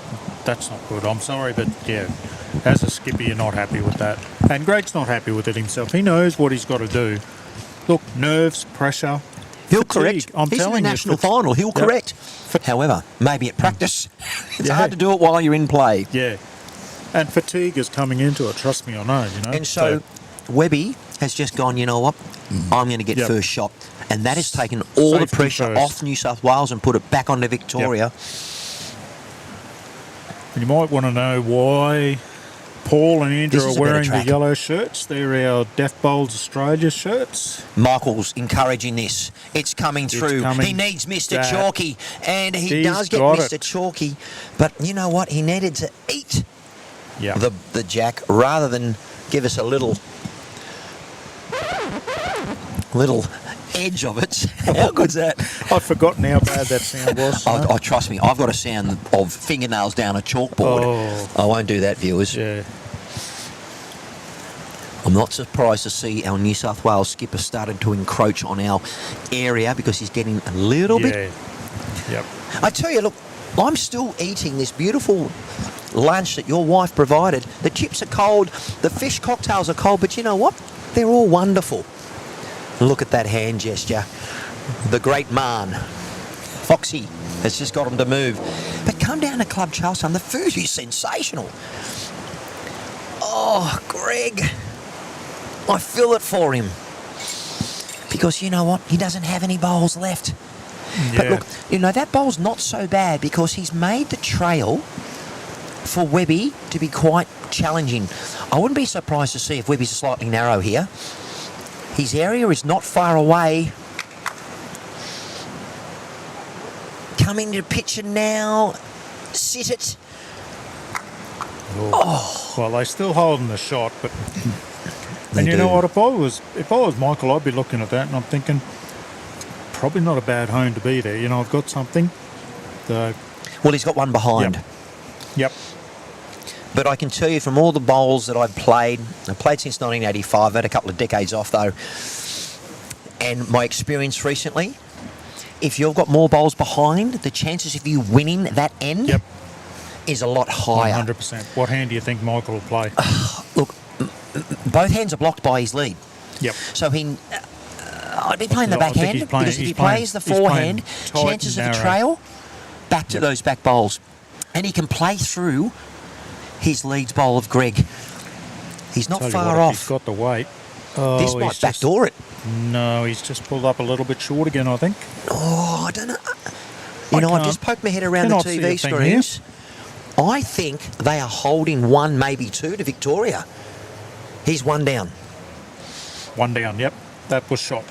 good. I'm sorry, but yeah, as a skipper, you're not happy with that. And Greg's not happy with it himself. He knows what he's got to do. Look, nerves, pressure. He'll fatigue. correct. I'm He's in telling the you, national fatigue. final. He'll Yep. correct. However, maybe at practice, it's Yeah. hard to do it while you're in play. Yeah. And fatigue is coming into it. Trust me, I know. And so Webby has just gone, you know what? I'm going to get Yep. first shot. And that has taken all the Safety pressure first. off New South Wales and put it back onto Victoria. And you might want to know why Paul and Andrew This is are a better wearing the track. yellow shirts. They're our Deaf Bowls Australia shirts. Michael's encouraging this. It's coming through. coming. He needs Mr. That- Chalky. And he He's does get got Mr. it. Chalky. But you know what? He needed to eat Yeah. the jack rather than give us a little edge of it. How good's that? I've forgotten how bad that sound was. Oh, trust me, I've got a sound of fingernails down a chalkboard. Oh. I won't do that, viewers. Yeah. I'm not surprised to see our New South Wales skipper started to encroach on our area because he's getting a little bit... Yeah. Yep. I tell you, look, I'm still eating this beautiful lunch that your wife provided. The chips are cold, the fish cocktails are cold, but you know what? They're all wonderful. Look at that hand gesture. The great man, Foxy, has just got him to move. But come down to Club Charlestown, the food is sensational. Oh, Greg, I feel it for him. Because you know what? He doesn't have any bowls left. But Yeah. look, that bowl's not so bad because he's made the trail for Webby to be quite challenging. I wouldn't be surprised to see if Webby's slightly narrow here. His area is not far away. Coming to the picture now. Sit it. Oh. Well, they're still holding the shot, but They and you do. know what? If I was Michael, I'd be looking at that and I'm thinking, probably not a bad home to be there. I've got something. So, Well, he's got one behind. yep. But I can tell you from all the bowls that I've played since 1985, I've had a couple of decades off though, and my experience recently, if you've got more bowls behind, the chances of you winning that end Yep. is a lot higher. 100%. What hand do you think Michael will play? Look, both hands are blocked by his lead. Yep. So I'd be playing the Yeah, I think backhand he's playing- because if he's he plays the playing- he's forehand, playing tight chances and of the narrow. trail, back to Yep. those back bowls. And he can play through his leads bowl of Greg. He's not Tell you far what, if off. He's got the weight. Oh, This he's might just- backdoor it. No, he's just pulled up a little bit short again, I think. Oh, I don't know. I I've can't- just poked my head around the cannot see TV a thing screens. I think they are holding one, maybe two to Victoria. He's one down. One down, yep. That was shot.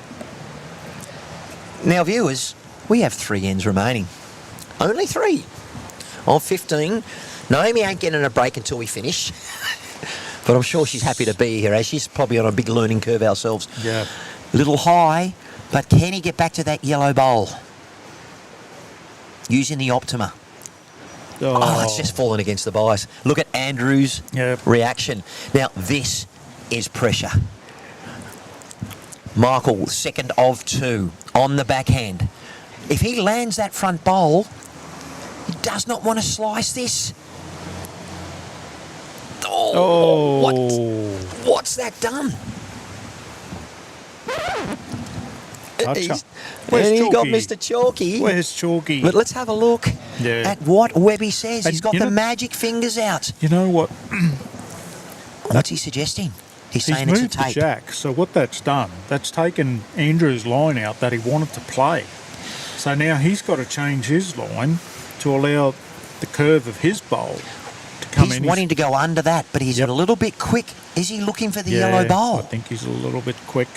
Now, viewers, we have 3 ends remaining. Only 3 of 15. Naomi ain't getting a break until we finish. But I'm sure she's happy to be here, as she's probably on a big learning curve ourselves. Yeah. Little high, but can he get back to that yellow bowl? Using the Optima. Oh, it's just fallen against the bias. Look at Andrew's Yep. reaction. Now, this is pressure. Michael, second of 2 on the backhand. If he lands that front bowl, he does not want to slice this. Oh. What's that done? Gotcha. He's- Where's and he got Chalky? Mr. Chalky. Where's Chalky? But let's have a look. Yeah. at what Webby says. And He's got you the know- magic fingers out. You know what? What's he suggesting? He's He's saying it's a moved the tape. jack. So what that's done, that's taken Andrew's line out that he wanted to play. So now he's got to change his line to allow the curve of his bowl to come He's in. wanting to go under that, but he's Yep. a little bit quick. Is he looking for the yellow bowl? I think he's a little bit quick.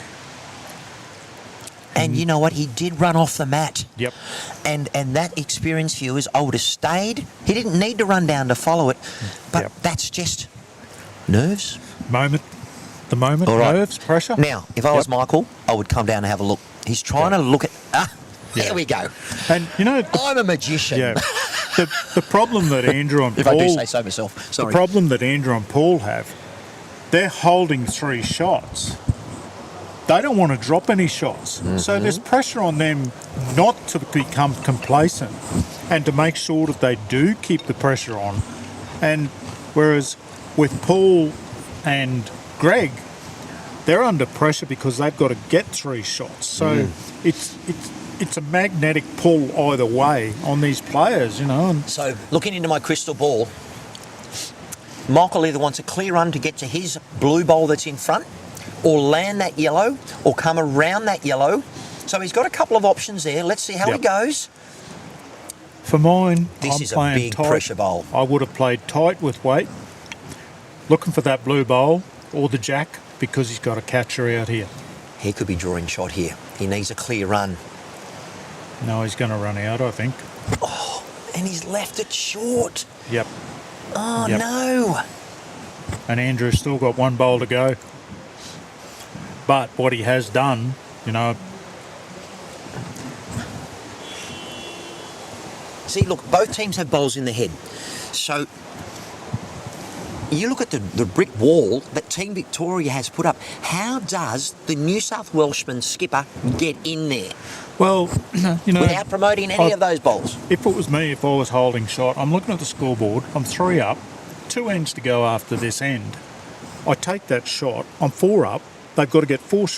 And you know what? He did run off the mat. Yep. And that experienced viewers, I would have stayed. He didn't need to run down to follow it, but Yep. that's just nerves. The moment, All right. nerves, pressure. Now, if I was Yep. Michael, I would come down and have a look. He's trying to look at... Yeah. There we go. And you know, I'm a magician. yeah, the problem that Andrew and If Paul, I do say so myself. the Sorry. problem that Andrew and Paul have, they're holding 3 shots. They don't want to drop any shots. So there's pressure on them not to become complacent and to make sure that they do keep the pressure on. And whereas with Paul and Greg, they're under pressure because they've got to get 3 shots. So it's a magnetic pull either way on these players, you know. And So, looking into my crystal ball, Michael either wants a clear run to get to his blue bowl that's in front, or land that yellow, or come around that yellow. So he's got a couple of options there. Let's see how he Yep. goes. for mine, This I'm is a playing big tight. pressure bowl. I would have played tight with weight, looking for that blue bowl or the jack because he's got a catcher out here. He could be drawing shot here. He needs a clear run. No, he's going to run out, I think. And he's left it short. Yep. Oh, Yep. no. And Andrew's still got 1 bowl to go. But what he has done, you know, See, look, both teams have bowls in the head. So you look at the brick wall that Team Victoria has put up. How does the New South Welshman skipper get in there well, you know, without promoting any of those bowls? if it was me, if I was holding shot, I'm looking at the scoreboard, I'm 3 up, 2 ends to go after this end. I take that shot, I'm 4 up, they've got to get 5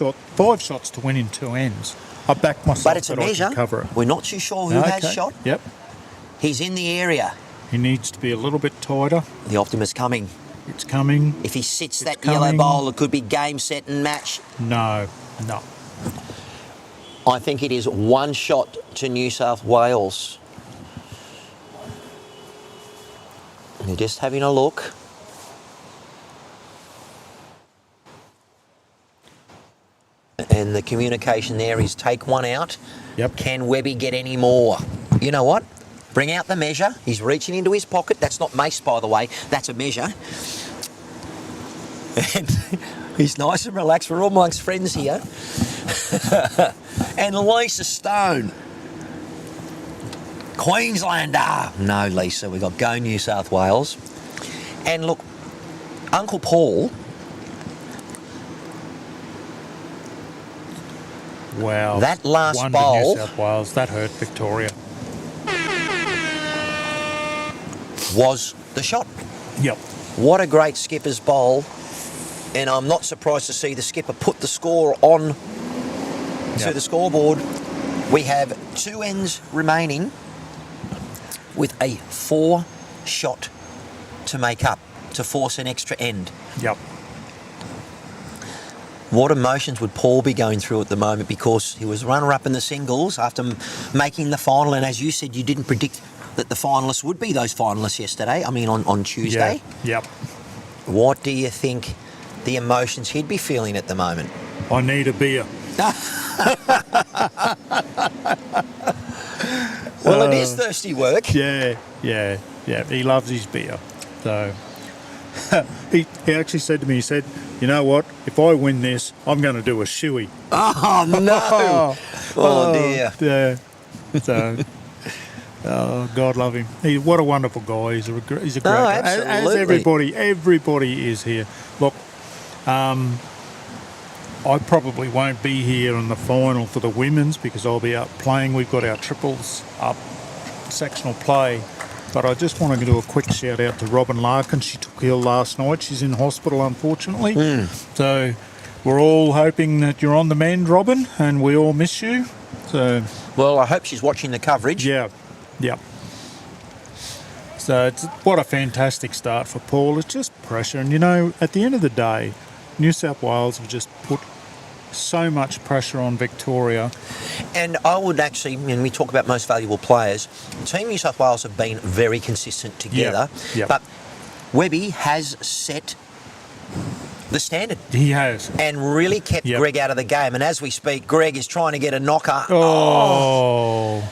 shots to win in 2 ends. I back myself But it's a that I measure. can cover it. We're not too sure who has Okay. shot. Yep. He's in the area. He needs to be a little bit tighter. The Optimus coming. It's coming. If he sits It's that yellow coming. bowl, it could be game, set and match. No. I think it is 1 shot to New South Wales. You're just having a look. And the communication there is take 1 out. Yep. Can Webby get any more? You know what? Bring out the measure. He's reaching into his pocket. That's not mace, by the way. That's a measure. And he's nice and relaxed. We're all amongst friends here. And Lisa Stone. Queenslander. No, Lisa. We've got Go New South Wales. And look, Uncle Paul... Wow. That last 1 bowl- to New South Wales, that hurt Victoria. was the shot. Yep. What a great skipper's bowl. And I'm not surprised to see the skipper put the score on to Yep. the scoreboard. We have 2 ends remaining with a 4 shot to make up to force an extra end. Yep. What emotions would Paul be going through at the moment, because he was runner-up in the singles after making the final, and as you said, you didn't predict that the finalists would be those finalists yesterday, on Tuesday. Yeah. Yep. What do you think the emotions he'd be feeling at the moment? I need a beer. Well, it is thirsty work. Yeah. He loves his beer. So he actually said to me, he said, you know what, if I win this, I'm going to do a shoey. Oh, no. Oh, dear. Yeah. So, God love him. What a wonderful guy. He's a great guy. As absolutely. everybody is here. Look, I probably won't be here in the final for the women's because I'll be out playing. We've got our triples up, sectional play. But I just want to do a quick shout out to Robin Larkin. She took ill last night. She's in hospital, unfortunately. So we're all hoping that you're on the mend, Robin, and we all miss you. So Well, I hope she's watching the coverage. yeah. So it's what a fantastic start for Paul. It's just pressure. And, you know, at the end of the day, New South Wales have just put so much pressure on Victoria. And I would actually, when we talk about most valuable players, Team New South Wales have been very consistent together. Yep. But Webby has set the standard. He has. And really kept Greg out of the game. And as we speak, Greg is trying to get a knocker. Oh.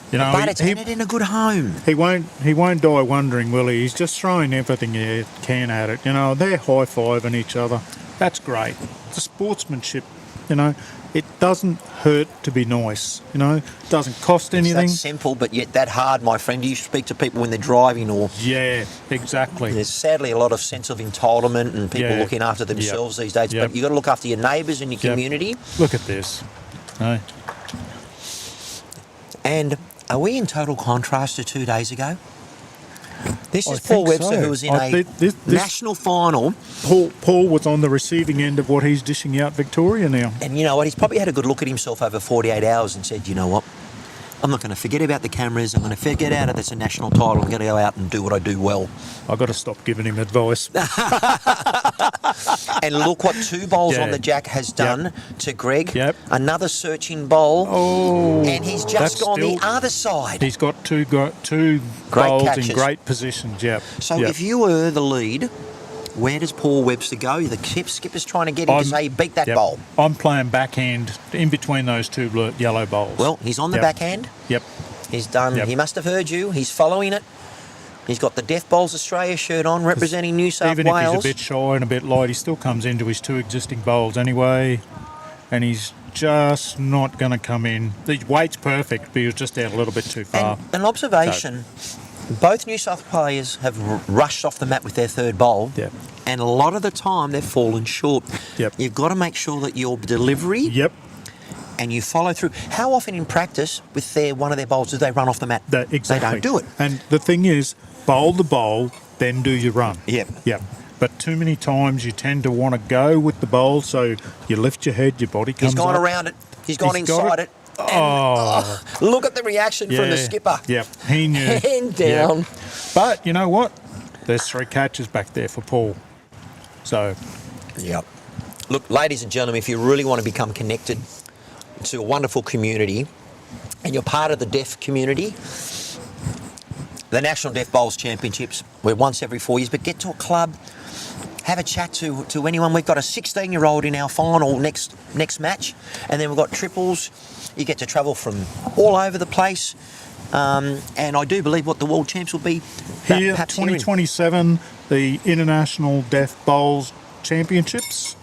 You know, but it's ended in a good home. He won't die wondering, will he? He's just throwing everything he can at it. You know, they're high-fiving each other. That's great. It's a sportsmanship, you know. It doesn't hurt to be nice, you know. It doesn't cost anything. It's that simple, but yet that hard, my friend. Do you speak to people when they're driving or... Yeah, exactly. There's sadly a lot of sense of entitlement and people looking after themselves these days. But you've got to look after your neighbours and your community. Look at this. No. And are we in total contrast to 2 days ago? This is I Paul think Webster, so. who was in a national final. Paul was on the receiving end of what he's dishing out Victoria now. And you know what? He's probably had a good look at himself over 48 hours and said, you know what? I'm not going to forget about the cameras. I'm going to forget out of this a national title. I'm going to go out and do what I do well. I've got to stop giving him advice. And look what 2 bowls on the jack has done to Greg. Another searching bowl. Oh, and he's just gone the other side. He's got two great bowls catches. in great positions. So if you were the lead, where does Paul Webster go? The skipper's trying to get him to say, beat that bowl. I'm playing backhand in between those 2 yellow bowls. Well, he's on the backhand. He's done. He must have heard you. He's following it. He's got the Death Bowls Australia shirt on, representing New South Wales. Even if he's a bit shy and a bit light, he still comes into his 2 existing bowls anyway. And he's just not going to come in. The weight's perfect, but he was just out a little bit too far. An observation. Both New South players have rushed off the mat with their 3rd bowl, and a lot of the time they've fallen short. You've got to make sure that your delivery and you follow through. How often in practice with one of their bowls do they run off the mat? Exactly. They don't do it. And the thing is, bowl the bowl, then do your run. But too many times you tend to want to go with the bowl, so you lift your head, your body comes up. He's gone around it. He's gone inside it. Look at the reaction from the skipper. He knew. Hand down. But you know what? There's 3 catches back there for Paul. So. Look, ladies and gentlemen, if you really want to become connected to a wonderful community, and you're part of the deaf community, the National Deaf Bowls Championships, we're once every 4 years, but get to a club, have a chat to anyone. We've got a 16-year-old in our final next match, and then we've got triples. You get to travel from all over the place, and I do believe what the World Champs will be. Here, 2027, the International Deaf Bowls Championships.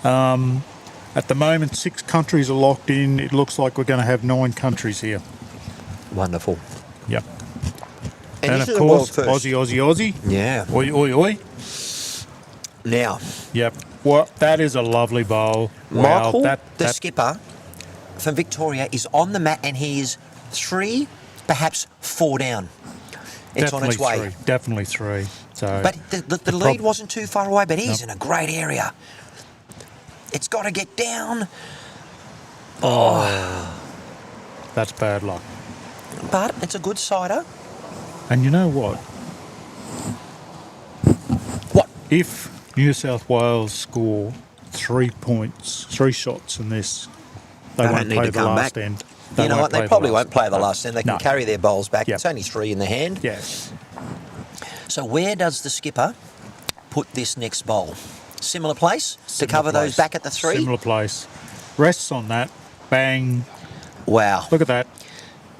At the moment, 6 countries are locked in. It looks like we're going to have 9 countries here. Wonderful. And of course, Aussie. Yeah. Oi, oi, oi. Now. Well, that is a lovely bowl. Michael, the skipper from Victoria, is on the mat and he is 3, perhaps 4 down. It's on its way. Definitely 3. So, but the lead wasn't too far away, but he's in a great area. It's got to get down. That's bad luck. But it's a good cider. And you know what? If New South Wales score 3 points, 3 shots in this, they won't play the last end. You know what? They probably won't play the last end. They can carry their bowls back. It's only 3 in the hand. So where does the skipper put this next bowl? Similar place to cover those back at the 3? Similar place. Rests on that. Bang. Wow. Look at that.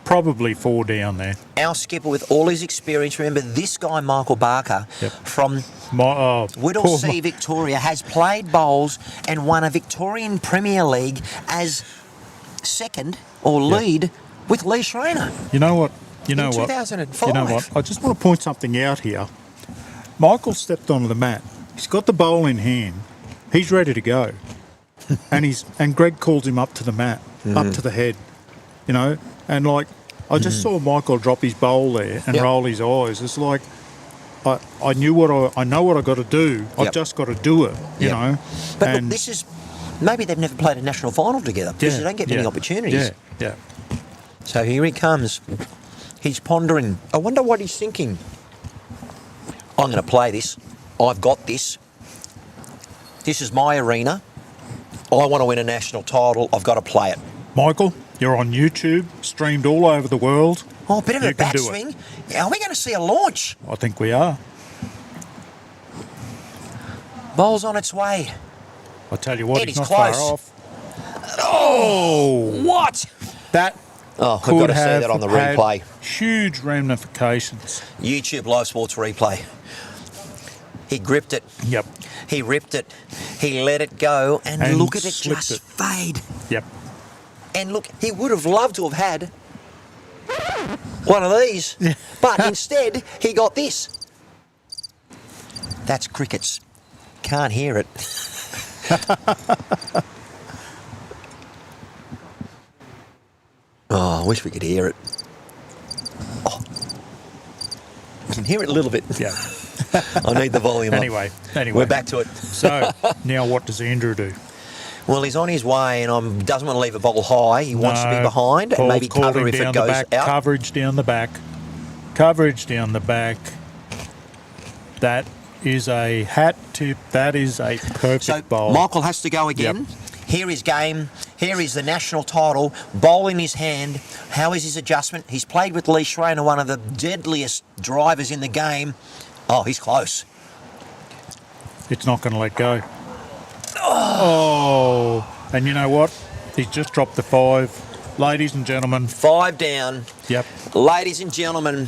Probably 4 down there. Our skipper, with all his experience, remember this guy, Michael Barker, from Whittlesea, Victoria, has played bowls and won a Victorian Premier League as second or lead with Lee Schreiner. You know what? In 2005. You know what? I just want to point something out here. Michael stepped onto the mat. He's got the bowl in hand. He's ready to go. and Greg calls him up to the mat, up to the head. You know, and like I just saw Michael drop his bowl there and roll his eyes. It's like I know what I got to do. I've just got to do it. You know. But look, this is maybe they've never played a national final together because they don't get many opportunities. Yeah. So here he comes. He's pondering. I wonder what he's thinking. I'm going to play this. I've got this. This is my arena. I want to win a national title. I've got to play it. Michael, you're on YouTube, streamed all over the world. Oh, a bit of You a can do backswing. Are we going to see a launch? I think we are. Ball's on its way. I tell you what, Eddie's he's not close. far off. Oh! What? That Oh, we've got could to see have that on the had replay. huge ramifications. YouTube Live Sports replay. He gripped it. Yep. He ripped it. He let it go. And look at it slipped just it. fade. Yep. And look, he would have loved to have had one of these. But instead, he got this. That's crickets. Can't hear it. Oh, I wish we could hear it. Oh. I can hear it a little bit. Yeah. I need the volume up. Anyway. We're back to it. So, now what does Andrew do? Well, he's on his way and doesn't want to leave a ball high. He wants to be No, behind and Paul's maybe called cover him if it down the goes back. out. Coverage down the back. Coverage down the back. That is a hat tip. That is a perfect So bowl. Michael has to go again. Yep. Here is game. Here is the national title. Bowl in his hand. How is his adjustment? He's played with Lee Schreiner, one of the deadliest drivers in the game. Oh, he's close. It's not going to let go. Oh. And you know what? He's just dropped the 5. Ladies and gentlemen. 5 down. Yep. Ladies and gentlemen,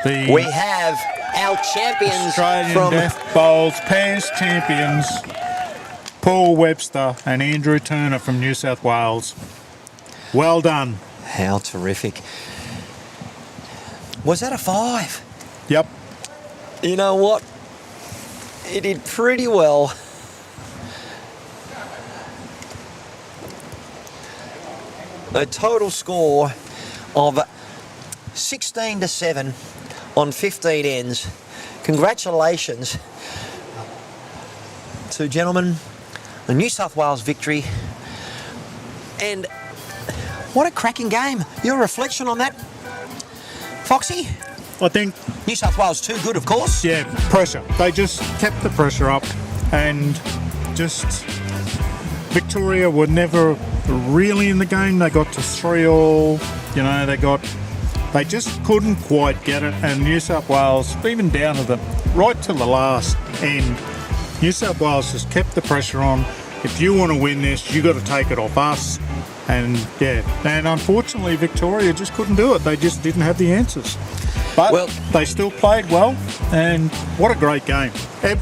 The we have our champions Australian from... Deaf Bowls pairs champions, Paul Webster and Andrew Turner from New South Wales. Well done. How terrific. Was that a 5? Yep. You know what? He did pretty well. A total score of 16-7 on 15 ends. Congratulations to gentlemen, the New South Wales victory. And what a cracking game. Your reflection on that, Foxy? I think, New South Wales too good, of course. yeah, pressure. They just kept the pressure up and just Victoria were never really in the game. They got to 3-all, you know, they just couldn't quite get it. And New South Wales, even down to right to the last end, New South Wales just kept the pressure on. If you want to win this, you got to take it off us. And yeah, and unfortunately Victoria just couldn't do it. They just didn't have the answers. But Well- they still played well, and what a great game. And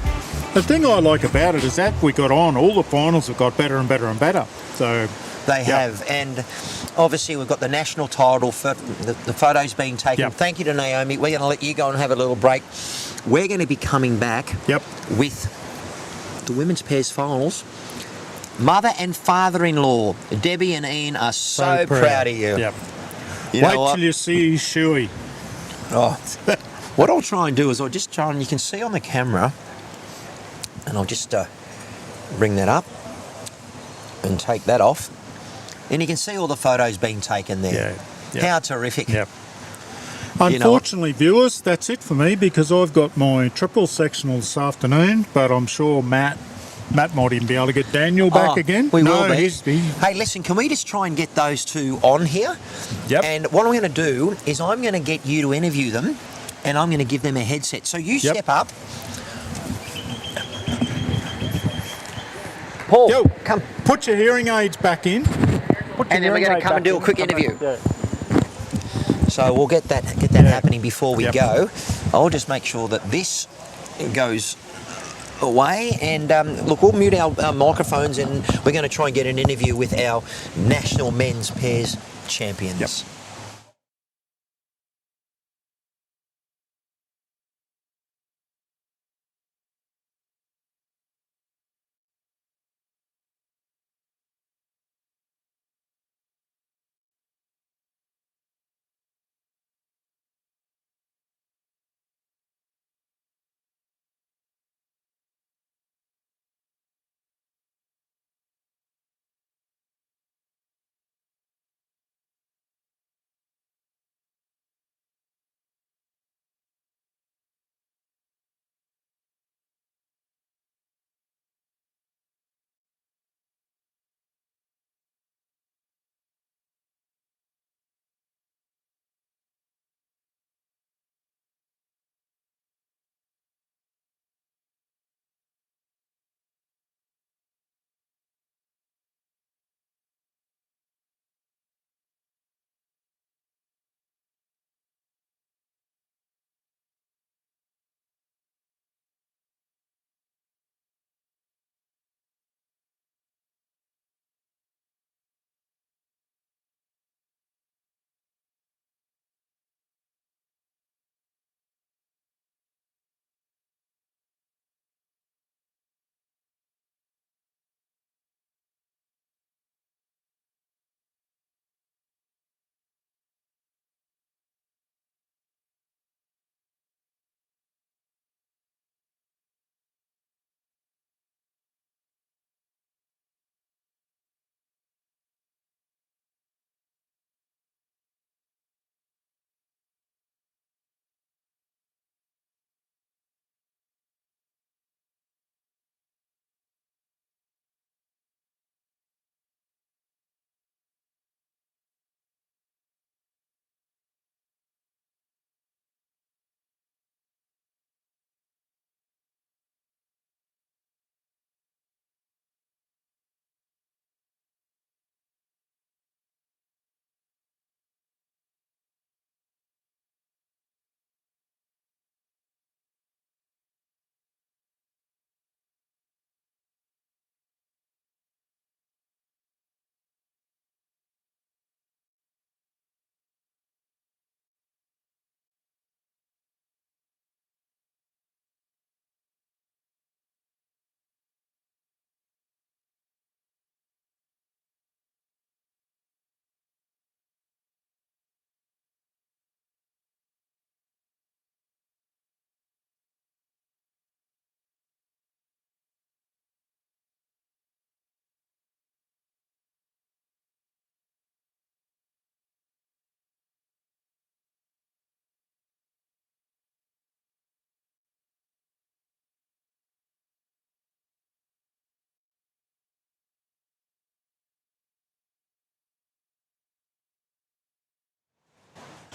the thing I like about it is that we got on, all the finals have got better and better and better. So They Yep. have, and obviously we've got the national title for the photos being taken. Yep. Thank you to Naomi. We're going to let you go and have a little break. We're going to be coming back Yep. with the women's pairs finals. Mother and father-in-law, Debbie and Ian, are so proud of you. Yep. You know Wait what? till you see Shuey. Oh. What I'll try and do is I'll just try and you can see on the camera, and I'll just bring that up and take that off. And you can see all the photos being taken there. Yeah. How terrific. Yep. You know- Unfortunately, viewers, that's it for me because I've got my triple sectional this afternoon, but I'm sure Matt might even be able to get Daniel back Oh, again. We no, will be. he's Hey, listen, can we just try and get those two on here? Yep. And what I'm going to do is I'm going to get you to interview them, and I'm going to give them a headset. So you Yep. step up. Paul, Yo, come. put your hearing aids back in. And then we're going to come and do a quick interview. So we'll get that happening before we Yep. go. I'll just make sure that this goes away, and look, we'll mute our microphones, and we're going to try and get an interview with our national men's pairs champions. Yep.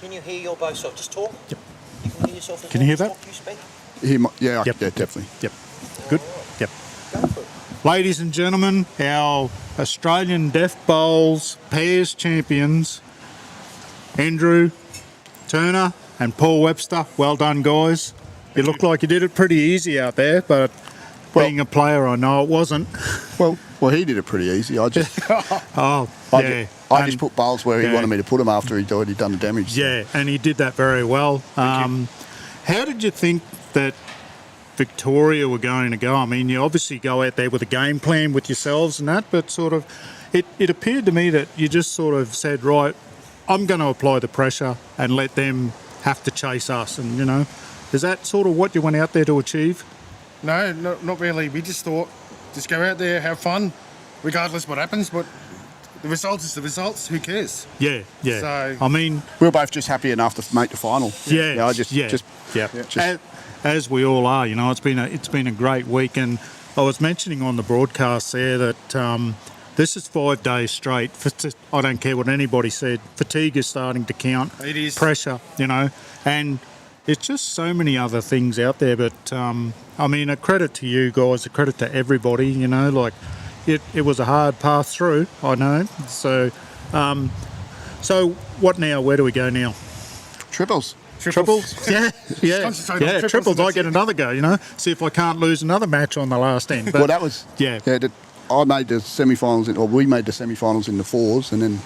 Can you hear your both self? Just talk. Yep. You can hear yourself as Can well. you hear Just that? talk, you speak. Yeah, Yep. yeah, definitely. Yep. Good. Yep. Go for it. Ladies and gentlemen, our Australian Deaf Bowls pairs champions, Andrew Turner and Paul Webster. Well done, guys. You look like you did it pretty easy out there, but being a player, I know it wasn't. Well, he did it pretty easy. I just, Oh, I yeah. just put bowls where he yeah. wanted me to put them after he'd already done the damage. so. Yeah, and he did that very well. How did you think that Victoria were going to go? I mean, you obviously go out there with a game plan with yourselves and that, but sort of, it appeared to me that you just sort of said, right, I'm going to apply the pressure and let them have to chase us. And, you know, is that sort of what you went out there to achieve? No, not really. We just thought, just go out there, have fun, regardless what happens. But the result is the results. Who cares? Yeah, yeah. So- I mean, We were both just happy enough to make the final. yeah, I yeah. As we all are, you know, it's been a great week, and I was mentioning on the broadcast there that this is 5 days straight. I don't care what anybody said. Fatigue is starting to count. It is. Pressure, you know, and it's just so many other things out there. But I mean, a credit to you guys, a credit to everybody. You know, like it was a hard path through. I know. So, so what now? Where do we go now? Triples. Triples? Yeah, yeah, concentrate on yeah. triples Triples, and I that's get it. another go. You know, see if I can't lose another match on the last end. But, Well, that was yeah. I made the semi-finals, or we made the semi-finals in the fours, and then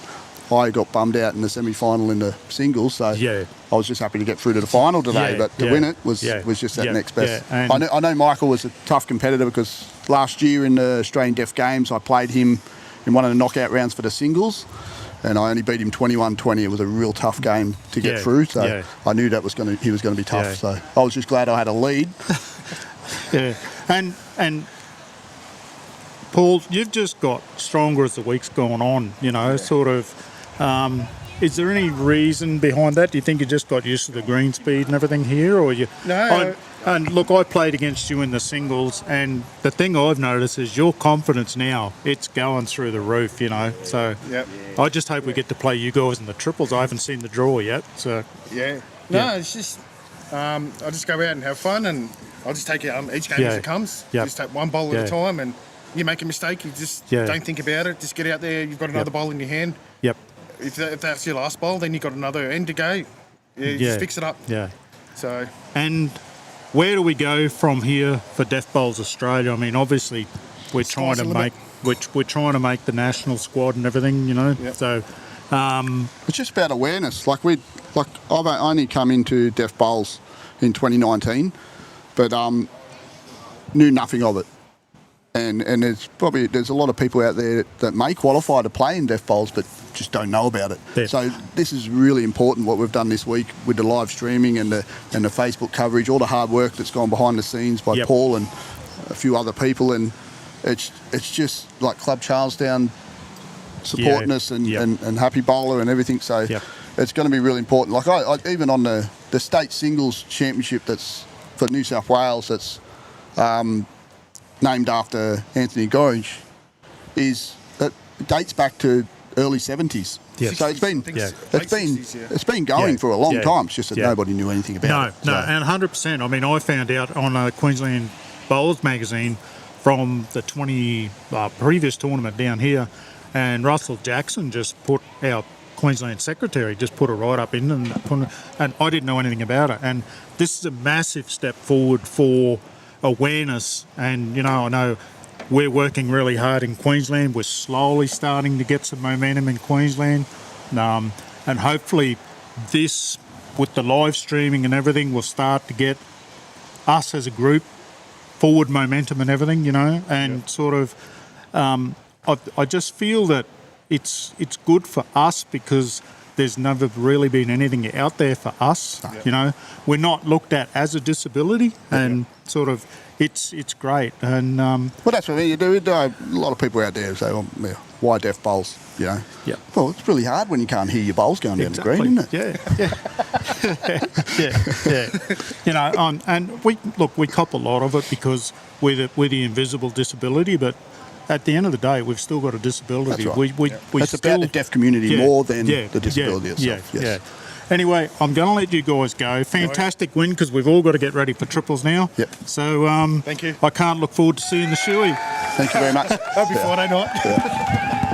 I got bummed out in the semi-final in the singles. So Yeah. I was just happy to get through to the final today. Yeah, but to yeah, win it was yeah, just that yeah, next best. yeah, and- I know Michael was a tough competitor because last year in the Australian Deaf Games, I played him in one of the knockout rounds for the singles, and I only beat him 21-20. It was a real tough game to get Yeah, through. So yeah. I knew he was going to be tough. Yeah. So I was just glad I had a lead. Yeah, and Paul, you've just got stronger as the week's gone on. You know, sort of. Is there any reason behind that? Do you think you just got used to the green speed and everything here, or you? No. And look, I played against you in the singles, and the thing I've noticed is your confidence now. It's going through the roof, you know. So Yep. I just hope we get to play you guys in the triples. I haven't seen the draw yet, so Yeah. No, Yeah. it's just I just go out and have fun, and I'll just take it each game Yeah. as it comes. Yep. Just take one bowl Yeah. at a time, and you make a mistake, you just Yeah. don't think about it. Just get out there. You've got another Yep. bowl in your hand. yep, If that's your last bowl, then you've got another end to go. Yeah, Yeah. just fix it up. yeah. So And where do we go from here for Deaf Bowls Australia? I mean, obviously, we're trying to the limit. make we're trying to make the national squad and everything, you know. Yep. So It's just about awareness. I've only come into Deaf Bowls in 2019, but knew nothing of it. And there's a lot of people out there that may qualify to play in Deaf Bowls, but just don't know about it. Yeah. So this is really important what we've done this week with the live streaming and the Facebook coverage, all the hard work that's gone behind the scenes by Yep. Paul and a few other people, and it's just like Club Charlestown supporting Yeah. us and, Yep. and Happy Bowler and everything. So Yep. it's going to be really important. Like I even on the state singles championship that's for New South Wales, that's named after Anthony Gorringe, that dates back to early 70s. Yeah. So it's been Yeah. it's been going Yeah. for a long Yeah. time. It's just that Yeah. nobody knew anything about it. No, So- and 100%. I mean, I found out on a Queensland Bowls magazine from the previous tournament down here, and Russell Jackson just put our Queensland secretary just put a write up in, and I didn't know anything about it. And this is a massive step forward for awareness. And you know, I know we're working really hard in Queensland. We're slowly starting to get some momentum in Queensland, and hopefully this, with the live streaming and everything, will start to get us as a group forward momentum and everything, you know, and sort of I just feel that it's good for us because there's never really been anything out there for us. You know, we're not looked at as a disability, and sort of it's great. And Well, that's what I mean. You do. A lot of people out there say, "Well, yeah, why Deaf Bowls?" You know. Yeah. Well, it's really hard when you can't hear your bowls going down the green, isn't it? Yeah. You know, and we cop a lot of it because we're the invisible disability, but at the end of the day, we've still got a disability. That's right. We It's still, about the deaf community Yeah, more than yeah, the disability itself. Yeah, Yes. Anyway, I'm going to let you guys go. Fantastic win because we've all got to get ready for triples now. Yep. So Thank you. I can't look forward to seeing the shoey. Thank you very much. Happy Friday night.